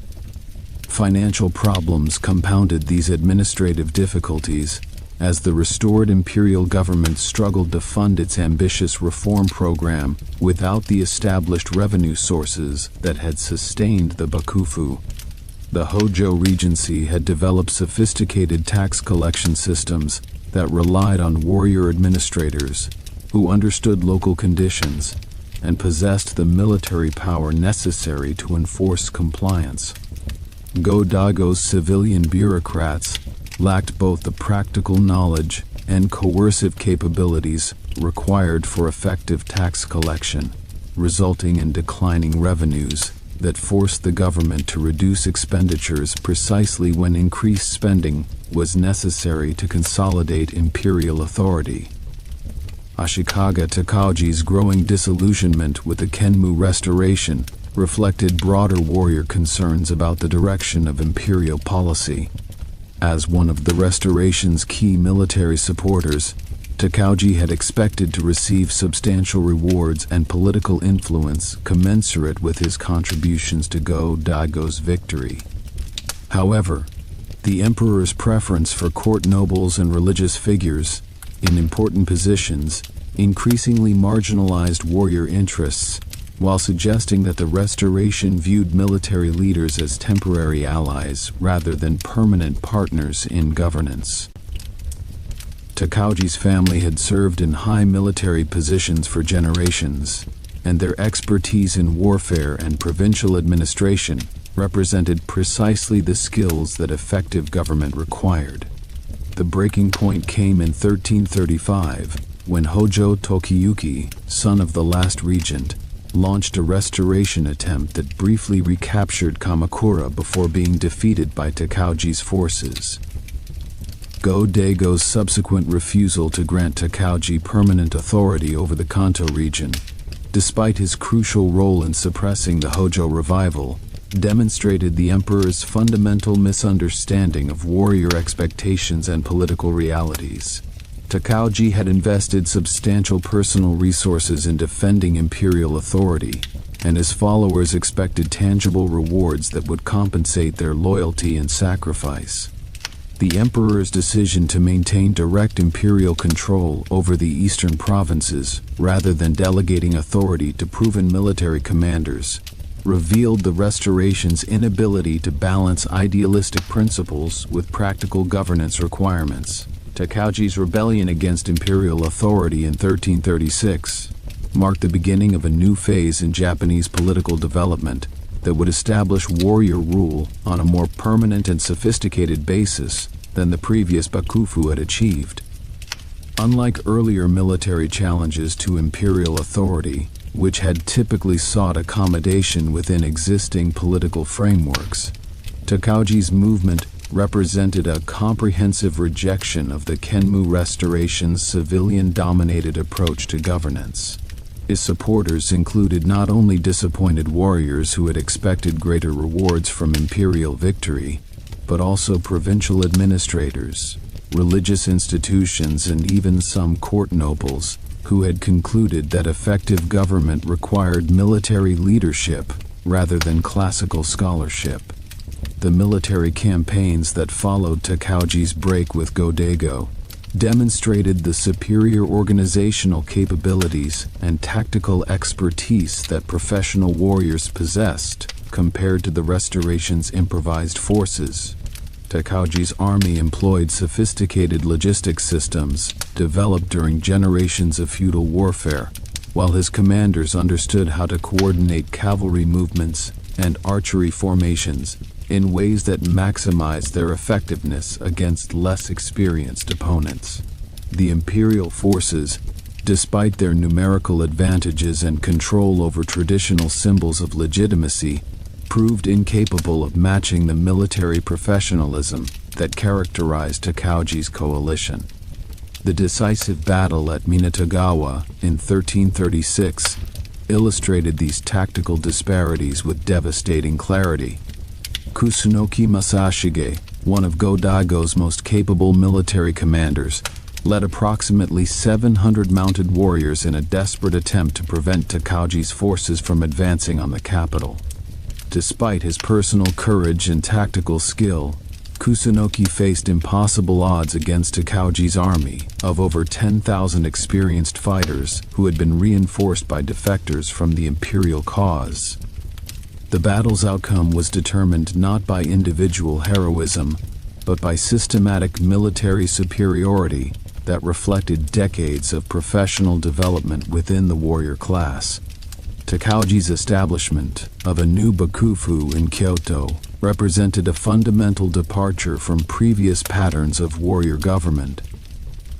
Financial problems compounded these administrative difficulties as the restored imperial government struggled to fund its ambitious reform program without the established revenue sources that had sustained the Bakufu. The Hojo Regency had developed sophisticated tax collection systems that relied on warrior administrators who understood local conditions and possessed the military power necessary to enforce compliance. Go-Dago's civilian bureaucrats lacked both the practical knowledge and coercive capabilities required for effective tax collection, resulting in declining revenues that forced the government to reduce expenditures precisely when increased spending was necessary to consolidate imperial authority. Ashikaga Takauji's growing disillusionment with the Kenmu restoration reflected broader warrior concerns about the direction of imperial policy. As one of the restoration's key military supporters, Takauji had expected to receive substantial rewards and political influence commensurate with his contributions to Go-Dago's victory. However, the emperor's preference for court nobles and religious figures in important positions increasingly marginalized warrior interests, while suggesting that the restoration viewed military leaders as temporary allies rather than permanent partners in governance. Takauji's family had served in high military positions for generations, and their expertise in warfare and provincial administration represented precisely the skills that effective government required. The breaking point came in 1335, when Hojo Tokiyuki, son of the last regent, launched a restoration attempt that briefly recaptured Kamakura before being defeated by Takauji's forces. Go-Dago's subsequent refusal to grant Takauji permanent authority over the Kanto region, despite his crucial role in suppressing the Hojo revival, demonstrated the emperor's fundamental misunderstanding of warrior expectations and political realities. Takauji had invested substantial personal resources in defending imperial authority, and his followers expected tangible rewards that would compensate their loyalty and sacrifice. The emperor's decision to maintain direct imperial control over the eastern provinces, rather than delegating authority to proven military commanders, revealed the Restoration's inability to balance idealistic principles with practical governance requirements. Takauji's rebellion against imperial authority in 1336 marked the beginning of a new phase in Japanese political development that would establish warrior rule on a more permanent and sophisticated basis than the previous bakufu had achieved. Unlike earlier military challenges to imperial authority, which had typically sought accommodation within existing political frameworks, Takauji's movement represented a comprehensive rejection of the Kenmu Restoration's civilian-dominated approach to governance. His supporters included not only disappointed warriors who had expected greater rewards from imperial victory, but also provincial administrators, religious institutions, and even some court nobles who had concluded that effective government required military leadership rather than classical scholarship. The military campaigns that followed Takauji's break with Go-Daigo demonstrated the superior organizational capabilities and tactical expertise that professional warriors possessed compared to the Restoration's improvised forces. Takauji's army employed sophisticated logistics systems developed during generations of feudal warfare, while his commanders understood how to coordinate cavalry movements and archery formations in ways that maximized their effectiveness against less experienced opponents. The imperial forces, despite their numerical advantages and control over traditional symbols of legitimacy, proved incapable of matching the military professionalism that characterized Takauji's coalition. The decisive battle at Minatogawa in 1336 illustrated these tactical disparities with devastating clarity. Kusunoki Masashige, one of Go-Daigo's most capable military commanders, led approximately 700 mounted warriors in a desperate attempt to prevent Takauji's forces from advancing on the capital. Despite his personal courage and tactical skill, Kusunoki faced impossible odds against Takauji's army of over 10,000 experienced fighters who had been reinforced by defectors from the imperial cause. The battle's outcome was determined not by individual heroism, but by systematic military superiority that reflected decades of professional development within the warrior class. Takauji's establishment of a new bakufu in Kyoto represented a fundamental departure from previous patterns of warrior government.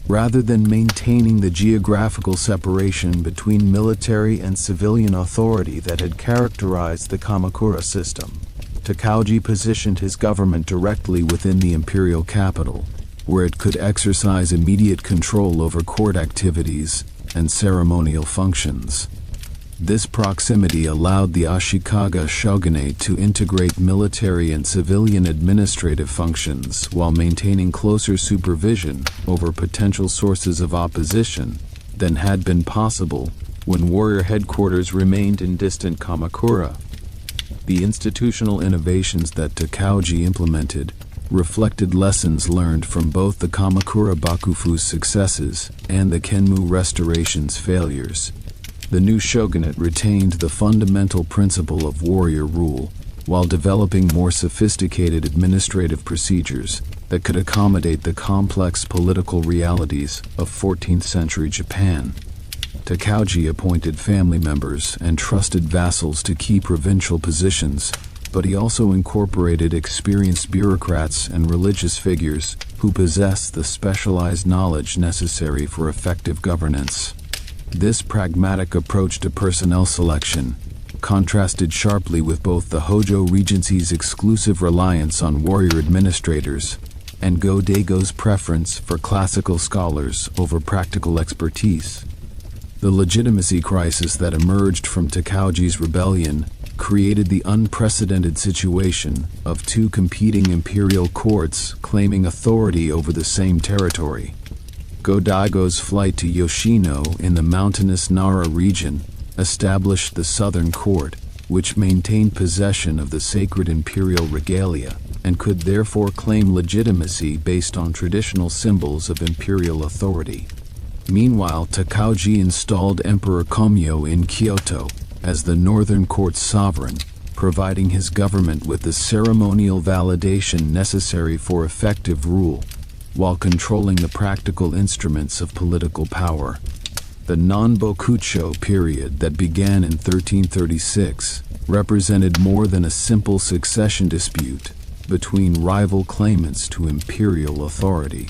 Rather than maintaining the geographical separation between military and civilian authority that had characterized the Kamakura system, Takauji positioned his government directly within the imperial capital, where it could exercise immediate control over court activities and ceremonial functions. This proximity allowed the Ashikaga shogunate to integrate military and civilian administrative functions while maintaining closer supervision over potential sources of opposition than had been possible when warrior headquarters remained in distant Kamakura. The institutional innovations that Takauji implemented reflected lessons learned from both the Kamakura Bakufu's successes and the Kenmu Restoration's failures. The new shogunate retained the fundamental principle of warrior rule, while developing more sophisticated administrative procedures that could accommodate the complex political realities of 14th century Japan. Takauji appointed family members and trusted vassals to key provincial positions, but he also incorporated experienced bureaucrats and religious figures who possessed the specialized knowledge necessary for effective governance. This pragmatic approach to personnel selection contrasted sharply with both the Hojo Regency's exclusive reliance on warrior administrators and Go-Daigo's preference for classical scholars over practical expertise. The legitimacy crisis that emerged from Takauji's rebellion created the unprecedented situation of two competing imperial courts claiming authority over the same territory. Go-Daigo's flight to Yoshino in the mountainous Nara region established the Southern Court, which maintained possession of the sacred imperial regalia, and could therefore claim legitimacy based on traditional symbols of imperial authority. Meanwhile, Takauji installed Emperor Komyo in Kyoto as the Northern Court's sovereign, providing his government with the ceremonial validation necessary for effective rule, while controlling the practical instruments of political power. The Nanbokucho period that began in 1336 represented more than a simple succession dispute between rival claimants to imperial authority.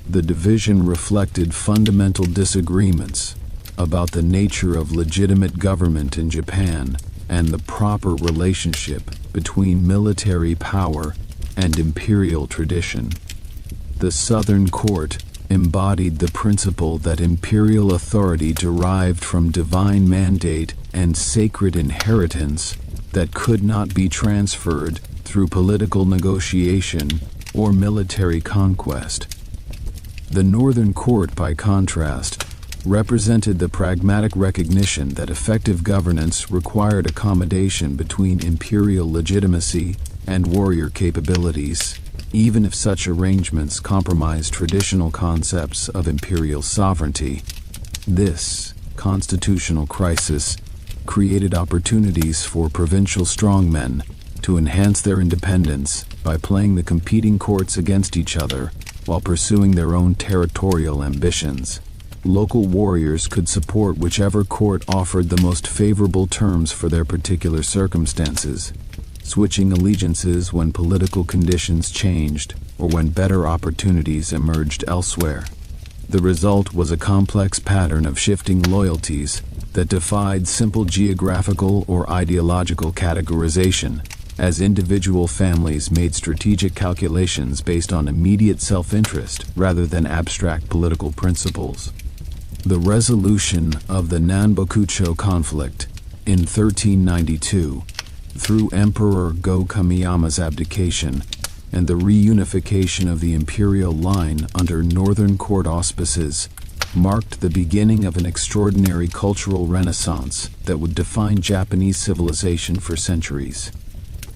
The division reflected fundamental disagreements about the nature of legitimate government in Japan and the proper relationship between military power and imperial tradition. The Southern Court embodied the principle that imperial authority derived from divine mandate and sacred inheritance that could not be transferred through political negotiation or military conquest. The Northern Court, by contrast, represented the pragmatic recognition that effective governance required accommodation between imperial legitimacy and warrior capabilities, even if such arrangements compromised traditional concepts of imperial sovereignty. This constitutional crisis created opportunities for provincial strongmen to enhance their independence by playing the competing courts against each other while pursuing their own territorial ambitions. Local warriors could support whichever court offered the most favorable terms for their particular circumstances, switching allegiances when political conditions changed or when better opportunities emerged elsewhere. The result was a complex pattern of shifting loyalties that defied simple geographical or ideological categorization, as individual families made strategic calculations based on immediate self-interest rather than abstract political principles. The resolution of the Nanbokucho conflict in 1392, through Emperor Go-Kamiyama's abdication and the reunification of the imperial line under Northern Court auspices, marked the beginning of an extraordinary cultural renaissance that would define Japanese civilization for centuries.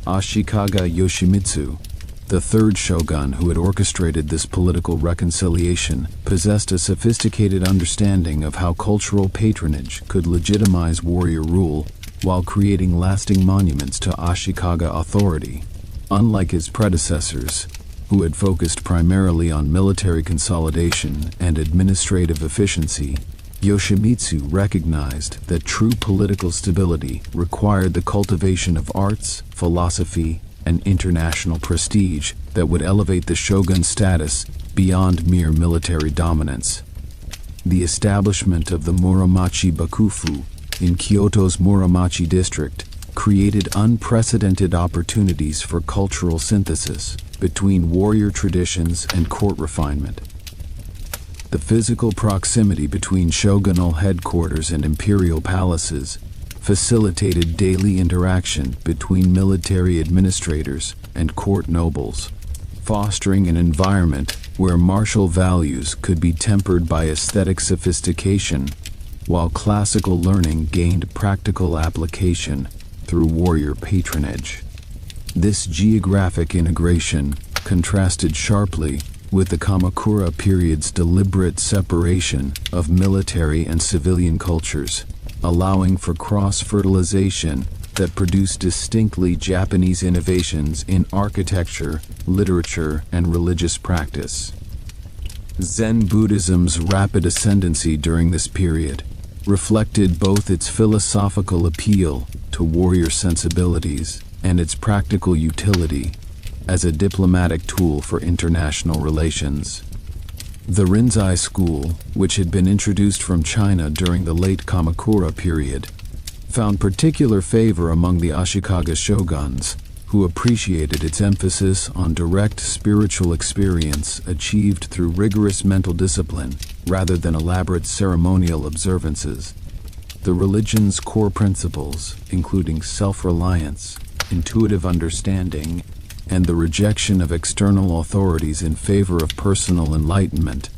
Ashikaga Yoshimitsu, the third shogun who had orchestrated this political reconciliation, possessed a sophisticated understanding of how cultural patronage could legitimize warrior rule while creating lasting monuments to Ashikaga authority. Unlike his predecessors, who had focused primarily on military consolidation and administrative efficiency, Yoshimitsu recognized that true political stability required the cultivation of arts, philosophy, and international prestige that would elevate the shogun's status beyond mere military dominance. The establishment of the Muromachi Bakufu in Kyoto's Muromachi district created unprecedented opportunities for cultural synthesis between warrior traditions and court refinement. The physical proximity between shogunal headquarters and imperial palaces facilitated daily interaction between military administrators and court nobles, fostering an environment where martial values could be tempered by aesthetic sophistication, while classical learning gained practical application through warrior patronage. This geographic integration contrasted sharply with the Kamakura period's deliberate separation of military and civilian cultures, allowing for cross-fertilization that produced distinctly Japanese innovations in architecture, literature, and religious practice. Zen Buddhism's rapid ascendancy during this period reflected both its philosophical appeal to warrior sensibilities and its practical utility as a diplomatic tool for international relations. The Rinzai school, which had been introduced from China during the late Kamakura period, found particular favor among the Ashikaga shoguns, who appreciated its emphasis on direct spiritual experience achieved through rigorous mental discipline rather than elaborate ceremonial observances. The religion's core principles, including self-reliance, intuitive understanding, and the rejection of external authorities in favor of personal enlightenment,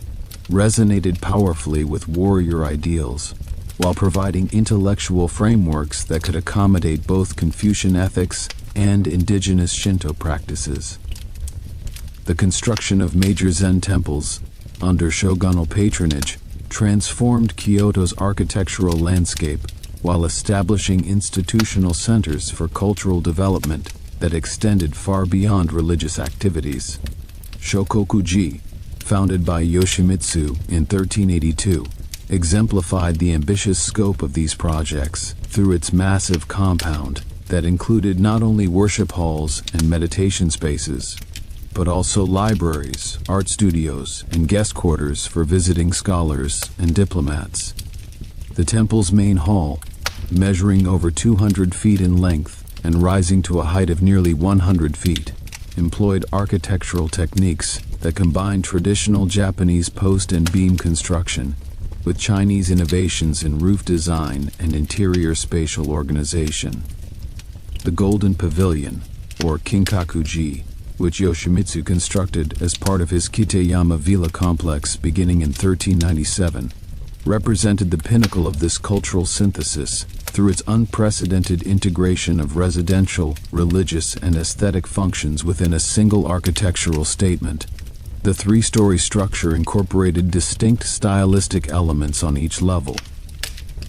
resonated powerfully with warrior ideals, while providing intellectual frameworks that could accommodate both Confucian ethics and indigenous Shinto practices. The construction of major Zen temples, under shogunal patronage, transformed Kyoto's architectural landscape while establishing institutional centers for cultural development that extended far beyond religious activities. Shokoku-ji, founded by Yoshimitsu in 1382, exemplified the ambitious scope of these projects through its massive compound that included not only worship halls and meditation spaces, but also libraries, art studios, and guest quarters for visiting scholars and diplomats. The temple's main hall, measuring over 200 feet in length and rising to a height of nearly 100 feet, employed architectural techniques that combined traditional Japanese post and beam construction with Chinese innovations in roof design and interior spatial organization. The Golden Pavilion, or Kinkaku-ji, which Yoshimitsu constructed as part of his Kitayama Villa complex beginning in 1397, represented the pinnacle of this cultural synthesis through its unprecedented integration of residential, religious, and aesthetic functions within a single architectural statement. The three-story structure incorporated distinct stylistic elements on each level.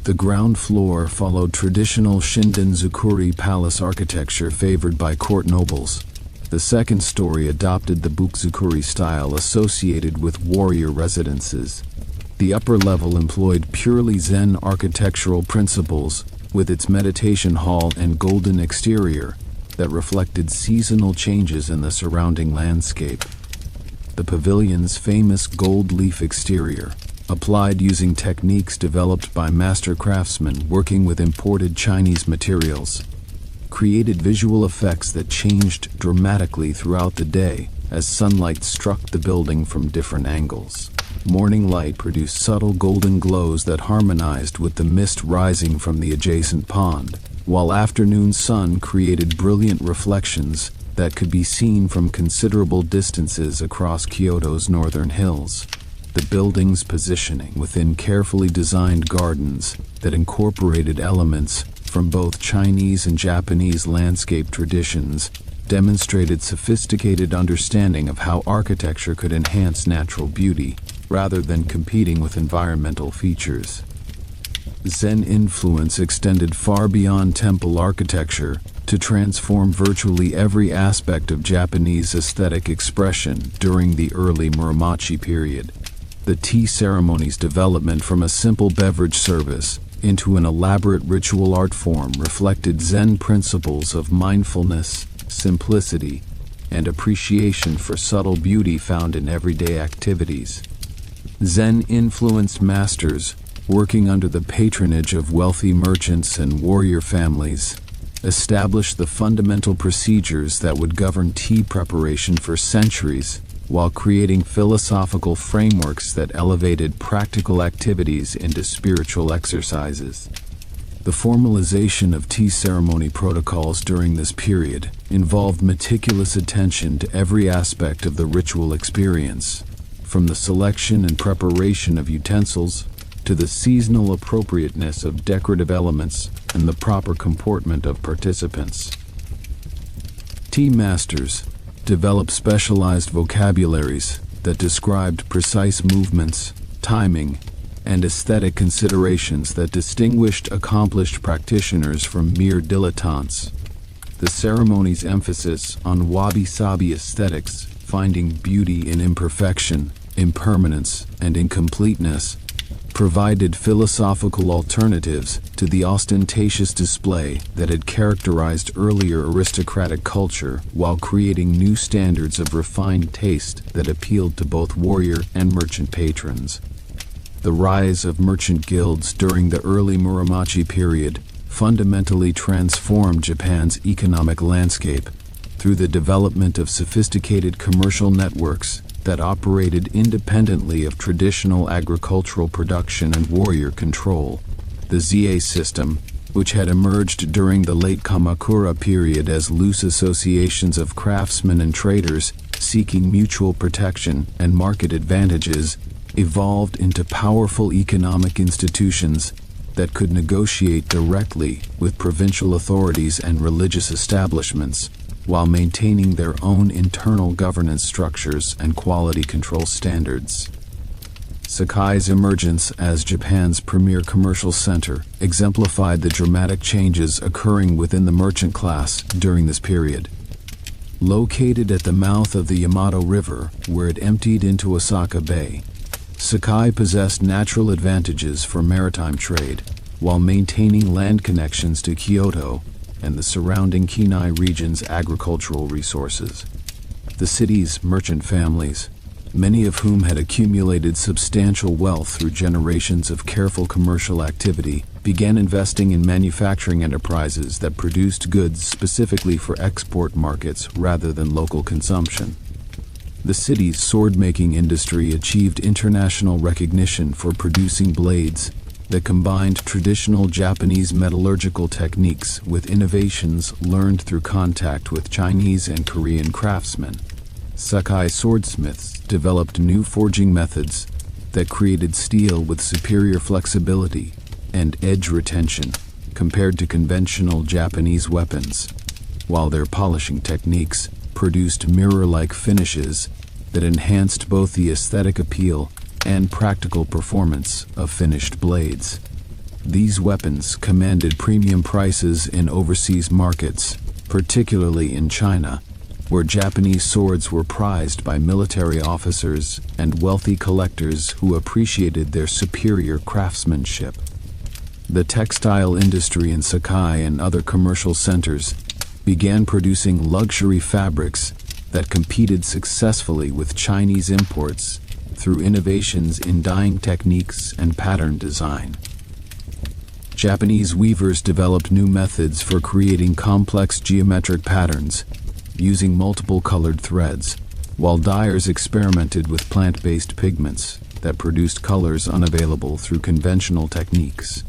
The ground floor followed traditional Shinden-zukuri palace architecture favored by court nobles. The second story adopted the Bukzukuri style associated with warrior residences. The upper level employed purely Zen architectural principles, with its meditation hall and golden exterior that reflected seasonal changes in the surrounding landscape. The pavilion's famous gold leaf exterior, applied using techniques developed by master craftsmen working with imported Chinese materials, created visual effects that changed dramatically throughout the day as sunlight struck the building from different angles. Morning light produced subtle golden glows that harmonized with the mist rising from the adjacent pond, while afternoon sun created brilliant reflections that could be seen from considerable distances across Kyoto's northern hills. The building's positioning within carefully designed gardens that incorporated elements from both Chinese and Japanese landscape traditions demonstrated sophisticated understanding of how architecture could enhance natural beauty rather than competing with environmental features. Zen influence extended far beyond temple architecture to transform virtually every aspect of Japanese aesthetic expression during the early Muromachi period. The tea ceremony's development from a simple beverage service into an elaborate ritual art form reflected Zen principles of mindfulness, simplicity, and appreciation for subtle beauty found in everyday activities. Zen-influenced masters, working under the patronage of wealthy merchants and warrior families, established the fundamental procedures that would govern tea preparation for centuries, while creating philosophical frameworks that elevated practical activities into spiritual exercises. The formalization of tea ceremony protocols during this period involved meticulous attention to every aspect of the ritual experience, from the selection and preparation of utensils to the seasonal appropriateness of decorative elements and the proper comportment of participants. Tea masters developed specialized vocabularies that described precise movements, timing, and aesthetic considerations that distinguished accomplished practitioners from mere dilettantes. The ceremony's emphasis on wabi-sabi aesthetics, finding beauty in imperfection, impermanence, and incompleteness, provided philosophical alternatives to the ostentatious display that had characterized earlier aristocratic culture while creating new standards of refined taste that appealed to both warrior and merchant patrons. The rise of merchant guilds during the early Muromachi period fundamentally transformed Japan's economic landscape through the development of sophisticated commercial networks that operated independently of traditional agricultural production and warrior control. The Zie system, which had emerged during the late Kamakura period as loose associations of craftsmen and traders seeking mutual protection and market advantages, evolved into powerful economic institutions that could negotiate directly with provincial authorities and religious establishments while maintaining their own internal governance structures and quality control standards. Sakai's emergence as Japan's premier commercial center exemplified the dramatic changes occurring within the merchant class during this period. Located at the mouth of the Yamato River, where it emptied into Osaka Bay, Sakai possessed natural advantages for maritime trade, while maintaining land connections to Kyoto and the surrounding Kinai region's agricultural resources. The city's merchant families, many of whom had accumulated substantial wealth through generations of careful commercial activity, began investing in manufacturing enterprises that produced goods specifically for export markets rather than local consumption. The city's sword-making industry achieved international recognition for producing blades that combined traditional Japanese metallurgical techniques with innovations learned through contact with Chinese and Korean craftsmen. Sakai swordsmiths developed new forging methods that created steel with superior flexibility and edge retention compared to conventional Japanese weapons, while their polishing techniques produced mirror-like finishes that enhanced both the aesthetic appeal and practical performance of finished blades. These weapons commanded premium prices in overseas markets, particularly in China, where Japanese swords were prized by military officers and wealthy collectors who appreciated their superior craftsmanship. The textile industry in Sakai and other commercial centers began producing luxury fabrics that competed successfully with Chinese imports through innovations in dyeing techniques and pattern design. Japanese weavers developed new methods for creating complex geometric patterns using multiple colored threads, while dyers experimented with plant-based pigments that produced colors unavailable through conventional techniques.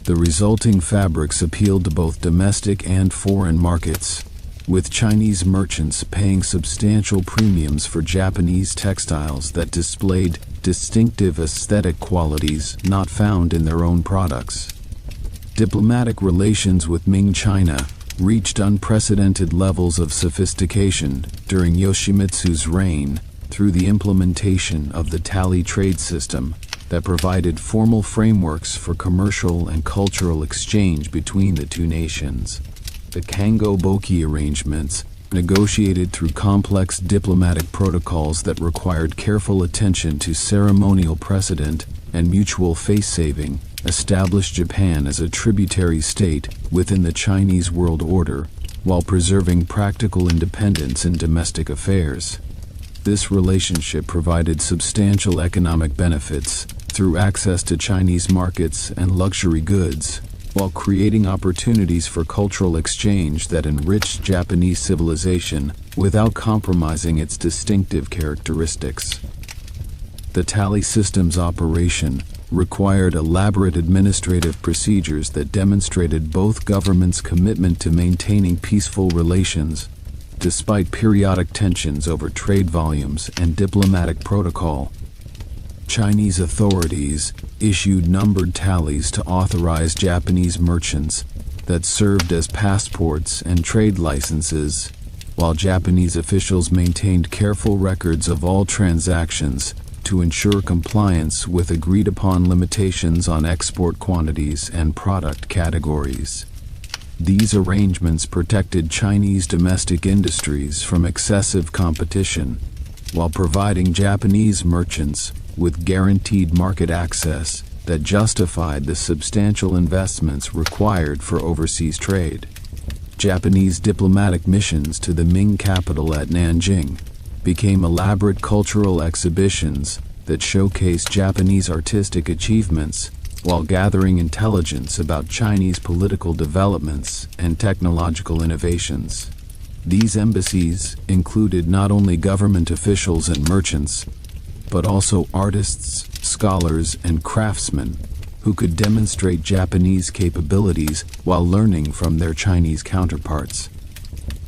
The resulting fabrics appealed to both domestic and foreign markets, with Chinese merchants paying substantial premiums for Japanese textiles that displayed distinctive aesthetic qualities not found in their own products. Diplomatic relations with Ming China reached unprecedented levels of sophistication during Yoshimitsu's reign through the implementation of the tally trade system that provided formal frameworks for commercial and cultural exchange between the two nations. The Kango-Boki arrangements, negotiated through complex diplomatic protocols that required careful attention to ceremonial precedent and mutual face-saving, established Japan as a tributary state within the Chinese world order, while preserving practical independence in domestic affairs. This relationship provided substantial economic benefits through access to Chinese markets and luxury goods, while creating opportunities for cultural exchange that enriched Japanese civilization without compromising its distinctive characteristics. The tally system's operation required elaborate administrative procedures that demonstrated both governments' commitment to maintaining peaceful relations, despite periodic tensions over trade volumes and diplomatic protocol. Chinese authorities issued numbered tallies to authorize Japanese merchants that served as passports and trade licenses, while Japanese officials maintained careful records of all transactions to ensure compliance with agreed-upon limitations on export quantities and product categories. These arrangements protected Chinese domestic industries from excessive competition, while providing Japanese merchants with guaranteed market access that justified the substantial investments required for overseas trade. Japanese diplomatic missions to the Ming capital at Nanjing became elaborate cultural exhibitions that showcased Japanese artistic achievements while gathering intelligence about Chinese political developments and technological innovations. These embassies included not only government officials and merchants, but also artists, scholars, and craftsmen who could demonstrate Japanese capabilities while learning from their Chinese counterparts.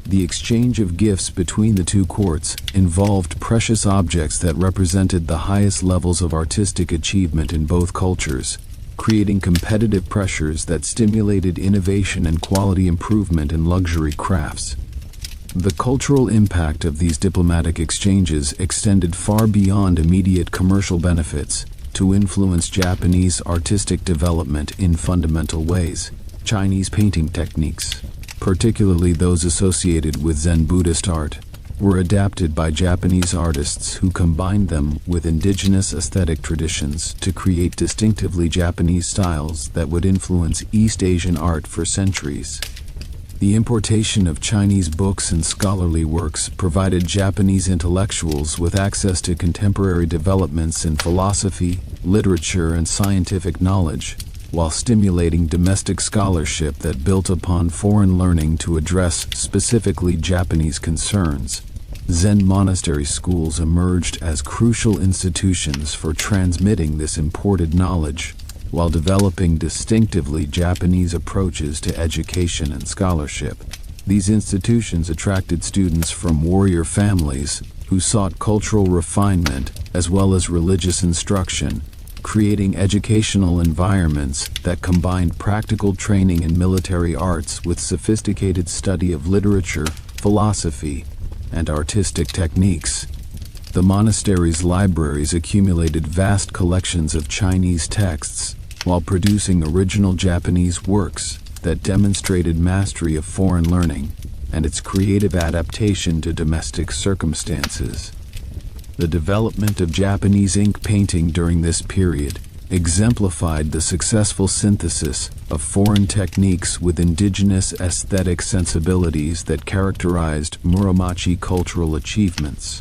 The exchange of gifts between the two courts involved precious objects that represented the highest levels of artistic achievement in both cultures, creating competitive pressures that stimulated innovation and quality improvement in luxury crafts. The cultural impact of these diplomatic exchanges extended far beyond immediate commercial benefits to influence Japanese artistic development in fundamental ways. Chinese painting techniques, particularly those associated with Zen Buddhist art, were adapted by Japanese artists who combined them with indigenous aesthetic traditions to create distinctively Japanese styles that would influence East Asian art for centuries. The importation of Chinese books and scholarly works provided Japanese intellectuals with access to contemporary developments in philosophy, literature, and scientific knowledge, while stimulating domestic scholarship that built upon foreign learning to address specifically Japanese concerns. Zen monastery schools emerged as crucial institutions for transmitting this imported knowledge, while developing distinctively Japanese approaches to education and scholarship. These institutions attracted students from warrior families who sought cultural refinement as well as religious instruction, creating educational environments that combined practical training in military arts with sophisticated study of literature, philosophy, and artistic techniques. The monastery's libraries accumulated vast collections of Chinese texts, while producing original Japanese works that demonstrated mastery of foreign learning and its creative adaptation to domestic circumstances. The development of Japanese ink painting during this period exemplified the successful synthesis of foreign techniques with indigenous aesthetic sensibilities that characterized Muromachi cultural achievements.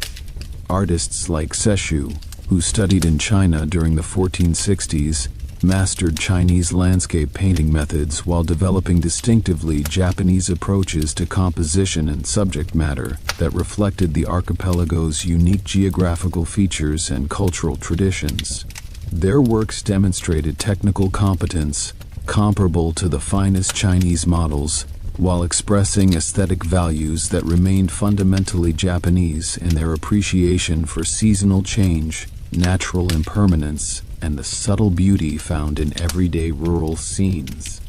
Artists like Sesshu, who studied in China during the 1460s, mastered Chinese landscape painting methods while developing distinctively Japanese approaches to composition and subject matter that reflected the archipelago's unique geographical features and cultural traditions. Their works demonstrated technical competence comparable to the finest Chinese models, while expressing aesthetic values that remained fundamentally Japanese in their appreciation for seasonal change, natural impermanence, and the subtle beauty found in everyday rural scenes.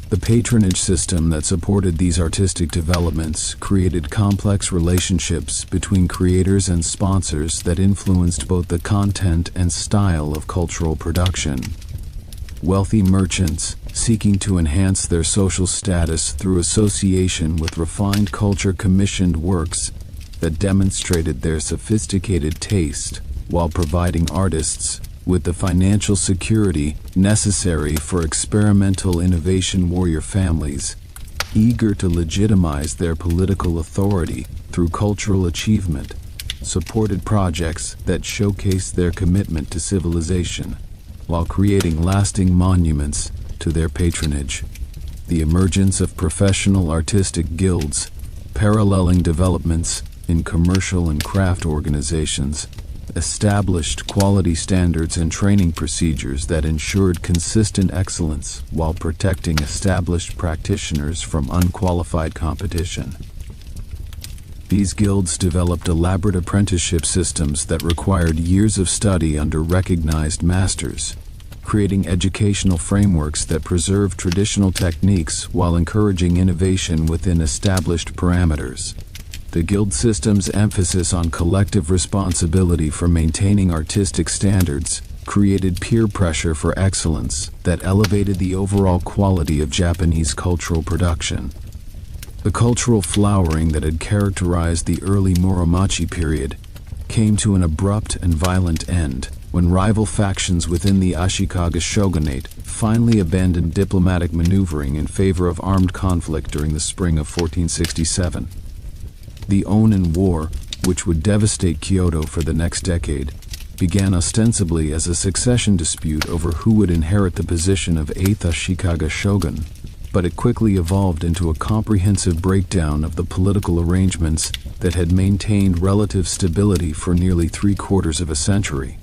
The patronage system that supported these artistic developments created complex relationships between creators and sponsors that influenced both the content and style of cultural production. Wealthy merchants, seeking to enhance their social status through association with refined culture, commissioned works that demonstrated their sophisticated taste, while providing artists with the financial security necessary for experimental innovation. Warrior families, eager to legitimize their political authority through cultural achievement, supported projects that showcased their commitment to civilization, while creating lasting monuments to their patronage. The emergence of professional artistic guilds, paralleling developments in commercial and craft organizations, established quality standards and training procedures that ensured consistent excellence while protecting established practitioners from unqualified competition. These guilds developed elaborate apprenticeship systems that required years of study under recognized masters, creating educational frameworks that preserved traditional techniques while encouraging innovation within established parameters. The guild system's emphasis on collective responsibility for maintaining artistic standards created peer pressure for excellence that elevated the overall quality of Japanese cultural production. The cultural flowering that had characterized the early Muromachi period came to an abrupt and violent end when rival factions within the Ashikaga shogunate finally abandoned diplomatic maneuvering in favor of armed conflict during the spring of 1467. The Onin War, which would devastate Kyoto for the next decade, began ostensibly as a succession dispute over who would inherit the position of 8th Ashikaga shogun, but it quickly evolved into a comprehensive breakdown of the political arrangements that had maintained relative stability for nearly 3/4 of a century.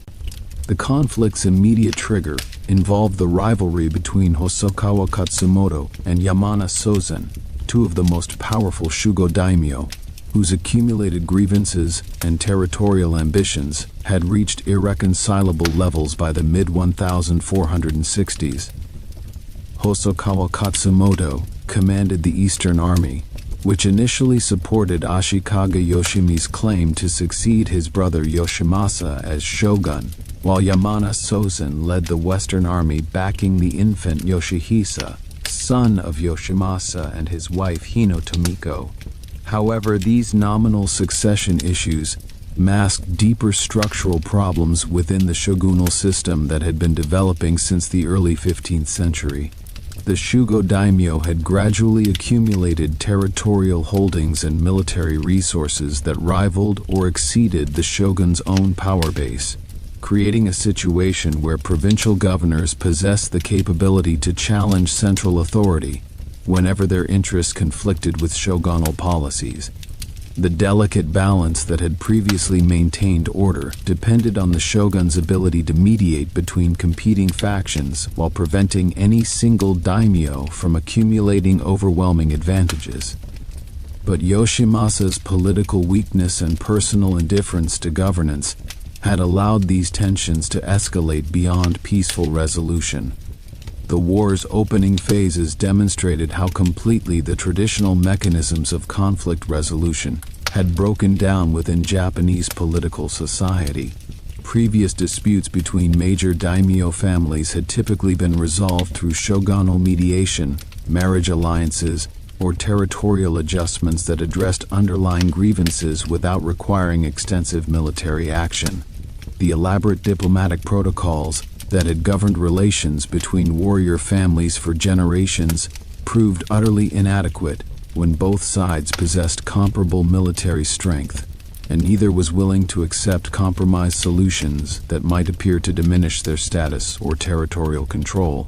The conflict's immediate trigger involved the rivalry between Hosokawa Katsumoto and Yamana Sozen, two of the most powerful Shugo daimyo, whose accumulated grievances and territorial ambitions had reached irreconcilable levels by the mid-1460s. Hosokawa Katsumoto commanded the Eastern Army, which initially supported Ashikaga Yoshimi's claim to succeed his brother Yoshimasa as shogun, while Yamana Sozen led the Western Army backing the infant Yoshihisa, son of Yoshimasa and his wife Hinotomiko. However, these nominal succession issues masked deeper structural problems within the shogunal system that had been developing since the early 15th century. The Shugo daimyo had gradually accumulated territorial holdings and military resources that rivaled or exceeded the shogun's own power base, creating a situation where provincial governors possessed the capability to challenge central authority whenever their interests conflicted with shogunal policies. The delicate balance that had previously maintained order depended on the shogun's ability to mediate between competing factions while preventing any single daimyo from accumulating overwhelming advantages. But Yoshimasa's political weakness and personal indifference to governance had allowed these tensions to escalate beyond peaceful resolution. The war's opening phases demonstrated how completely the traditional mechanisms of conflict resolution had broken down within Japanese political society. Previous disputes between major daimyo families had typically been resolved through shogunal mediation, marriage alliances, or territorial adjustments that addressed underlying grievances without requiring extensive military action. The elaborate diplomatic protocols that had governed relations between warrior families for generations proved utterly inadequate when both sides possessed comparable military strength, and neither was willing to accept compromise solutions that might appear to diminish their status or territorial control.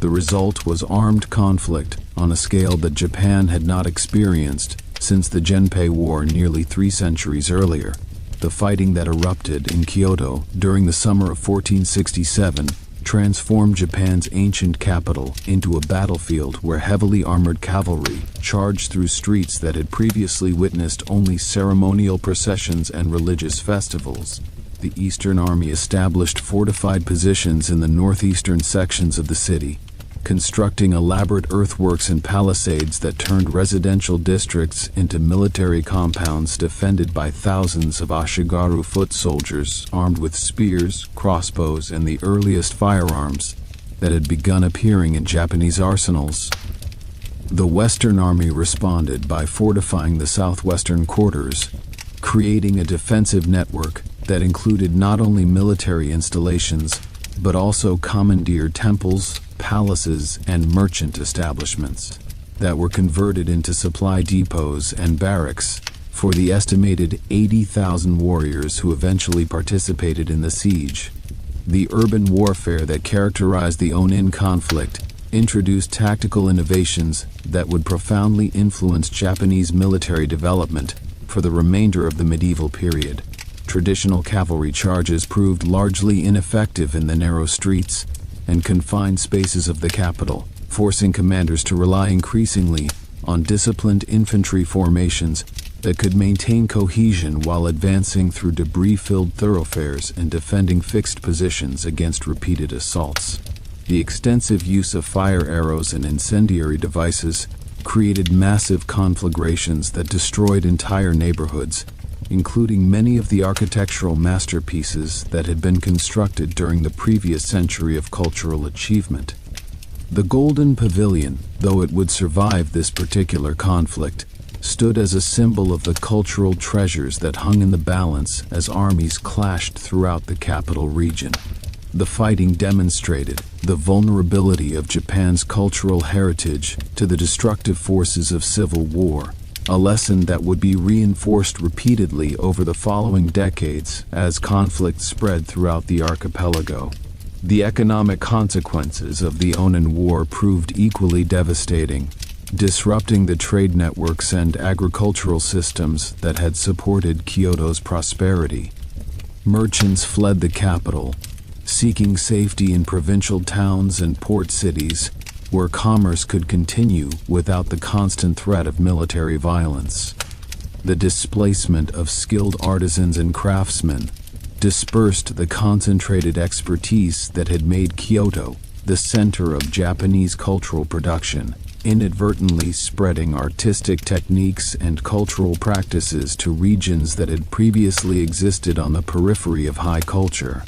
The result was armed conflict on a scale that Japan had not experienced since the Genpei War nearly 3 centuries earlier. The fighting that erupted in Kyoto during the summer of 1467 transformed Japan's ancient capital into a battlefield where heavily armored cavalry charged through streets that had previously witnessed only ceremonial processions and religious festivals. The Eastern Army established fortified positions in the northeastern sections of the city, constructing elaborate earthworks and palisades that turned residential districts into military compounds defended by thousands of Ashigaru foot soldiers armed with spears, crossbows, and the earliest firearms that had begun appearing in Japanese arsenals. The Western Army responded by fortifying the southwestern quarters, creating a defensive network that included not only military installations, but also commandeered temples, palaces, and merchant establishments that were converted into supply depots and barracks for the estimated 80,000 warriors who eventually participated in the siege. The urban warfare that characterized the Onin conflict introduced tactical innovations that would profoundly influence Japanese military development for the remainder of the medieval period. Traditional cavalry charges proved largely ineffective in the narrow streets and confined spaces of the capital, forcing commanders to rely increasingly on disciplined infantry formations that could maintain cohesion while advancing through debris-filled thoroughfares and defending fixed positions against repeated assaults. The extensive use of fire arrows and incendiary devices created massive conflagrations that destroyed entire neighborhoods, including many of the architectural masterpieces that had been constructed during the previous century of cultural achievement. The Golden Pavilion, though it would survive this particular conflict, stood as a symbol of the cultural treasures that hung in the balance as armies clashed throughout the capital region. The fighting demonstrated the vulnerability of Japan's cultural heritage to the destructive forces of civil war, a lesson that would be reinforced repeatedly over the following decades as conflict spread throughout the archipelago. The economic consequences of the Onin War proved equally devastating, disrupting the trade networks and agricultural systems that had supported Kyoto's prosperity. Merchants fled the capital, seeking safety in provincial towns and port cities, where commerce could continue without the constant threat of military violence. The displacement of skilled artisans and craftsmen dispersed the concentrated expertise that had made Kyoto the center of Japanese cultural production, inadvertently spreading artistic techniques and cultural practices to regions that had previously existed on the periphery of high culture.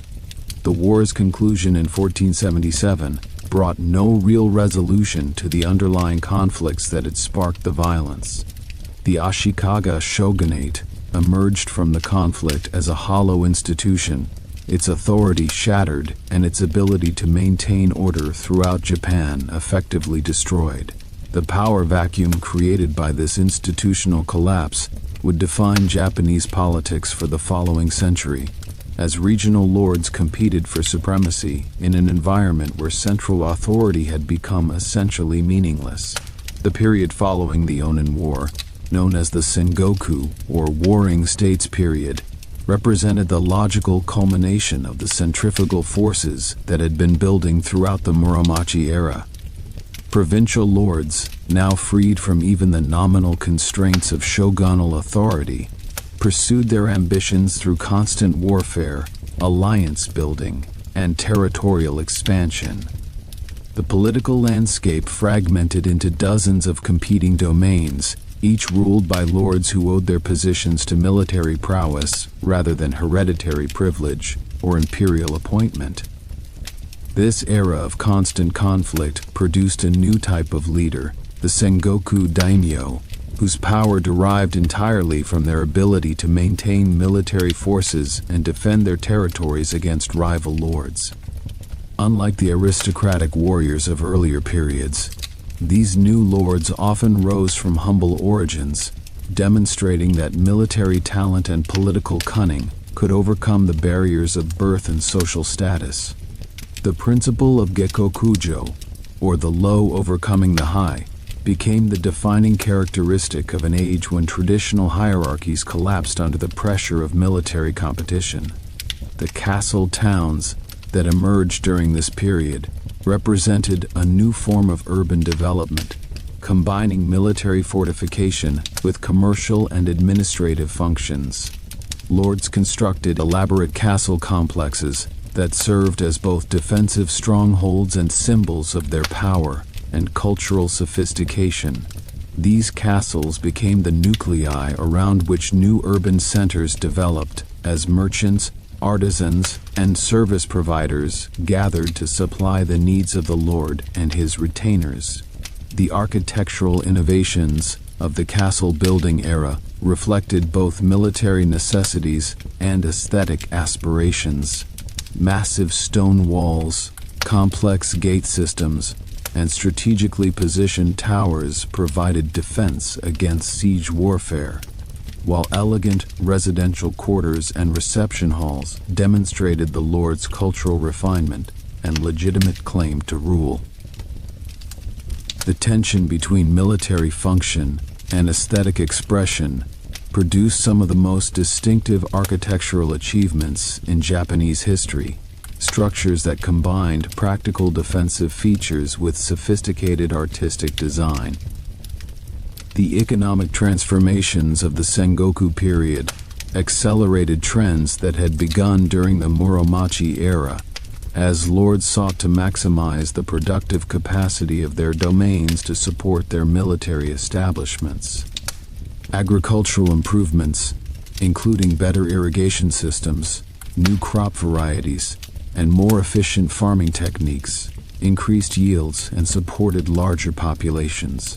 The war's conclusion in 1477 brought no real resolution to the underlying conflicts that had sparked the violence. The Ashikaga shogunate emerged from the conflict as a hollow institution, its authority shattered and its ability to maintain order throughout Japan effectively destroyed. The power vacuum created by this institutional collapse would define Japanese politics for the following century, as regional lords competed for supremacy in an environment where central authority had become essentially meaningless. The period following the Onin War, known as the Sengoku, or Warring States period, represented the logical culmination of the centrifugal forces that had been building throughout the Muromachi era. Provincial lords, now freed from even the nominal constraints of shogunal authority, pursued their ambitions through constant warfare, alliance building, and territorial expansion. The political landscape fragmented into dozens of competing domains, each ruled by lords who owed their positions to military prowess rather than hereditary privilege or imperial appointment. This era of constant conflict produced a new type of leader, the Sengoku daimyo, whose power derived entirely from their ability to maintain military forces and defend their territories against rival lords. Unlike the aristocratic warriors of earlier periods, these new lords often rose from humble origins, demonstrating that military talent and political cunning could overcome the barriers of birth and social status. The principle of Gekkokujo, or the low overcoming the high, became the defining characteristic of an age when traditional hierarchies collapsed under the pressure of military competition. The castle towns that emerged during this period represented a new form of urban development, combining military fortification with commercial and administrative functions. Lords constructed elaborate castle complexes that served as both defensive strongholds and symbols of their power and cultural sophistication. These castles became the nuclei around which new urban centers developed as merchants, artisans, and service providers gathered to supply the needs of the lord and his retainers. The architectural innovations of the castle-building era reflected both military necessities and aesthetic aspirations. Massive stone walls, complex gate systems, and strategically positioned towers provided defense against siege warfare, while elegant residential quarters and reception halls demonstrated the lord's cultural refinement and legitimate claim to rule. The tension between military function and aesthetic expression produced some of the most distinctive architectural achievements in Japanese history, structures that combined practical defensive features with sophisticated artistic design. The economic transformations of the Sengoku period accelerated trends that had begun during the Muromachi era, as lords sought to maximize the productive capacity of their domains to support their military establishments. Agricultural improvements, including better irrigation systems, new crop varieties, and more efficient farming techniques, increased yields and supported larger populations.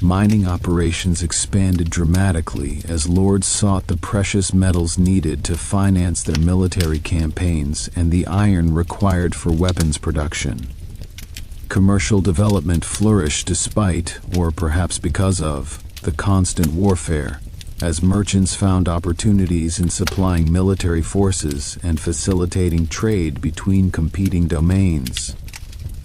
Mining operations expanded dramatically as lords sought the precious metals needed to finance their military campaigns and the iron required for weapons production. Commercial development flourished despite, or perhaps because of, the constant warfare, as merchants found opportunities in supplying military forces and facilitating trade between competing domains.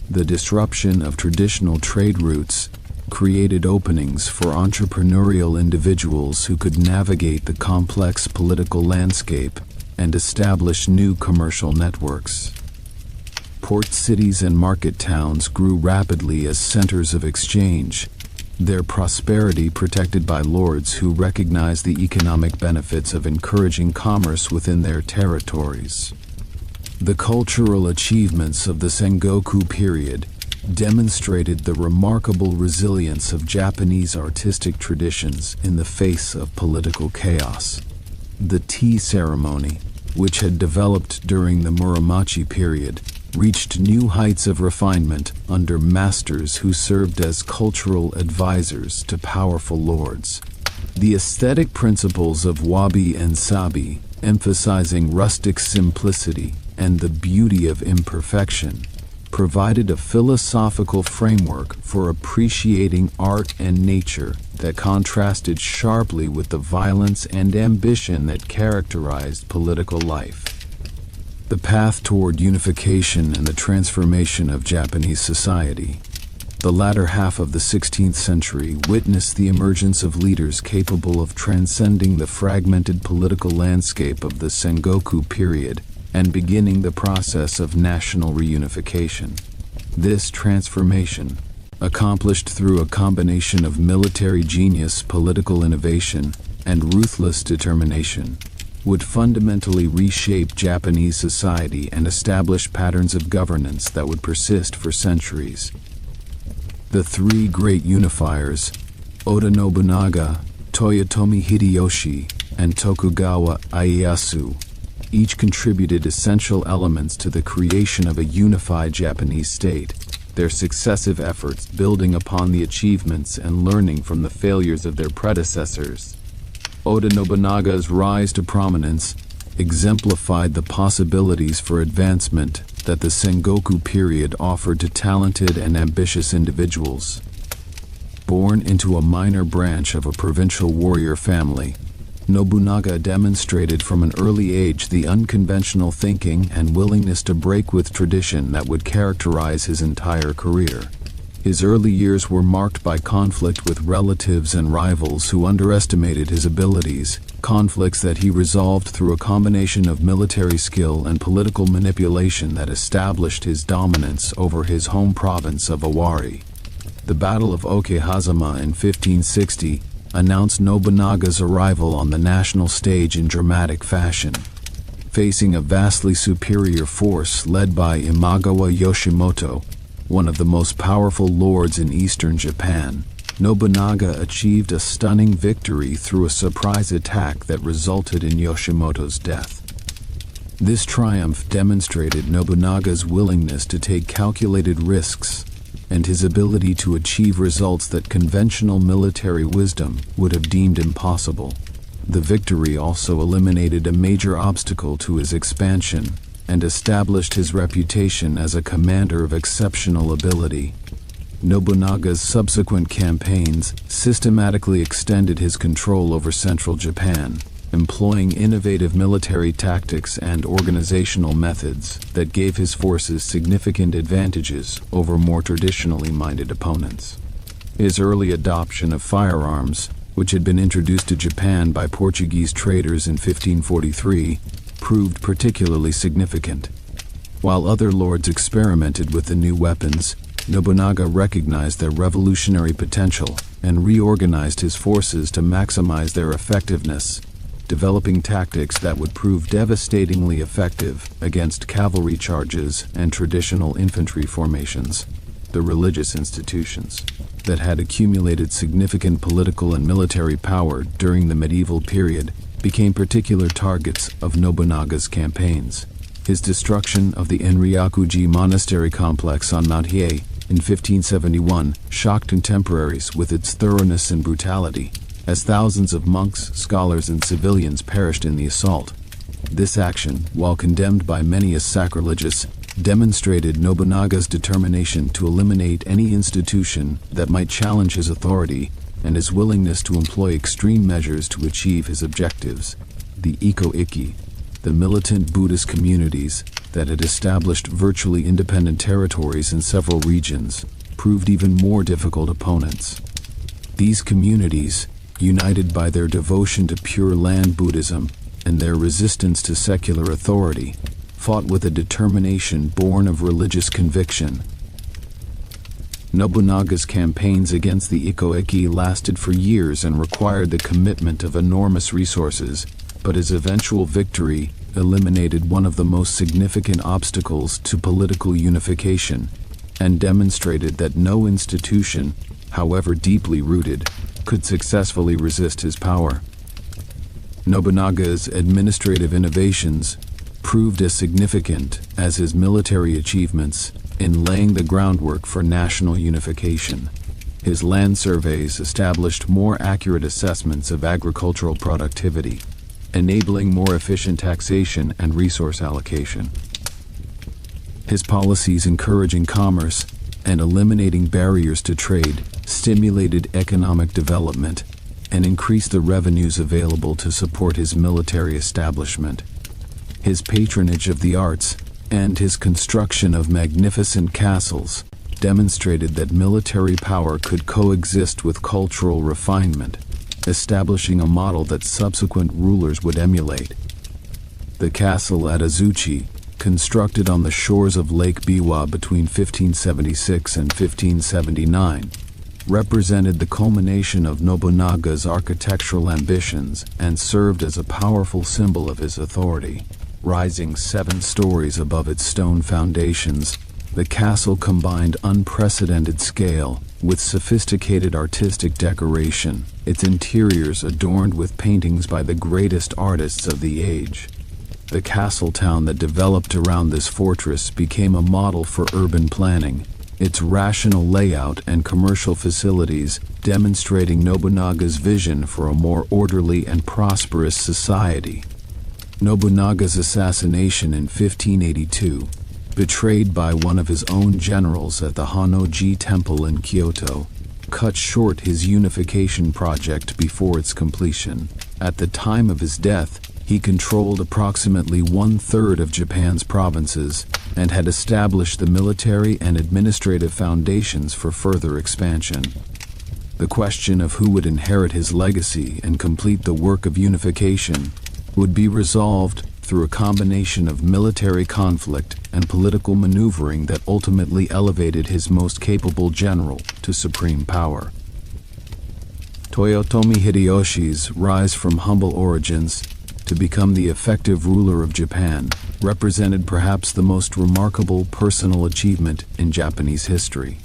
The disruption of traditional trade routes created openings for entrepreneurial individuals who could navigate the complex political landscape and establish new commercial networks. Port cities and market towns grew rapidly as centers of exchange, their prosperity protected by lords who recognized the economic benefits of encouraging commerce within their territories. The cultural achievements of the Sengoku period demonstrated the remarkable resilience of Japanese artistic traditions in the face of political chaos. The tea ceremony, which had developed during the Muromachi period, reached new heights of refinement under masters who served as cultural advisors to powerful lords. The aesthetic principles of wabi and sabi, emphasizing rustic simplicity and the beauty of imperfection, provided a philosophical framework for appreciating art and nature that contrasted sharply with the violence and ambition that characterized political life. The path toward unification and the transformation of Japanese society. The latter half of the 16th century witnessed the emergence of leaders capable of transcending the fragmented political landscape of the Sengoku period and beginning the process of national reunification. This transformation, accomplished through a combination of military genius, political innovation, and ruthless determination, would fundamentally reshape Japanese society and establish patterns of governance that would persist for centuries. The three great unifiers, Oda Nobunaga, Toyotomi Hideyoshi, and Tokugawa Ieyasu, each contributed essential elements to the creation of a unified Japanese state, their successive efforts building upon the achievements and learning from the failures of their predecessors. Oda Nobunaga's rise to prominence exemplified the possibilities for advancement that the Sengoku period offered to talented and ambitious individuals. Born into a minor branch of a provincial warrior family, Nobunaga demonstrated from an early age the unconventional thinking and willingness to break with tradition that would characterize his entire career. His early years were marked by conflict with relatives and rivals who underestimated his abilities, conflicts that he resolved through a combination of military skill and political manipulation that established his dominance over his home province of Owari. The Battle of Okehazama in 1560 announced Nobunaga's arrival on the national stage in dramatic fashion. Facing a vastly superior force led by Imagawa Yoshimoto, one of the most powerful lords in eastern Japan, Nobunaga achieved a stunning victory through a surprise attack that resulted in Yoshimoto's death. This triumph demonstrated Nobunaga's willingness to take calculated risks and his ability to achieve results that conventional military wisdom would have deemed impossible. The victory also eliminated a major obstacle to his expansion and established his reputation as a commander of exceptional ability. Nobunaga's subsequent campaigns systematically extended his control over central Japan, employing innovative military tactics and organizational methods that gave his forces significant advantages over more traditionally minded opponents. His early adoption of firearms, which had been introduced to Japan by Portuguese traders in 1543, proved particularly significant. While other lords experimented with the new weapons, Nobunaga recognized their revolutionary potential and reorganized his forces to maximize their effectiveness, developing tactics that would prove devastatingly effective against cavalry charges and traditional infantry formations. The religious institutions that had accumulated significant political and military power during the medieval period became particular targets of Nobunaga's campaigns. His destruction of the Enryakuji monastery complex on Mount Hiei in 1571 shocked contemporaries with its thoroughness and brutality, as thousands of monks, scholars, and civilians perished in the assault. This action, while condemned by many as sacrilegious, demonstrated Nobunaga's determination to eliminate any institution that might challenge his authority and his willingness to employ extreme measures to achieve his objectives. The Iko-Ikki, the militant Buddhist communities that had established virtually independent territories in several regions, proved even more difficult opponents. These communities, united by their devotion to Pure Land Buddhism and their resistance to secular authority, fought with a determination born of religious conviction. Nobunaga's campaigns against the Ikoeki lasted for years and required the commitment of enormous resources, but his eventual victory eliminated one of the most significant obstacles to political unification and demonstrated that no institution, however deeply rooted, could successfully resist his power. Nobunaga's administrative innovations proved as significant as his military achievements in laying the groundwork for national unification. His land surveys established more accurate assessments of agricultural productivity, enabling more efficient taxation and resource allocation. His policies encouraging commerce and eliminating barriers to trade stimulated economic development and increased the revenues available to support his military establishment. His patronage of the arts and his construction of magnificent castles demonstrated that military power could coexist with cultural refinement, establishing a model that subsequent rulers would emulate. The castle at Azuchi, constructed on the shores of Lake Biwa between 1576 and 1579, represented the culmination of Nobunaga's architectural ambitions and served as a powerful symbol of his authority. Rising 7 stories above its stone foundations, the castle combined unprecedented scale with sophisticated artistic decoration, its interiors adorned with paintings by the greatest artists of the age. The castle town that developed around this fortress became a model for urban planning, its rational layout and commercial facilities demonstrating Nobunaga's vision for a more orderly and prosperous society. Nobunaga's assassination in 1582, betrayed by one of his own generals at the Honnoji Temple in Kyoto, cut short his unification project before its completion. At the time of his death, he controlled approximately 1/3 of Japan's provinces and had established the military and administrative foundations for further expansion. The question of who would inherit his legacy and complete the work of unification would be resolved through a combination of military conflict and political maneuvering that ultimately elevated his most capable general to supreme power. Toyotomi Hideyoshi's rise from humble origins to become the effective ruler of Japan represented perhaps the most remarkable personal achievement in Japanese history.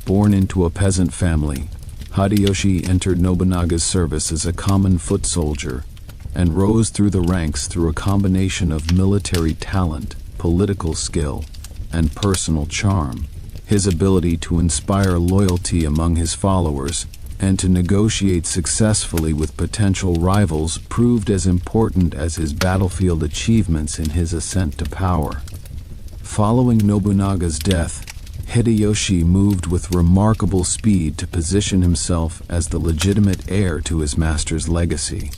Born into a peasant family, Hideyoshi entered Nobunaga's service as a common foot soldier and rose through the ranks through a combination of military talent, political skill, and personal charm. His ability to inspire loyalty among his followers and to negotiate successfully with potential rivals proved as important as his battlefield achievements in his ascent to power. Following Nobunaga's death, Hideyoshi moved with remarkable speed to position himself as the legitimate heir to his master's legacy.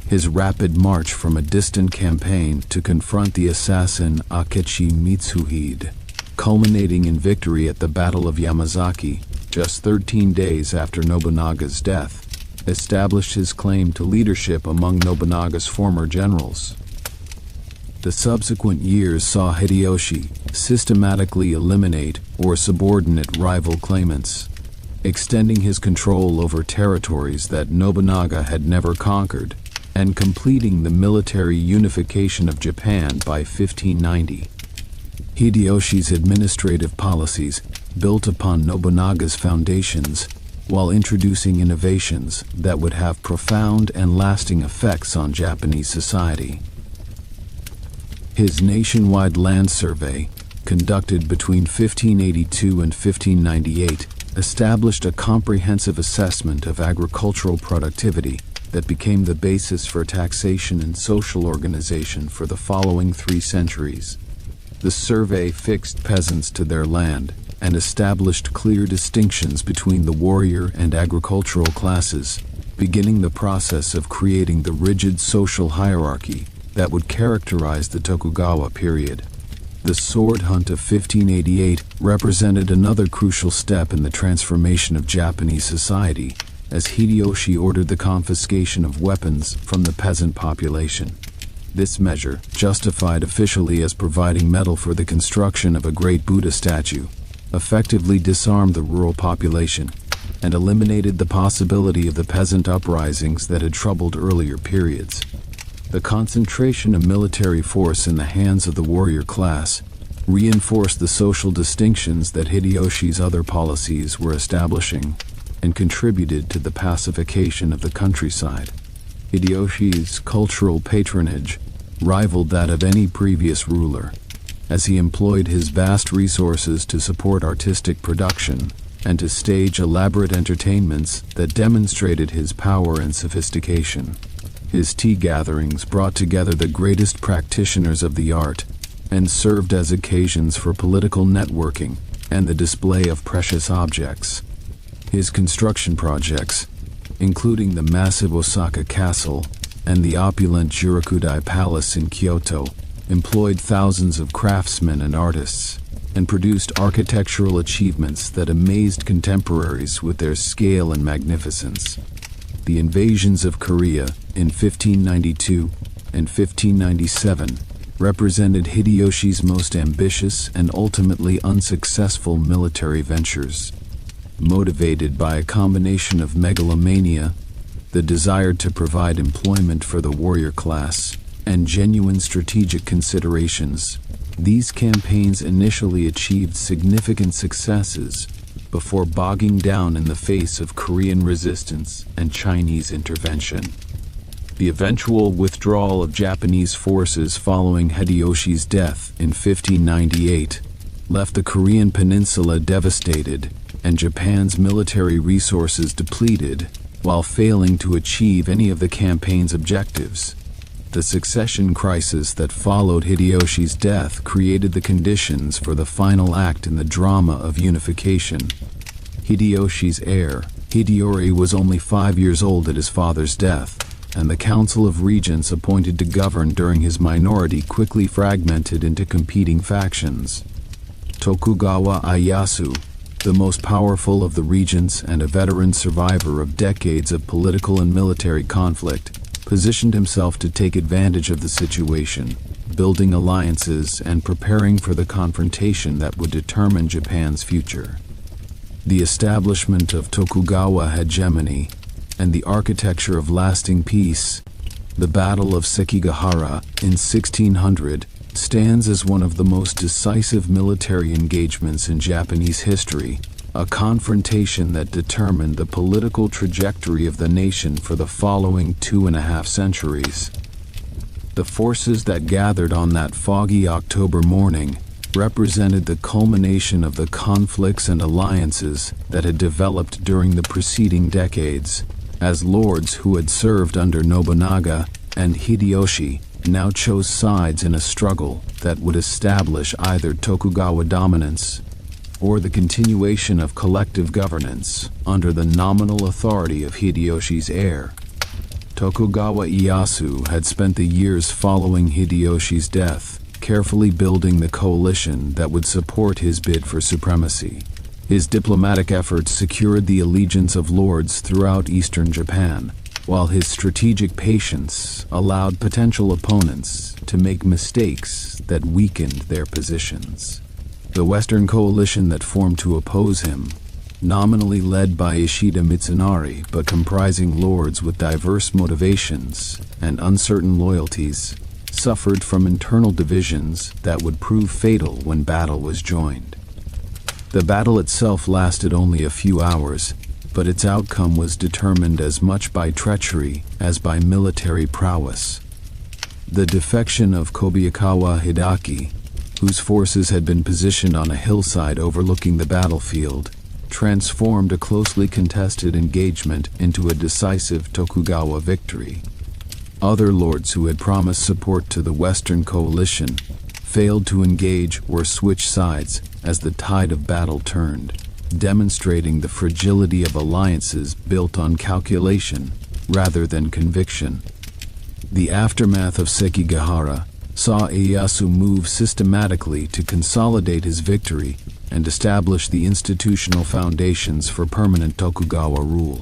His rapid march from a distant campaign to confront the assassin Akechi Mitsuhide, culminating in victory at the Battle of Yamazaki, just 13 days after Nobunaga's death, established his claim to leadership among Nobunaga's former generals. The subsequent years saw Hideyoshi systematically eliminate or subordinate rival claimants, extending his control over territories that Nobunaga had never conquered, and completing the military unification of Japan by 1590. Hideyoshi's administrative policies built upon Nobunaga's foundations while introducing innovations that would have profound and lasting effects on Japanese society. His nationwide land survey, conducted between 1582 and 1598, established a comprehensive assessment of agricultural productivity that became the basis for taxation and social organization for the following 3 centuries. The survey fixed peasants to their land and established clear distinctions between the warrior and agricultural classes, beginning the process of creating the rigid social hierarchy that would characterize the Tokugawa period. The sword hunt of 1588 represented another crucial step in the transformation of Japanese society, as Hideyoshi ordered the confiscation of weapons from the peasant population. This measure, justified officially as providing metal for the construction of a great Buddha statue, effectively disarmed the rural population, and eliminated the possibility of the peasant uprisings that had troubled earlier periods. The concentration of military force in the hands of the warrior class reinforced the social distinctions that Hideyoshi's other policies were establishing, and contributed to the pacification of the countryside. Hideyoshi's cultural patronage rivaled that of any previous ruler, as he employed his vast resources to support artistic production and to stage elaborate entertainments that demonstrated his power and sophistication. His tea gatherings brought together the greatest practitioners of the art and served as occasions for political networking and the display of precious objects. His construction projects, including the massive Osaka Castle and the opulent Jurikudai Palace in Kyoto, employed thousands of craftsmen and artists, and produced architectural achievements that amazed contemporaries with their scale and magnificence. The invasions of Korea in 1592 and 1597 represented Hideyoshi's most ambitious and ultimately unsuccessful military ventures. Motivated by a combination of megalomania, the desire to provide employment for the warrior class, and genuine strategic considerations, these campaigns initially achieved significant successes before bogging down in the face of Korean resistance and Chinese intervention. The eventual withdrawal of Japanese forces following Hideyoshi's death in 1598 left the Korean peninsula devastated and Japan's military resources depleted, while failing to achieve any of the campaign's objectives. The succession crisis that followed Hideyoshi's death created the conditions for the final act in the drama of unification. Hideyoshi's heir, Hideyori, was only 5 years old at his father's death, and the Council of Regents appointed to govern during his minority quickly fragmented into competing factions. Tokugawa Ieyasu, the most powerful of the regents and a veteran survivor of decades of political and military conflict, positioned himself to take advantage of the situation, building alliances and preparing for the confrontation that would determine Japan's future. The establishment of Tokugawa hegemony and the architecture of lasting peace, the Battle of Sekigahara in 1600, stands as one of the most decisive military engagements in Japanese history, a confrontation that determined the political trajectory of the nation for the following 2.5 centuries. The forces that gathered on that foggy October morning represented the culmination of the conflicts and alliances that had developed during the preceding decades, as lords who had served under Nobunaga and Hideyoshi now chose sides in a struggle that would establish either Tokugawa dominance or the continuation of collective governance under the nominal authority of Hideyoshi's heir. Tokugawa Ieyasu had spent the years following Hideyoshi's death carefully building the coalition that would support his bid for supremacy. His diplomatic efforts secured the allegiance of lords throughout eastern Japan, while his strategic patience allowed potential opponents to make mistakes that weakened their positions. The Western coalition that formed to oppose him, nominally led by Ishida Mitsunari but comprising lords with diverse motivations and uncertain loyalties, suffered from internal divisions that would prove fatal when battle was joined. The battle itself lasted only a few hours, but its outcome was determined as much by treachery as by military prowess. The defection of Kobayakawa Hidaki, whose forces had been positioned on a hillside overlooking the battlefield, transformed a closely contested engagement into a decisive Tokugawa victory. Other lords who had promised support to the Western coalition failed to engage or switch sides as the tide of battle turned, demonstrating the fragility of alliances built on calculation rather than conviction. The aftermath of Sekigahara saw Ieyasu move systematically to consolidate his victory and establish the institutional foundations for permanent Tokugawa rule.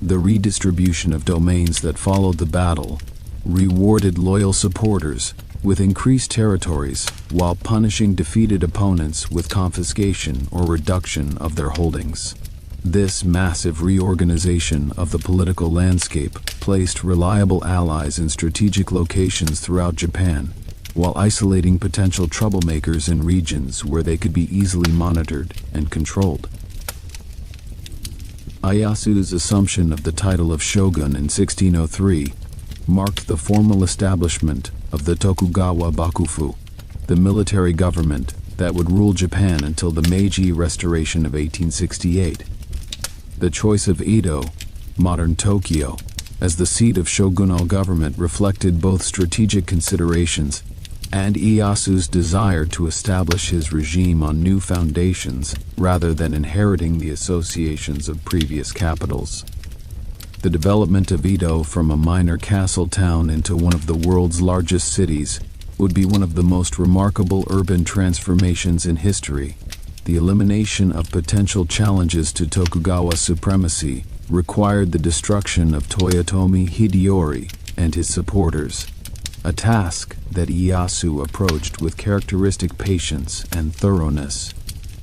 The redistribution of domains that followed the battle rewarded loyal supporters with increased territories, while punishing defeated opponents with confiscation or reduction of their holdings. This massive reorganization of the political landscape placed reliable allies in strategic locations throughout Japan, while isolating potential troublemakers in regions where they could be easily monitored and controlled. Ieyasu's assumption of the title of shogun in 1603 marked the formal establishment of the Tokugawa Bakufu, the military government that would rule Japan until the Meiji Restoration of 1868. The choice of Edo, modern Tokyo, as the seat of shogunal government reflected both strategic considerations and Ieyasu's desire to establish his regime on new foundations rather than inheriting the associations of previous capitals. The development of Edo from a minor castle town into one of the world's largest cities would be one of the most remarkable urban transformations in history. The elimination of potential challenges to Tokugawa supremacy required the destruction of Toyotomi Hideyoshi and his supporters, a task that Ieyasu approached with characteristic patience and thoroughness.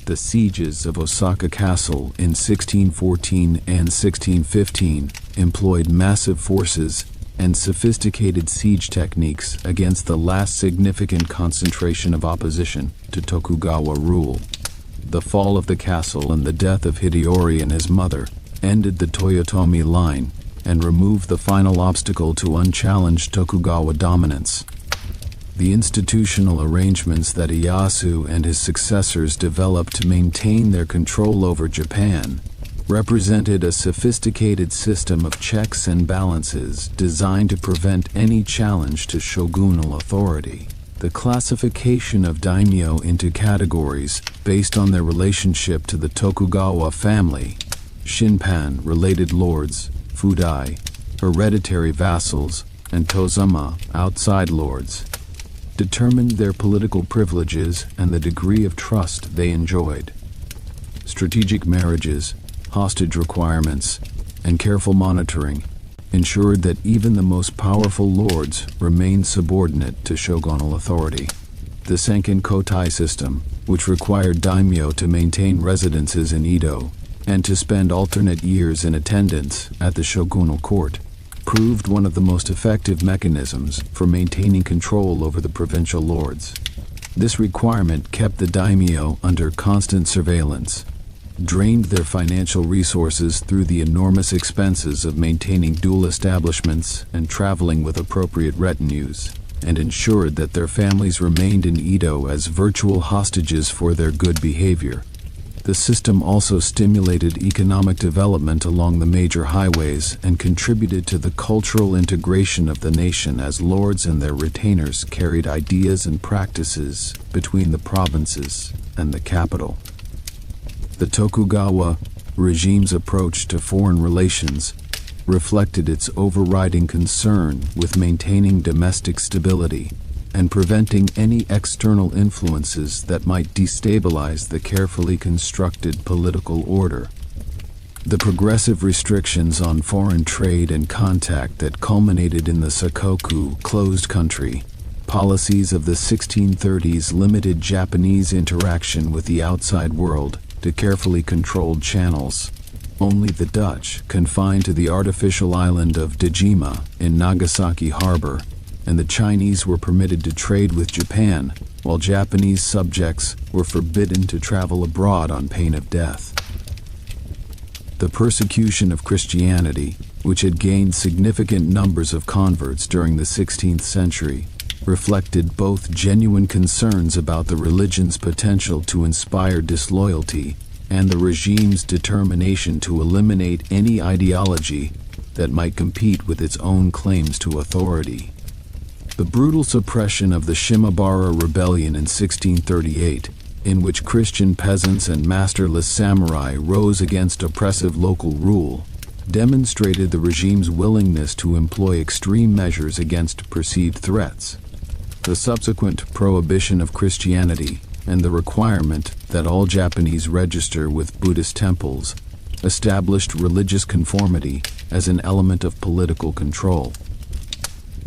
The sieges of Osaka Castle in 1614 and 1615 employed massive forces and sophisticated siege techniques against the last significant concentration of opposition to Tokugawa rule. The fall of the castle and the death of Hideyoshi and his mother ended the Toyotomi line and removed the final obstacle to unchallenged Tokugawa dominance. The institutional arrangements that Ieyasu and his successors developed to maintain their control over Japan represented a sophisticated system of checks and balances designed to prevent any challenge to shogunal authority. The classification of daimyo into categories based on their relationship to the Tokugawa family, shinpan, related lords, fudai, hereditary vassals, and tozama, outside lords, determined their political privileges and the degree of trust they enjoyed. Strategic marriages, hostage requirements, and careful monitoring ensured that even the most powerful lords remained subordinate to shogunal authority. The Senkin Kotai system, which required daimyo to maintain residences in Edo and to spend alternate years in attendance at the shogunal court, proved one of the most effective mechanisms for maintaining control over the provincial lords. This requirement kept the daimyo under constant surveillance, drained their financial resources through the enormous expenses of maintaining dual establishments and traveling with appropriate retinues, and ensured that their families remained in Edo as virtual hostages for their good behavior. The system also stimulated economic development along the major highways and contributed to the cultural integration of the nation as lords and their retainers carried ideas and practices between the provinces and the capital. The Tokugawa regime's approach to foreign relations reflected its overriding concern with maintaining domestic stability and preventing any external influences that might destabilize the carefully constructed political order. The progressive restrictions on foreign trade and contact that culminated in the Sengoku closed country policies of the 1630s limited Japanese interaction with the outside world to carefully controlled channels. Only the Dutch, confined to the artificial island of Dejima in Nagasaki Harbor, and the Chinese were permitted to trade with Japan, while Japanese subjects were forbidden to travel abroad on pain of death. The persecution of Christianity, which had gained significant numbers of converts during the 16th century, reflected both genuine concerns about the religion's potential to inspire disloyalty and the regime's determination to eliminate any ideology that might compete with its own claims to authority. The brutal suppression of the Shimabara Rebellion in 1638, in which Christian peasants and masterless samurai rose against oppressive local rule, demonstrated the regime's willingness to employ extreme measures against perceived threats. The subsequent prohibition of Christianity and the requirement that all Japanese register with Buddhist temples established religious conformity as an element of political control.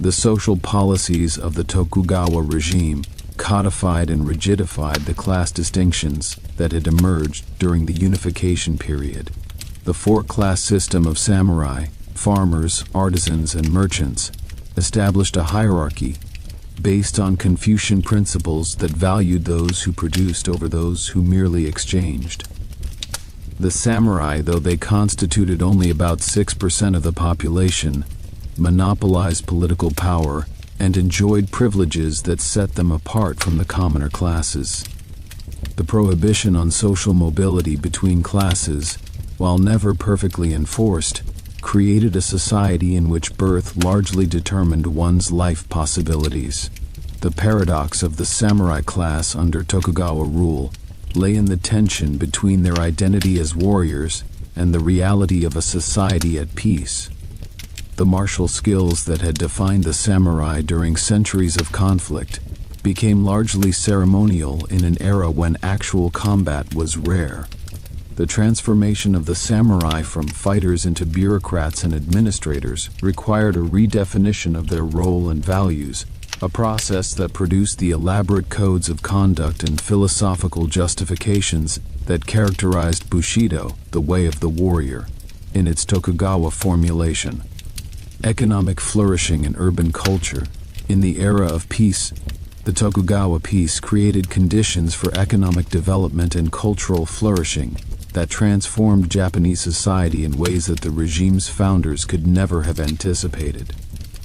The social policies of the Tokugawa regime codified and rigidified the class distinctions that had emerged during the unification period. The four-class system of samurai, farmers, artisans, and merchants established a hierarchy based on Confucian principles that valued those who produced over those who merely exchanged. The samurai, though they constituted only about 6% of the population, monopolized political power and enjoyed privileges that set them apart from the commoner classes. The prohibition on social mobility between classes, while never perfectly enforced, created a society in which birth largely determined one's life possibilities. The paradox of the samurai class under Tokugawa rule lay in the tension between their identity as warriors and the reality of a society at peace. The martial skills that had defined the samurai during centuries of conflict became largely ceremonial in an era when actual combat was rare. The transformation of the samurai from fighters into bureaucrats and administrators required a redefinition of their role and values, a process that produced the elaborate codes of conduct and philosophical justifications that characterized Bushido, the way of the warrior, in its Tokugawa formulation. Economic flourishing and urban culture. In the era of peace, the Tokugawa peace created conditions for economic development and cultural flourishing that transformed Japanese society in ways that the regime's founders could never have anticipated.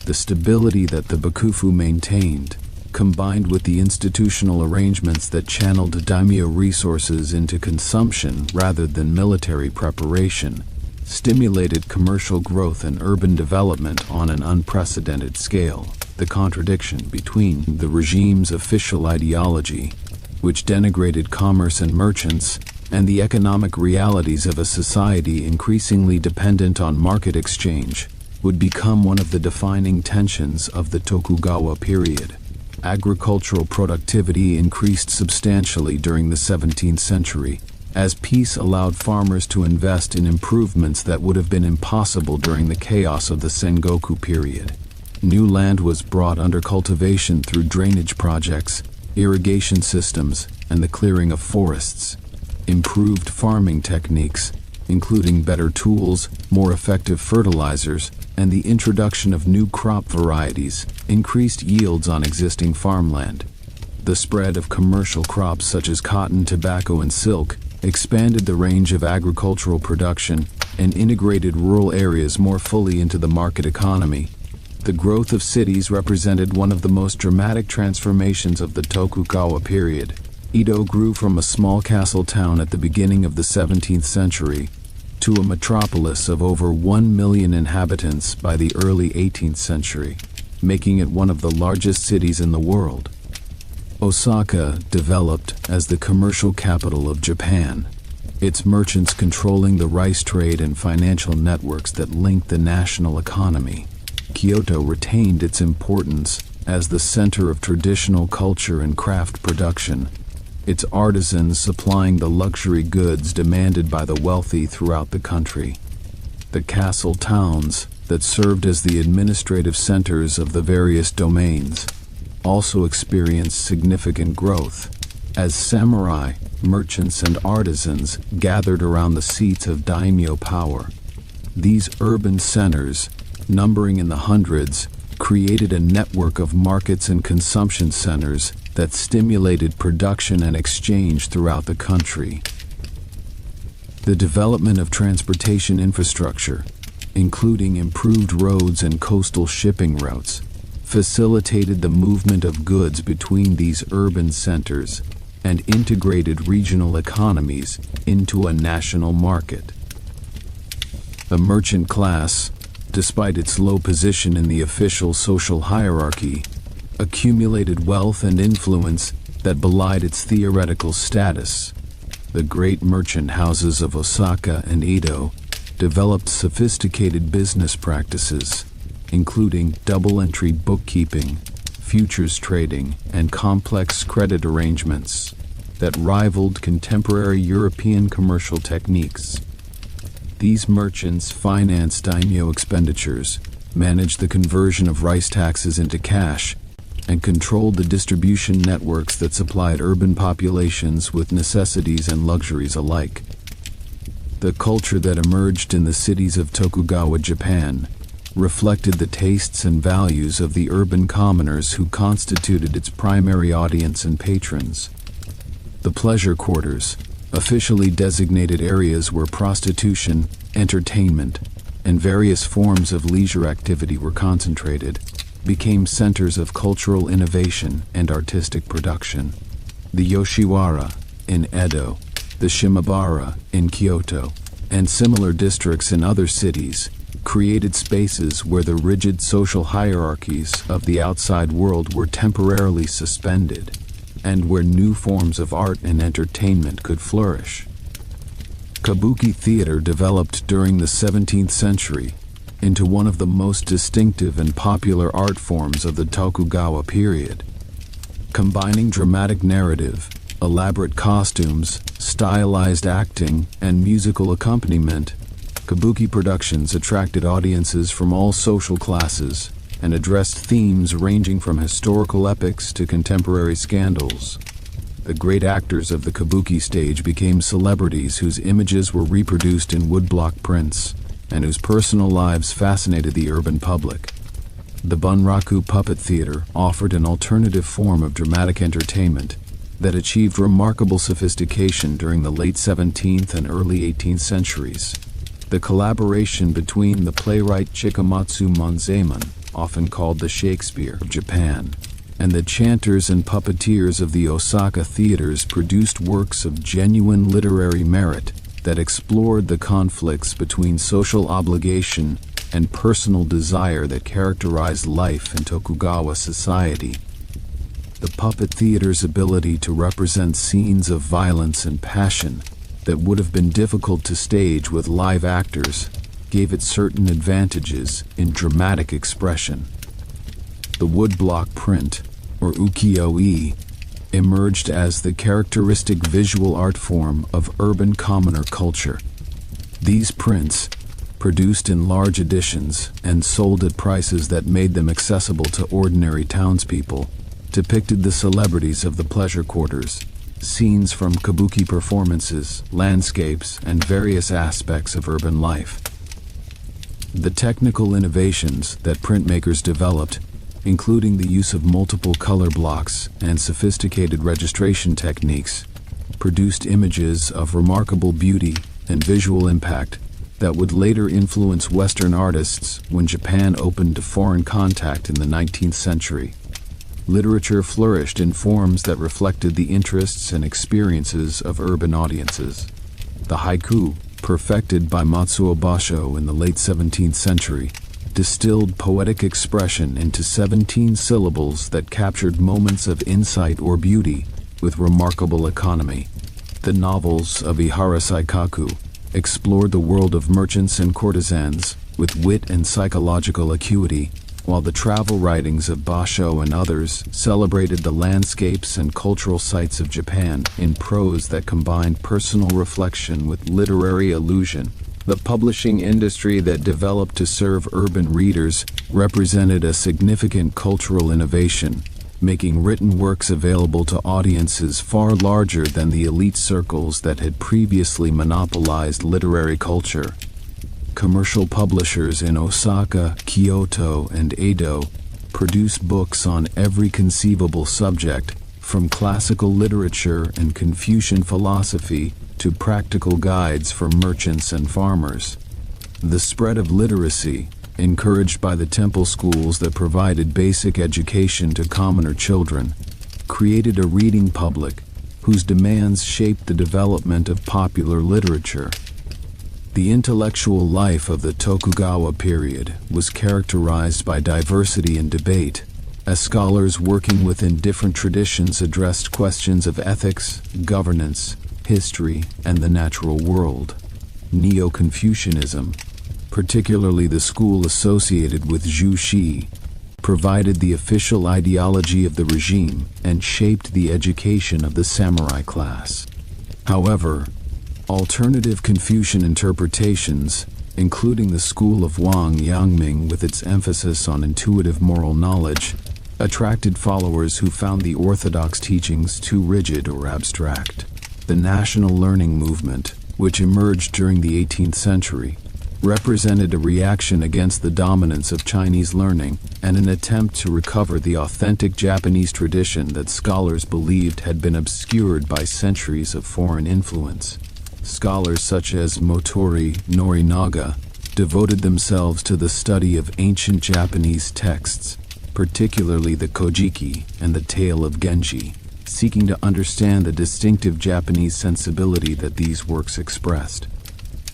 The stability that the Bakufu maintained, combined with the institutional arrangements that channeled daimyo resources into consumption rather than military preparation, stimulated commercial growth and urban development on an unprecedented scale. The contradiction between the regime's official ideology, which denigrated commerce and merchants, and the economic realities of a society increasingly dependent on market exchange, would become one of the defining tensions of the Tokugawa period. Agricultural productivity increased substantially during the 17th century, as peace allowed farmers to invest in improvements that would have been impossible during the chaos of the Sengoku period. New land was brought under cultivation through drainage projects, irrigation systems, and the clearing of forests. Improved farming techniques, including better tools, more effective fertilizers, and the introduction of new crop varieties, increased yields on existing farmland. The spread of commercial crops such as cotton, tobacco, and silk expanded the range of agricultural production and integrated rural areas more fully into the market economy. The growth of cities represented one of the most dramatic transformations of the Tokugawa period. Edo grew from a small castle town at the beginning of the 17th century to a metropolis of over 1 million inhabitants by the early 18th century, making it one of the largest cities in the world. Osaka developed as the commercial capital of Japan, its merchants controlling the rice trade and financial networks that linked the national economy. Kyoto retained its importance as the center of traditional culture and craft production, its artisans supplying the luxury goods demanded by the wealthy throughout the country. The castle towns that served as the administrative centers of the various domains also experienced significant growth, as samurai, merchants, and artisans gathered around the seats of daimyo power. These urban centers, numbering in the hundreds, created a network of markets and consumption centers that stimulated production and exchange throughout the country. The development of transportation infrastructure, including improved roads and coastal shipping routes, facilitated the movement of goods between these urban centers and integrated regional economies into a national market. The merchant class, despite its low position in the official social hierarchy, accumulated wealth and influence that belied its theoretical status. The great merchant houses of Osaka and Edo developed sophisticated business practices, including double-entry bookkeeping, futures trading, and complex credit arrangements that rivaled contemporary European commercial techniques. These merchants financed daimyo expenditures, managed the conversion of rice taxes into cash, and controlled the distribution networks that supplied urban populations with necessities and luxuries alike. The culture that emerged in the cities of Tokugawa Japan reflected the tastes and values of the urban commoners who constituted its primary audience and patrons. The pleasure quarters, officially designated areas where prostitution, entertainment, and various forms of leisure activity were concentrated, became centers of cultural innovation and artistic production. The Yoshiwara in Edo, the Shimabara in Kyoto, and similar districts in other cities created spaces where the rigid social hierarchies of the outside world were temporarily suspended, and where new forms of art and entertainment could flourish. Kabuki theater developed during the 17th century into one of the most distinctive and popular art forms of the Tokugawa period. Combining dramatic narrative, elaborate costumes, stylized acting, and musical accompaniment, Kabuki productions attracted audiences from all social classes and addressed themes ranging from historical epics to contemporary scandals. The great actors of the Kabuki stage became celebrities whose images were reproduced in woodblock prints and whose personal lives fascinated the urban public. The Bunraku puppet theater offered an alternative form of dramatic entertainment that achieved remarkable sophistication during the late 17th and early 18th centuries. The collaboration between the playwright Chikamatsu Monzaemon, often called the Shakespeare of Japan, and the chanters and puppeteers of the Osaka theaters produced works of genuine literary merit that explored the conflicts between social obligation and personal desire that characterized life in Tokugawa society. The puppet theater's ability to represent scenes of violence and passion that would have been difficult to stage with live actors gave it certain advantages in dramatic expression. The woodblock print, or ukiyo-e, emerged as the characteristic visual art form of urban commoner culture. These prints, produced in large editions and sold at prices that made them accessible to ordinary townspeople, depicted the celebrities of the pleasure quarters, scenes from kabuki performances, landscapes, and various aspects of urban life. The technical innovations that printmakers developed, including the use of multiple color blocks and sophisticated registration techniques, produced images of remarkable beauty and visual impact that would later influence Western artists when Japan opened to foreign contact in the 19th century. Literature flourished in forms that reflected the interests and experiences of urban audiences. The haiku, perfected by Matsuo Basho in the late 17th century, distilled poetic expression into 17 syllables that captured moments of insight or beauty with remarkable economy. The novels of Ihara Saikaku explored the world of merchants and courtesans with wit and psychological acuity, while the travel writings of Basho and others celebrated the landscapes and cultural sites of Japan in prose that combined personal reflection with literary allusion. The publishing industry that developed to serve urban readers represented a significant cultural innovation, making written works available to audiences far larger than the elite circles that had previously monopolized literary culture. Commercial publishers in Osaka, Kyoto, and Edo produced books on every conceivable subject, from classical literature and Confucian philosophy to practical guides for merchants and farmers. The spread of literacy, encouraged by the temple schools that provided basic education to commoner children, created a reading public whose demands shaped the development of popular literature. The intellectual life of the Tokugawa period was characterized by diversity and debate, as scholars working within different traditions addressed questions of ethics, governance, history, and the natural world. Neo-Confucianism, particularly the school associated with Zhu Xi, provided the official ideology of the regime and shaped the education of the samurai class. However, alternative Confucian interpretations including the school of Wang Yangming with its emphasis on intuitive moral knowledge, attracted followers who found the orthodox teachings too rigid or abstract. The national learning movement, which emerged during the 18th century, represented a reaction against the dominance of Chinese learning and an attempt to recover the authentic Japanese tradition that scholars believed had been obscured by centuries of foreign influence. Scholars such as Motori Norinaga devoted themselves to the study of ancient Japanese texts, particularly the Kojiki and the Tale of Genji, seeking to understand the distinctive Japanese sensibility that these works expressed.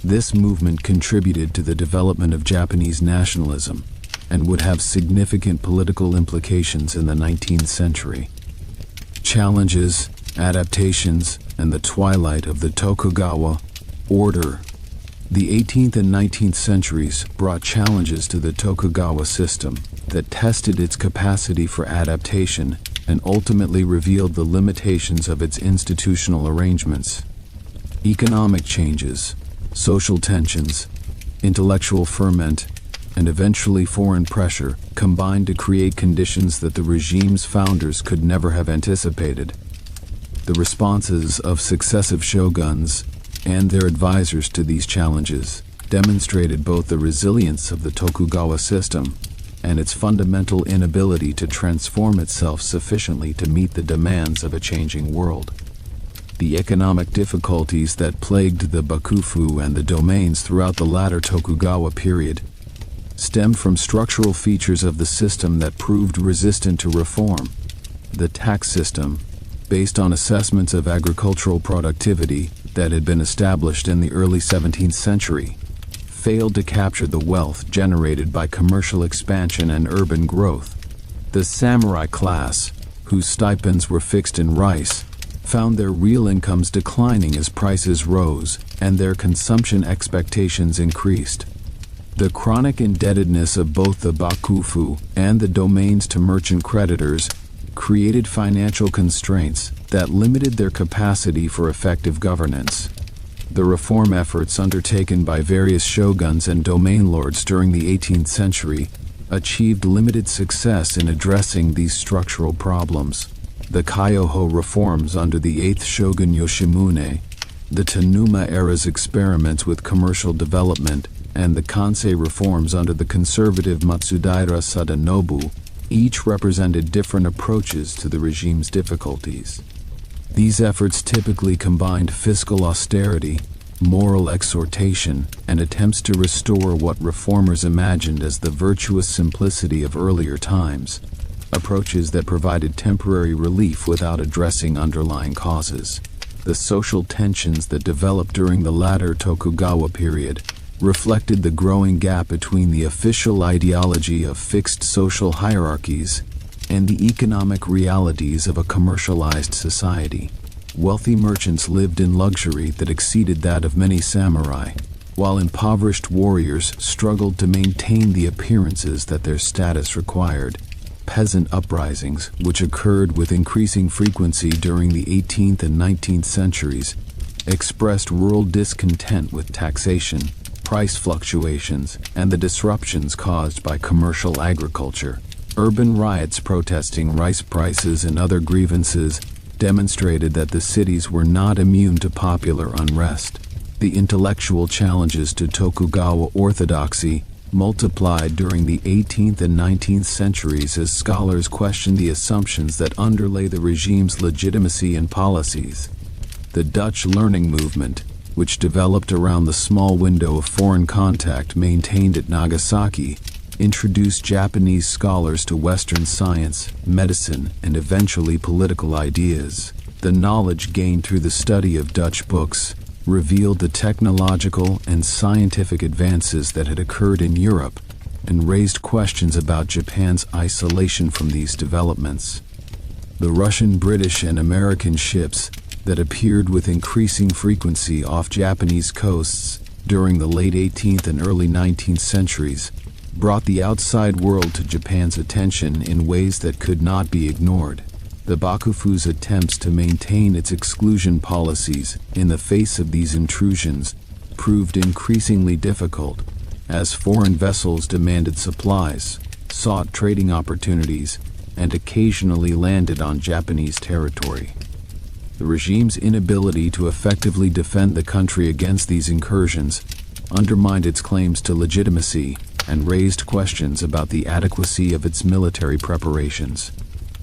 This movement contributed to the development of Japanese nationalism and would have significant political implications in the 19th century. Challenges, adaptations, and the twilight of the Tokugawa order. The 18th and 19th centuries brought challenges to the Tokugawa system that tested its capacity for adaptation and ultimately revealed the limitations of its institutional arrangements. Economic changes, social tensions, intellectual ferment, and eventually foreign pressure combined to create conditions that the regime's founders could never have anticipated. The responses of successive shoguns and their advisors to these challenges demonstrated both the resilience of the Tokugawa system and its fundamental inability to transform itself sufficiently to meet the demands of a changing world. The economic difficulties that plagued the Bakufu and the domains throughout the latter Tokugawa period stemmed from structural features of the system that proved resistant to reform. The tax system, based on assessments of agricultural productivity that had been established in the early 17th century, failed to capture the wealth generated by commercial expansion and urban growth. The samurai class, whose stipends were fixed in rice, found their real incomes declining as prices rose and their consumption expectations increased. The chronic indebtedness of both the Bakufu and the domains to merchant creditors created financial constraints that limited their capacity for effective governance. The reform efforts undertaken by various shoguns and domain lords during the 18th century achieved limited success in addressing these structural problems. The Kyoho reforms under the 8th shogun Yoshimune, the Tenuma era's experiments with commercial development, and the Kansei reforms under the conservative Matsudaira Sadanobu each represented different approaches to the regime's difficulties. These efforts typically combined fiscal austerity, moral exhortation, and attempts to restore what reformers imagined as the virtuous simplicity of earlier times, approaches that provided temporary relief without addressing underlying causes. The social tensions that developed during the latter Tokugawa period reflected the growing gap between the official ideology of fixed social hierarchies and the economic realities of a commercialized society. Wealthy merchants lived in luxury that exceeded that of many samurai, while impoverished warriors struggled to maintain the appearances that their status required. Peasant uprisings, which occurred with increasing frequency during the 18th and 19th centuries, expressed rural discontent with taxation, price fluctuations, and the disruptions caused by commercial agriculture. Urban riots protesting rice prices and other grievances demonstrated that the cities were not immune to popular unrest. The intellectual challenges to Tokugawa orthodoxy multiplied during the 18th and 19th centuries as scholars questioned the assumptions that underlay the regime's legitimacy and policies. The Dutch learning movement, which developed around the small window of foreign contact maintained at Nagasaki, introduced Japanese scholars to Western science, medicine, and eventually political ideas. The knowledge gained through the study of Dutch books revealed the technological and scientific advances that had occurred in Europe and raised questions about Japan's isolation from these developments. The Russian, British, and American ships that appeared with increasing frequency off Japanese coasts during the late 18th and early 19th centuries brought the outside world to Japan's attention in ways that could not be ignored. The Bakufu's attempts to maintain its exclusion policies in the face of these intrusions proved increasingly difficult, as foreign vessels demanded supplies, sought trading opportunities, and occasionally landed on Japanese territory. The regime's inability to effectively defend the country against these incursions undermined its claims to legitimacy and raised questions about the adequacy of its military preparations.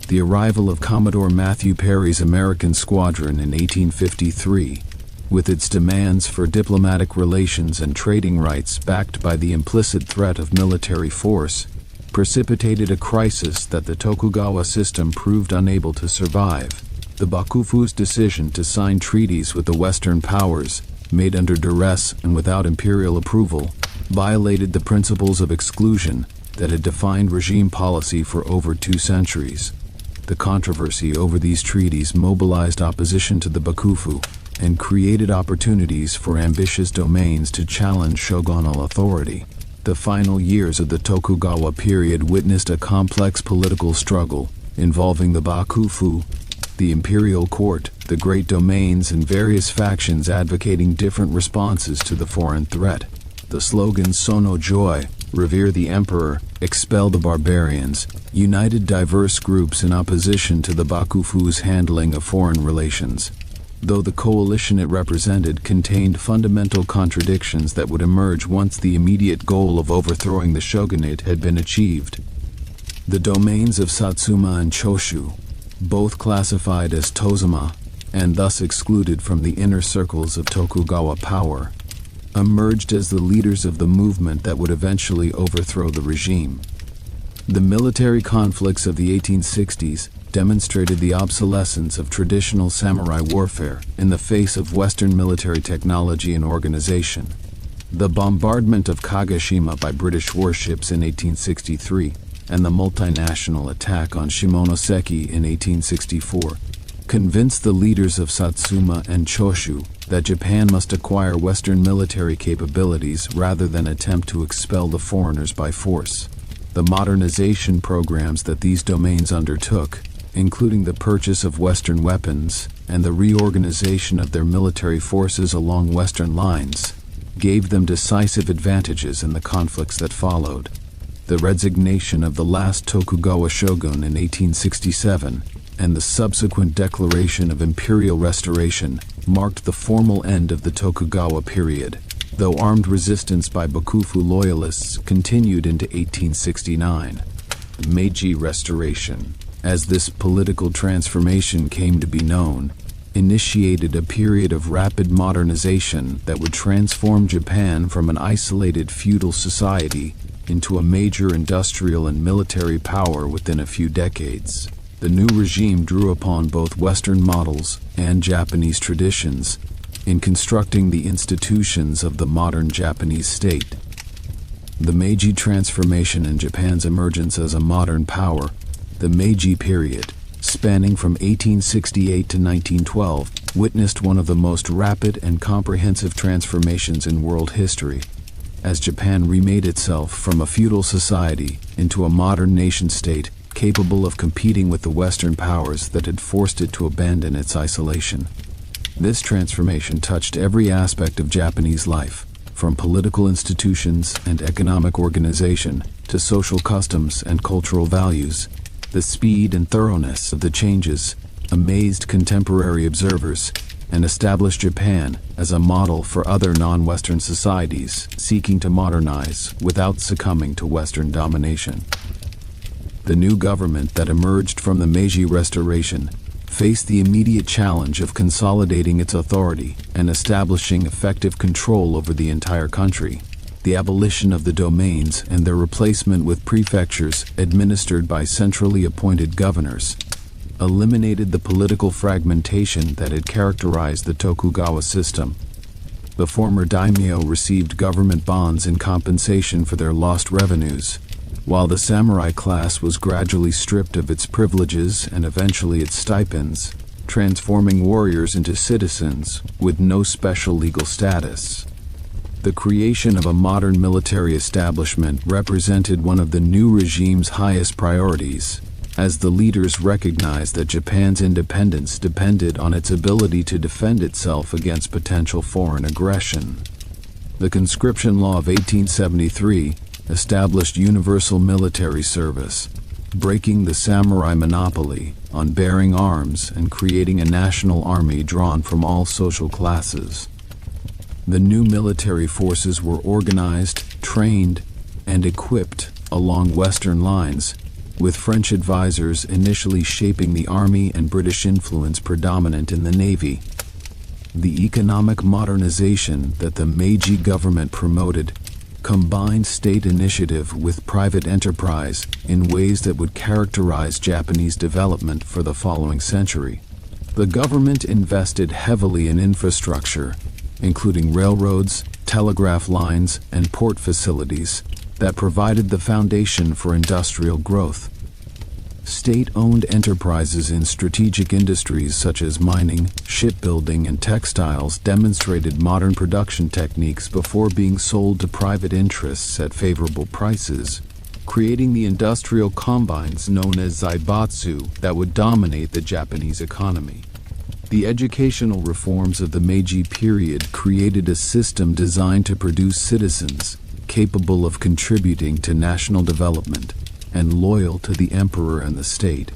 The arrival of Commodore Matthew Perry's American squadron in 1853, with its demands for diplomatic relations and trading rights backed by the implicit threat of military force, precipitated a crisis that the Tokugawa system proved unable to survive. The Bakufu's decision to sign treaties with the Western powers, made under duress and without imperial approval, violated the principles of exclusion that had defined regime policy for over 2 centuries. The controversy over these treaties mobilized opposition to the Bakufu and created opportunities for ambitious domains to challenge shogunal authority. The final years of the Tokugawa period witnessed a complex political struggle involving the Bakufu, the imperial court, the great domains, and various factions advocating different responses to the foreign threat. The slogans "Sono Joy," "Revere the Emperor," "Expel the Barbarians," united diverse groups in opposition to the Bakufu's handling of foreign relations, though the coalition it represented contained fundamental contradictions that would emerge once the immediate goal of overthrowing the shogunate had been achieved. The domains of Satsuma and Choshu, both classified as Tozama, and thus excluded from the inner circles of Tokugawa power, emerged as the leaders of the movement that would eventually overthrow the regime. The military conflicts of the 1860s demonstrated the obsolescence of traditional samurai warfare in the face of Western military technology and organization. The bombardment of Kagoshima by British warships in 1863 and the multinational attack on Shimonoseki in 1864 convinced the leaders of Satsuma and Choshu that Japan must acquire Western military capabilities rather than attempt to expel the foreigners by force. The modernization programs that these domains undertook, including the purchase of Western weapons and the reorganization of their military forces along Western lines, gave them decisive advantages in the conflicts that followed. The resignation of the last Tokugawa shogun in 1867 and the subsequent declaration of imperial restoration marked the formal end of the Tokugawa period, though armed resistance by Bakufu loyalists continued into 1869. Meiji Restoration, as this political transformation came to be known, initiated a period of rapid modernization that would transform Japan from an isolated feudal society into a major industrial and military power within a few decades. The new regime drew upon both Western models and Japanese traditions in constructing the institutions of the modern Japanese state. The Meiji transformation and Japan's emergence as a modern power, the Meiji period, spanning from 1868 to 1912, witnessed one of the most rapid and comprehensive transformations in world history, as Japan remade itself from a feudal society into a modern nation-state capable of competing with the Western powers that had forced it to abandon its isolation. This transformation touched every aspect of Japanese life, from political institutions and economic organization to social customs and cultural values. The speed and thoroughness of the changes amazed contemporary observers and established Japan as a model for other non-Western societies seeking to modernize without succumbing to Western domination. The new government that emerged from the Meiji Restoration faced the immediate challenge of consolidating its authority and establishing effective control over the entire country. The abolition of the domains and their replacement with prefectures administered by centrally appointed governors eliminated the political fragmentation that had characterized the Tokugawa system. The former daimyo received government bonds in compensation for their lost revenues, while the samurai class was gradually stripped of its privileges and eventually its stipends, transforming warriors into citizens with no special legal status. The creation of a modern military establishment represented one of the new regime's highest priorities, as the leaders recognized that Japan's independence depended on its ability to defend itself against potential foreign aggression. The conscription law of 1873 established universal military service, breaking the samurai monopoly on bearing arms and creating a national army drawn from all social classes. The new military forces were organized, trained, and equipped along Western lines, with French advisors initially shaping the army and British influence predominant in the navy. The economic modernization that the Meiji government promoted combined state initiative with private enterprise in ways that would characterize Japanese development for the following century. The government invested heavily in infrastructure, including railroads, telegraph lines, and port facilities that provided the foundation for industrial growth. State-owned enterprises in strategic industries such as mining, shipbuilding, and textiles demonstrated modern production techniques before being sold to private interests at favorable prices, creating the industrial combines known as zaibatsu that would dominate the Japanese economy. The educational reforms of the Meiji period created a system designed to produce citizens capable of contributing to national development and loyal to the emperor and the state.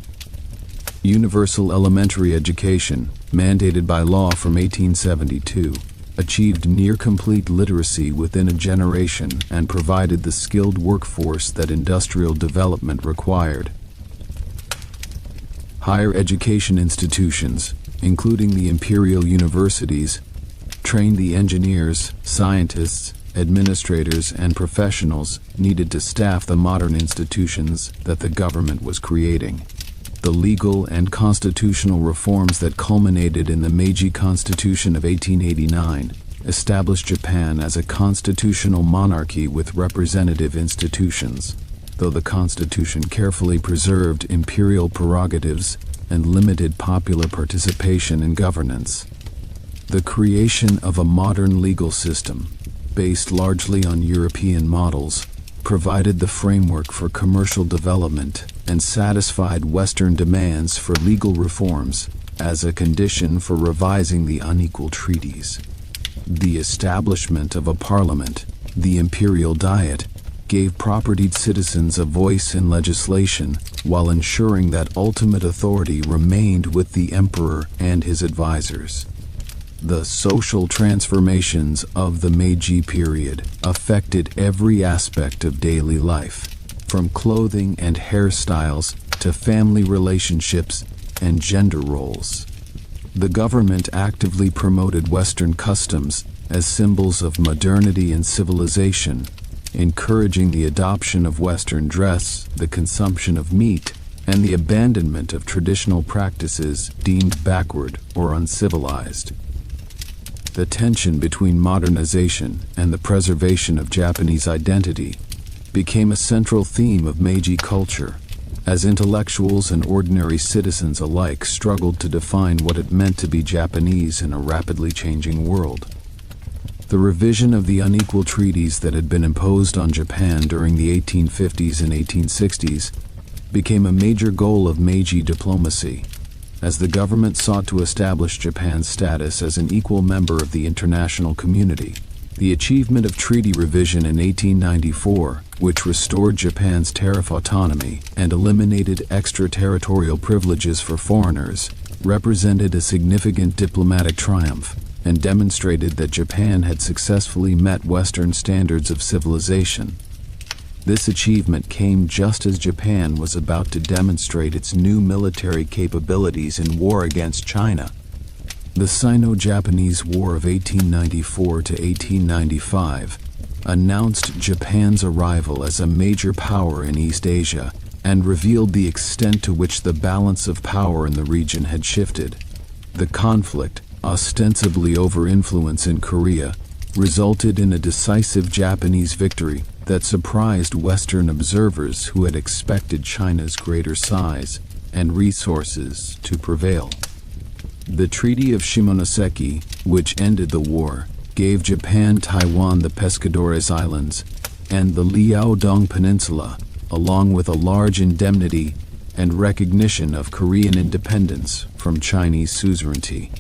Universal elementary education, mandated by law from 1872, achieved near-complete literacy within a generation and provided the skilled workforce that industrial development required. Higher education institutions, including the Imperial universities, trained the engineers, scientists, administrators, and professionals needed to staff the modern institutions that the government was creating. The legal and constitutional reforms that culminated in the Meiji Constitution of 1889 established Japan as a constitutional monarchy with representative institutions, though the constitution carefully preserved imperial prerogatives and limited popular participation in governance. The creation of a modern legal system, based largely on European models, provided the framework for commercial development and satisfied Western demands for legal reforms as a condition for revising the unequal treaties. The establishment of a parliament, the Imperial Diet, gave propertied citizens a voice in legislation while ensuring that ultimate authority remained with the emperor and his advisors. The social transformations of the Meiji period affected every aspect of daily life, from clothing and hairstyles to family relationships and gender roles. The government actively promoted Western customs as symbols of modernity and civilization, encouraging the adoption of Western dress, the consumption of meat, and the abandonment of traditional practices deemed backward or uncivilized. The tension between modernization and the preservation of Japanese identity became a central theme of Meiji culture, as intellectuals and ordinary citizens alike struggled to define what it meant to be Japanese in a rapidly changing world. The revision of the unequal treaties that had been imposed on Japan during the 1850s and 1860s became a major goal of Meiji diplomacy, as the government sought to establish Japan's status as an equal member of the international community. The achievement of treaty revision in 1894, which restored Japan's tariff autonomy and eliminated extraterritorial privileges for foreigners, represented a significant diplomatic triumph and demonstrated that Japan had successfully met Western standards of civilization. This achievement came just as Japan was about to demonstrate its new military capabilities in war against China. The Sino-Japanese War of 1894 to 1895 announced Japan's arrival as a major power in East Asia and revealed the extent to which the balance of power in the region had shifted. The conflict, ostensibly over influence in Korea, resulted in a decisive Japanese victory that surprised Western observers who had expected China's greater size and resources to prevail. The Treaty of Shimonoseki, which ended the war, gave Japan Taiwan, the Pescadores Islands, and the Liaodong Peninsula, along with a large indemnity and recognition of Korean independence from Chinese suzerainty.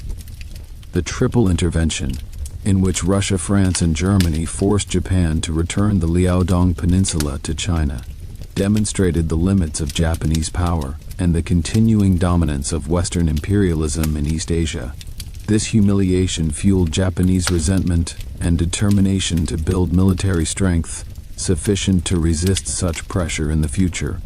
The Triple Intervention, in which Russia, France, and Germany forced Japan to return the Liaodong Peninsula to China, demonstrated the limits of Japanese power and the continuing dominance of Western imperialism in East Asia. This humiliation fueled Japanese resentment and determination to build military strength sufficient to resist such pressure in the future.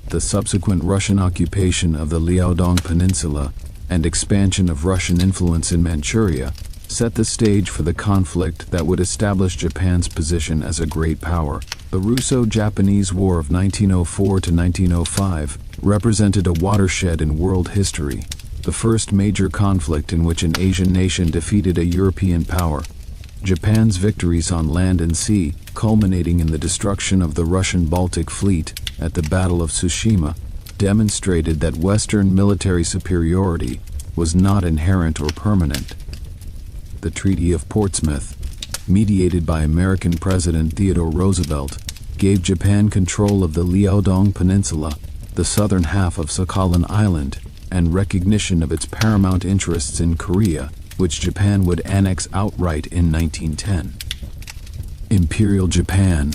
The subsequent Russian occupation of the Liaodong Peninsula and expansion of Russian influence in Manchuria set the stage for the conflict that would establish Japan's position as a great power. The Russo-Japanese War of 1904 to 1905 represented a watershed in world history, the first major conflict in which an Asian nation defeated a European power. Japan's victories on land and sea, culminating in the destruction of the Russian Baltic Fleet at the Battle of Tsushima, demonstrated that Western military superiority was not inherent or permanent. The Treaty of Portsmouth, mediated by American President Theodore Roosevelt, gave Japan control of the Liaodong Peninsula, the southern half of Sakhalin Island, and recognition of its paramount interests in Korea, which Japan would annex outright in 1910. Imperial Japan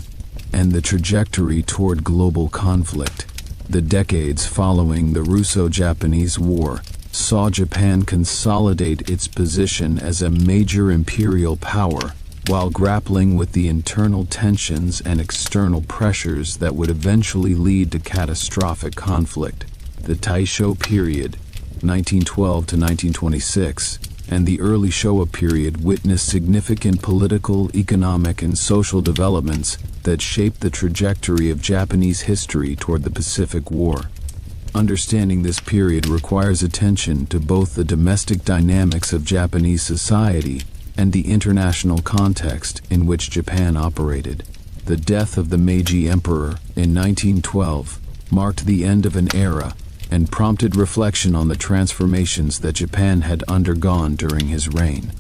and the trajectory toward global conflict. The decades following the Russo-Japanese War saw Japan consolidate its position as a major imperial power while grappling with the internal tensions and external pressures that would eventually lead to catastrophic conflict. The Taisho period, 1912 to 1926, and the early Showa period witnessed significant political, economic, and social developments that shaped the trajectory of Japanese history toward the Pacific War. Understanding this period requires attention to both the domestic dynamics of Japanese society and the international context in which Japan operated. The death of the Meiji Emperor in 1912 marked the end of an era and prompted reflection on the transformations that Japan had undergone during his reign.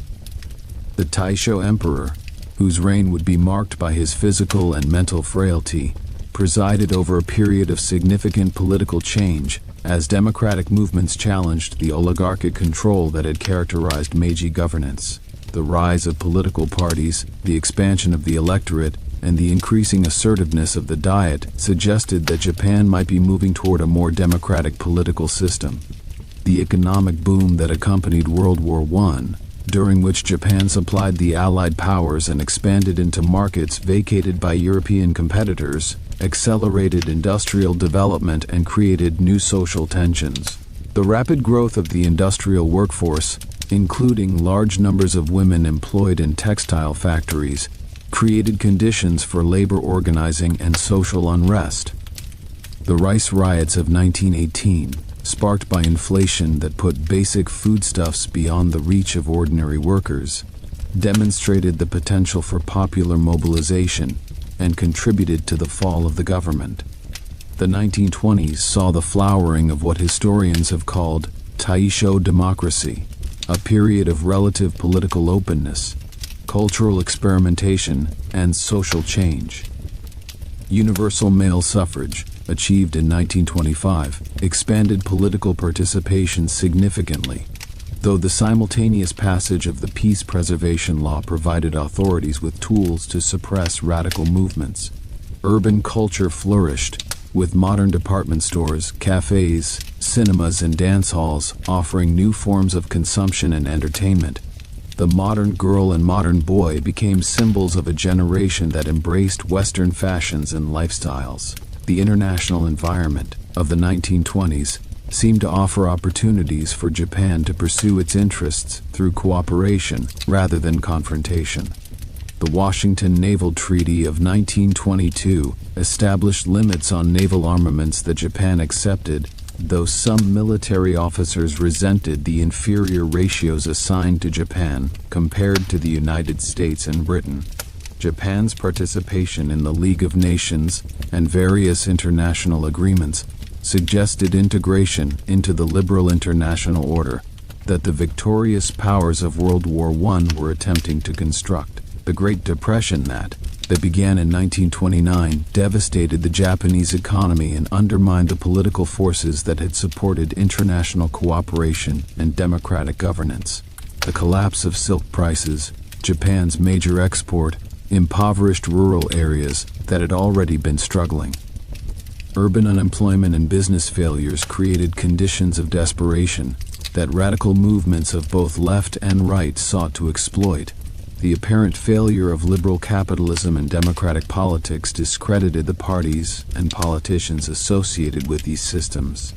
The Taisho Emperor, whose reign would be marked by his physical and mental frailty, presided over a period of significant political change as democratic movements challenged the oligarchic control that had characterized Meiji governance. The rise of political parties, the expansion of the electorate, and the increasing assertiveness of the Diet suggested that Japan might be moving toward a more democratic political system. The economic boom that accompanied World War I, during which Japan supplied the Allied powers and expanded into markets vacated by European competitors, accelerated industrial development and created new social tensions. The rapid growth of the industrial workforce, including large numbers of women employed in textile factories, created conditions for labor organizing and social unrest. The rice riots of 1918, sparked by inflation that put basic foodstuffs beyond the reach of ordinary workers, demonstrated the potential for popular mobilization and contributed to the fall of the government. The 1920s saw the flowering of what historians have called Taisho democracy, a period of relative political openness, cultural experimentation, and social change. Universal male suffrage, achieved in 1925, expanded political participation significantly, though the simultaneous passage of the Peace Preservation Law provided authorities with tools to suppress radical movements. Urban culture flourished, with modern department stores, cafes, cinemas, and dance halls offering new forms of consumption and entertainment. The modern girl and modern boy became symbols of a generation that embraced Western fashions and lifestyles. The international environment of the 1920s seemed to offer opportunities for Japan to pursue its interests through cooperation rather than confrontation. The Washington Naval Treaty of 1922 established limits on naval armaments that Japan accepted, though some military officers resented the inferior ratios assigned to Japan compared to the United States and Britain. Japan's participation in the League of Nations and various international agreements suggested integration into the liberal international order that the victorious powers of World War I were attempting to construct. The Great Depression that began in 1929 devastated the Japanese economy and undermined the political forces that had supported international cooperation and democratic governance. The collapse of silk prices, Japan's major export, impoverished rural areas that had already been struggling. Urban unemployment and business failures created conditions of desperation that radical movements of both left and right sought to exploit. The apparent failure of liberal capitalism and democratic politics discredited the parties and politicians associated with these systems.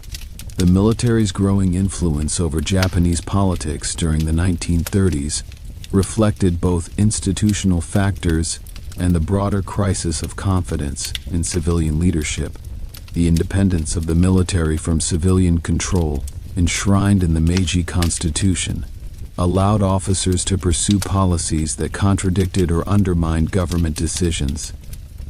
The military's growing influence over Japanese politics during the 1930s reflected both institutional factors and the broader crisis of confidence in civilian leadership. The independence of the military from civilian control, enshrined in the Meiji Constitution, allowed officers to pursue policies that contradicted or undermined government decisions.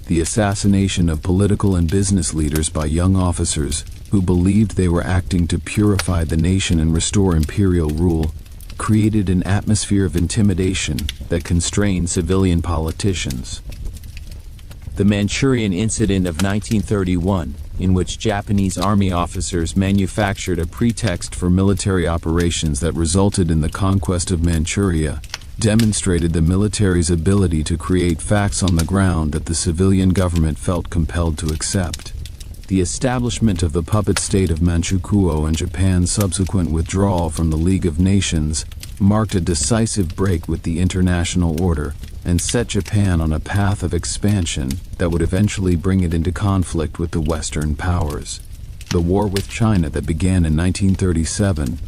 The assassination of political and business leaders by young officers who believed they were acting to purify the nation and restore imperial rule created an atmosphere of intimidation that constrained civilian politicians. The Manchurian Incident of 1931, in which Japanese army officers manufactured a pretext for military operations that resulted in the conquest of Manchuria, demonstrated the military's ability to create facts on the ground that the civilian government felt compelled to accept. The establishment of the puppet state of Manchukuo and Japan's subsequent withdrawal from the League of Nations marked a decisive break with the international order and set Japan on a path of expansion that would eventually bring it into conflict with the Western powers. The war with China that began in 1937,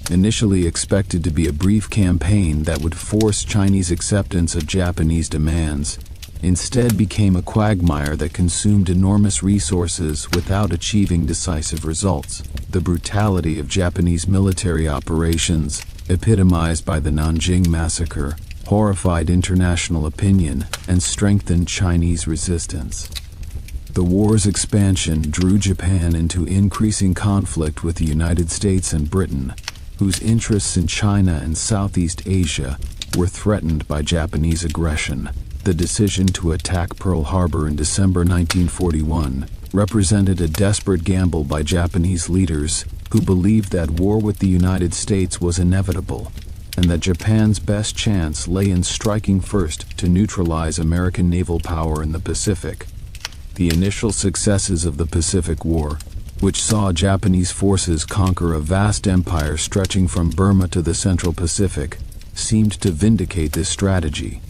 initially expected to be a brief campaign that would force Chinese acceptance of Japanese demands, instead became a quagmire that consumed enormous resources without achieving decisive results. The brutality of Japanese military operations, epitomized by the Nanjing Massacre, horrified international opinion and strengthened Chinese resistance. The war's expansion drew Japan into increasing conflict with the United States and Britain, whose interests in China and Southeast Asia were threatened by Japanese aggression. The decision to attack Pearl Harbor in December 1941 represented a desperate gamble by Japanese leaders who believed that war with the United States was inevitable, and that Japan's best chance lay in striking first to neutralize American naval power in the Pacific. The initial successes of the Pacific War, which saw Japanese forces conquer a vast empire stretching from Burma to the Central Pacific, seemed to vindicate this strategy.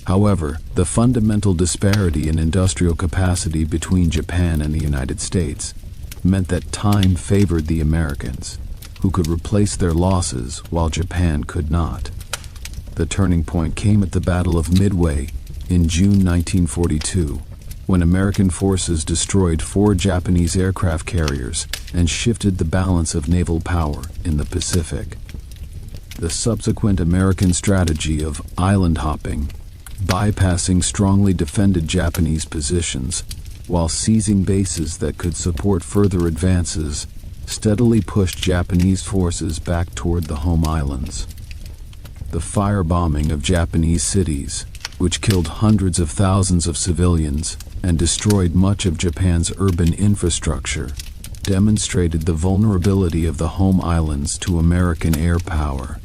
However, the fundamental disparity in industrial capacity between Japan and the United States meant that time favored the Americans, who could replace their losses while Japan could not. The turning point came at the Battle of Midway in June 1942, when American forces destroyed 4 Japanese aircraft carriers and shifted the balance of naval power in the Pacific. The subsequent American strategy of island hopping, bypassing strongly defended Japanese positions while seizing bases that could support further advances, steadily pushed Japanese forces back toward the home islands. The firebombing of Japanese cities, which killed hundreds of thousands of civilians and destroyed much of Japan's urban infrastructure, demonstrated the vulnerability of the home islands to American air power.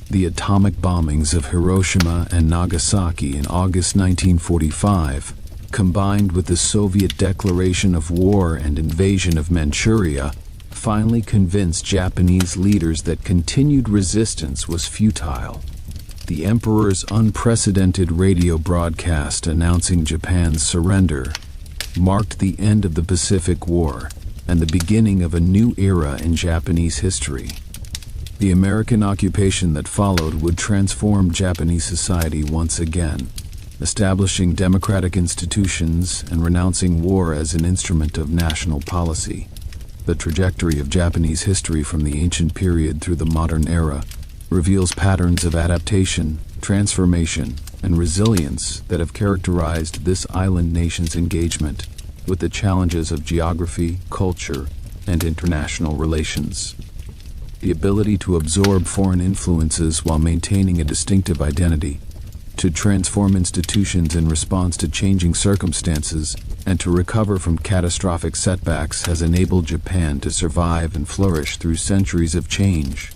The atomic bombings of Hiroshima and Nagasaki in August 1945, combined with the Soviet declaration of war and invasion of Manchuria, finally convinced Japanese leaders that continued resistance was futile. The emperor's unprecedented radio broadcast announcing Japan's surrender marked the end of the Pacific War and the beginning of a new era in Japanese history. The American occupation that followed would transform Japanese society once again, establishing democratic institutions and renouncing war as an instrument of national policy. The trajectory of Japanese history from the ancient period through the modern era reveals patterns of adaptation, transformation, and resilience that have characterized this island nation's engagement with the challenges of geography, culture, and international relations. The ability to absorb foreign influences while maintaining a distinctive identity, to transform institutions in response to changing circumstances, and to recover from catastrophic setbacks has enabled Japan to survive and flourish through centuries of change.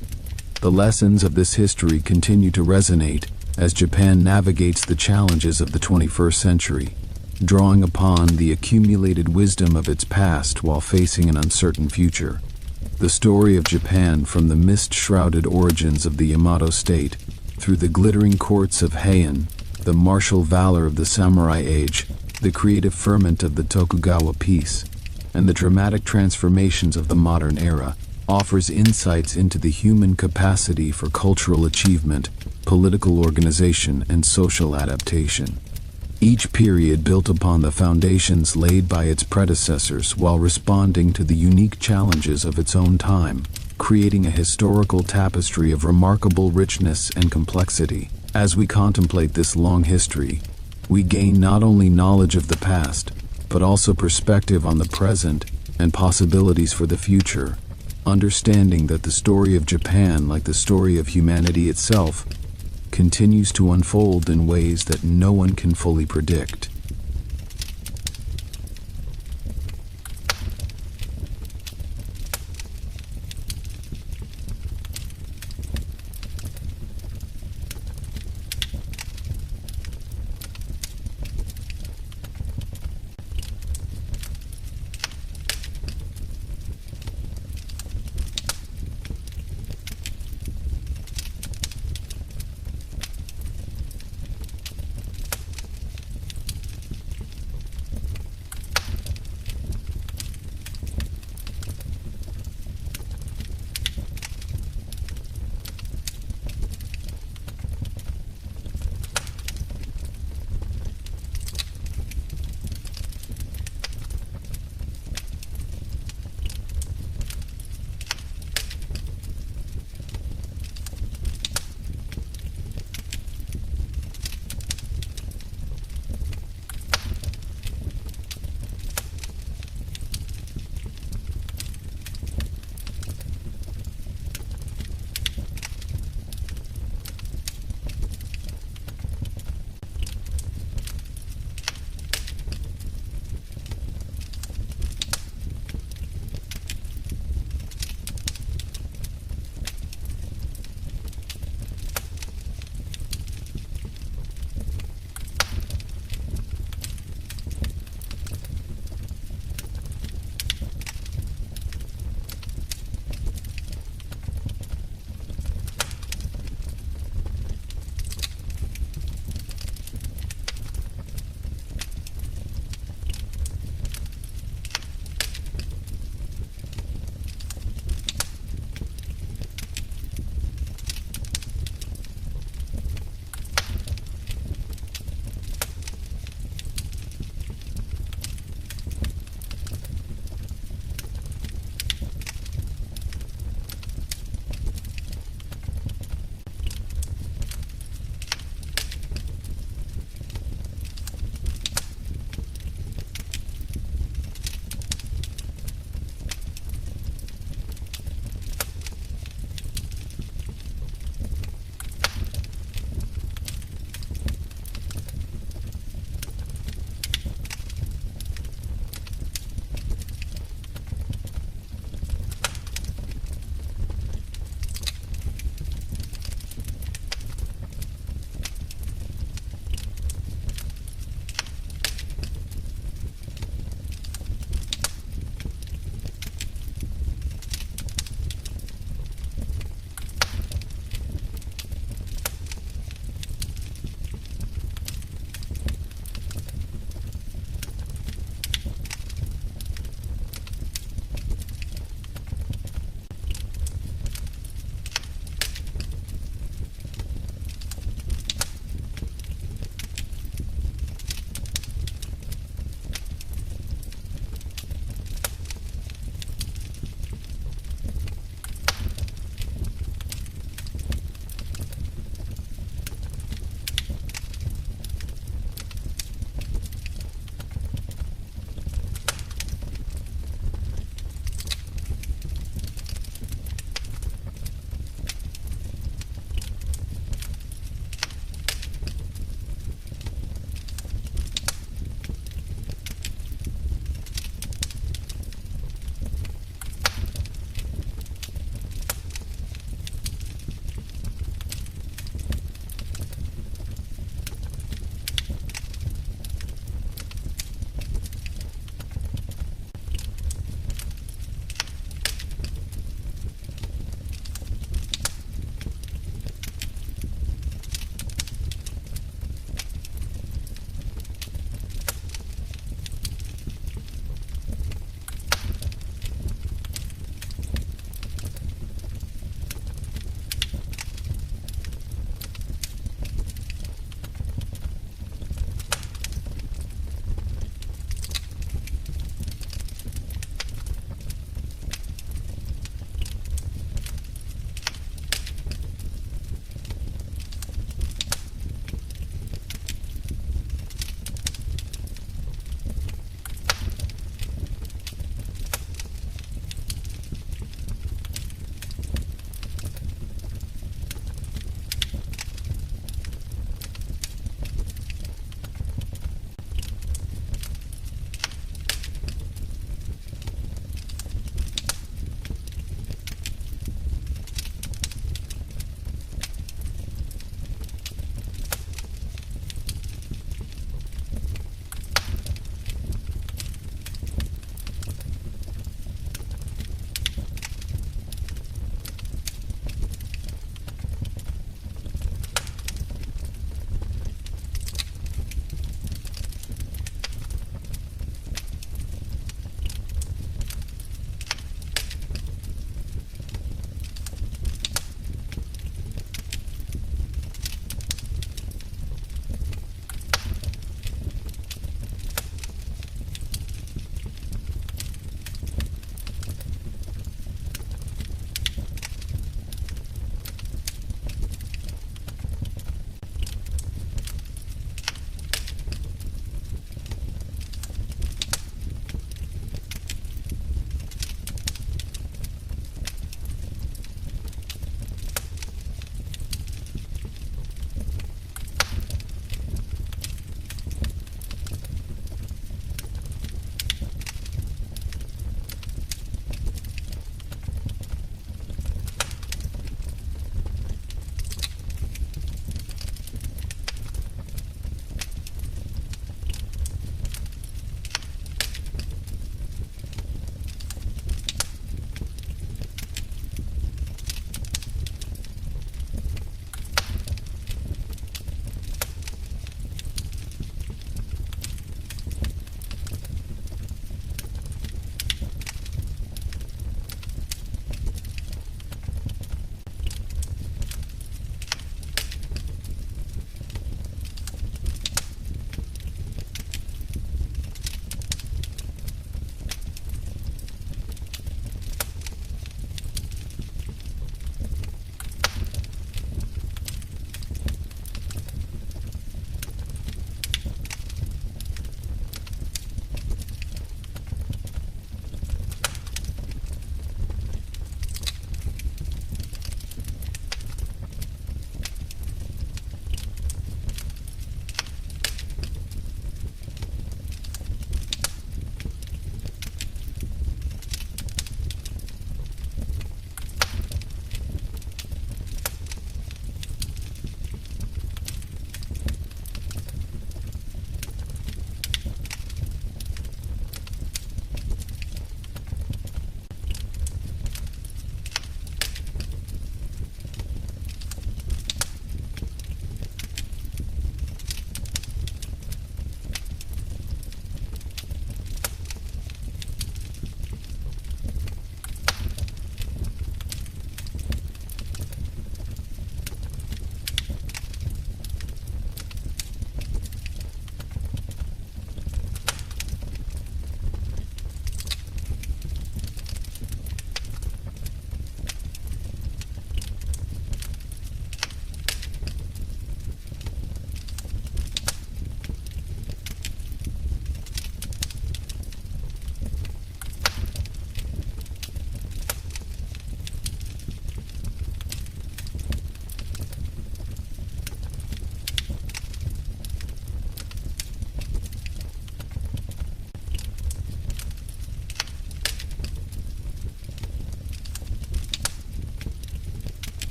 The lessons of this history continue to resonate as Japan navigates the challenges of the 21st century, drawing upon the accumulated wisdom of its past while facing an uncertain future. The story of Japan, from the mist-shrouded origins of the Yamato state, through the glittering courts of Heian, the martial valor of the samurai age, the creative ferment of the Tokugawa peace, and the dramatic transformations of the modern era, offers insights into the human capacity for cultural achievement, political organization, and social adaptation. Each period built upon the foundations laid by its predecessors while responding to the unique challenges of its own time, creating a historical tapestry of remarkable richness and complexity. As we contemplate this long history, we gain not only knowledge of the past, but also perspective on the present and possibilities for the future, understanding that the story of Japan, like the story of humanity itself, continues to unfold in ways that no one can fully predict.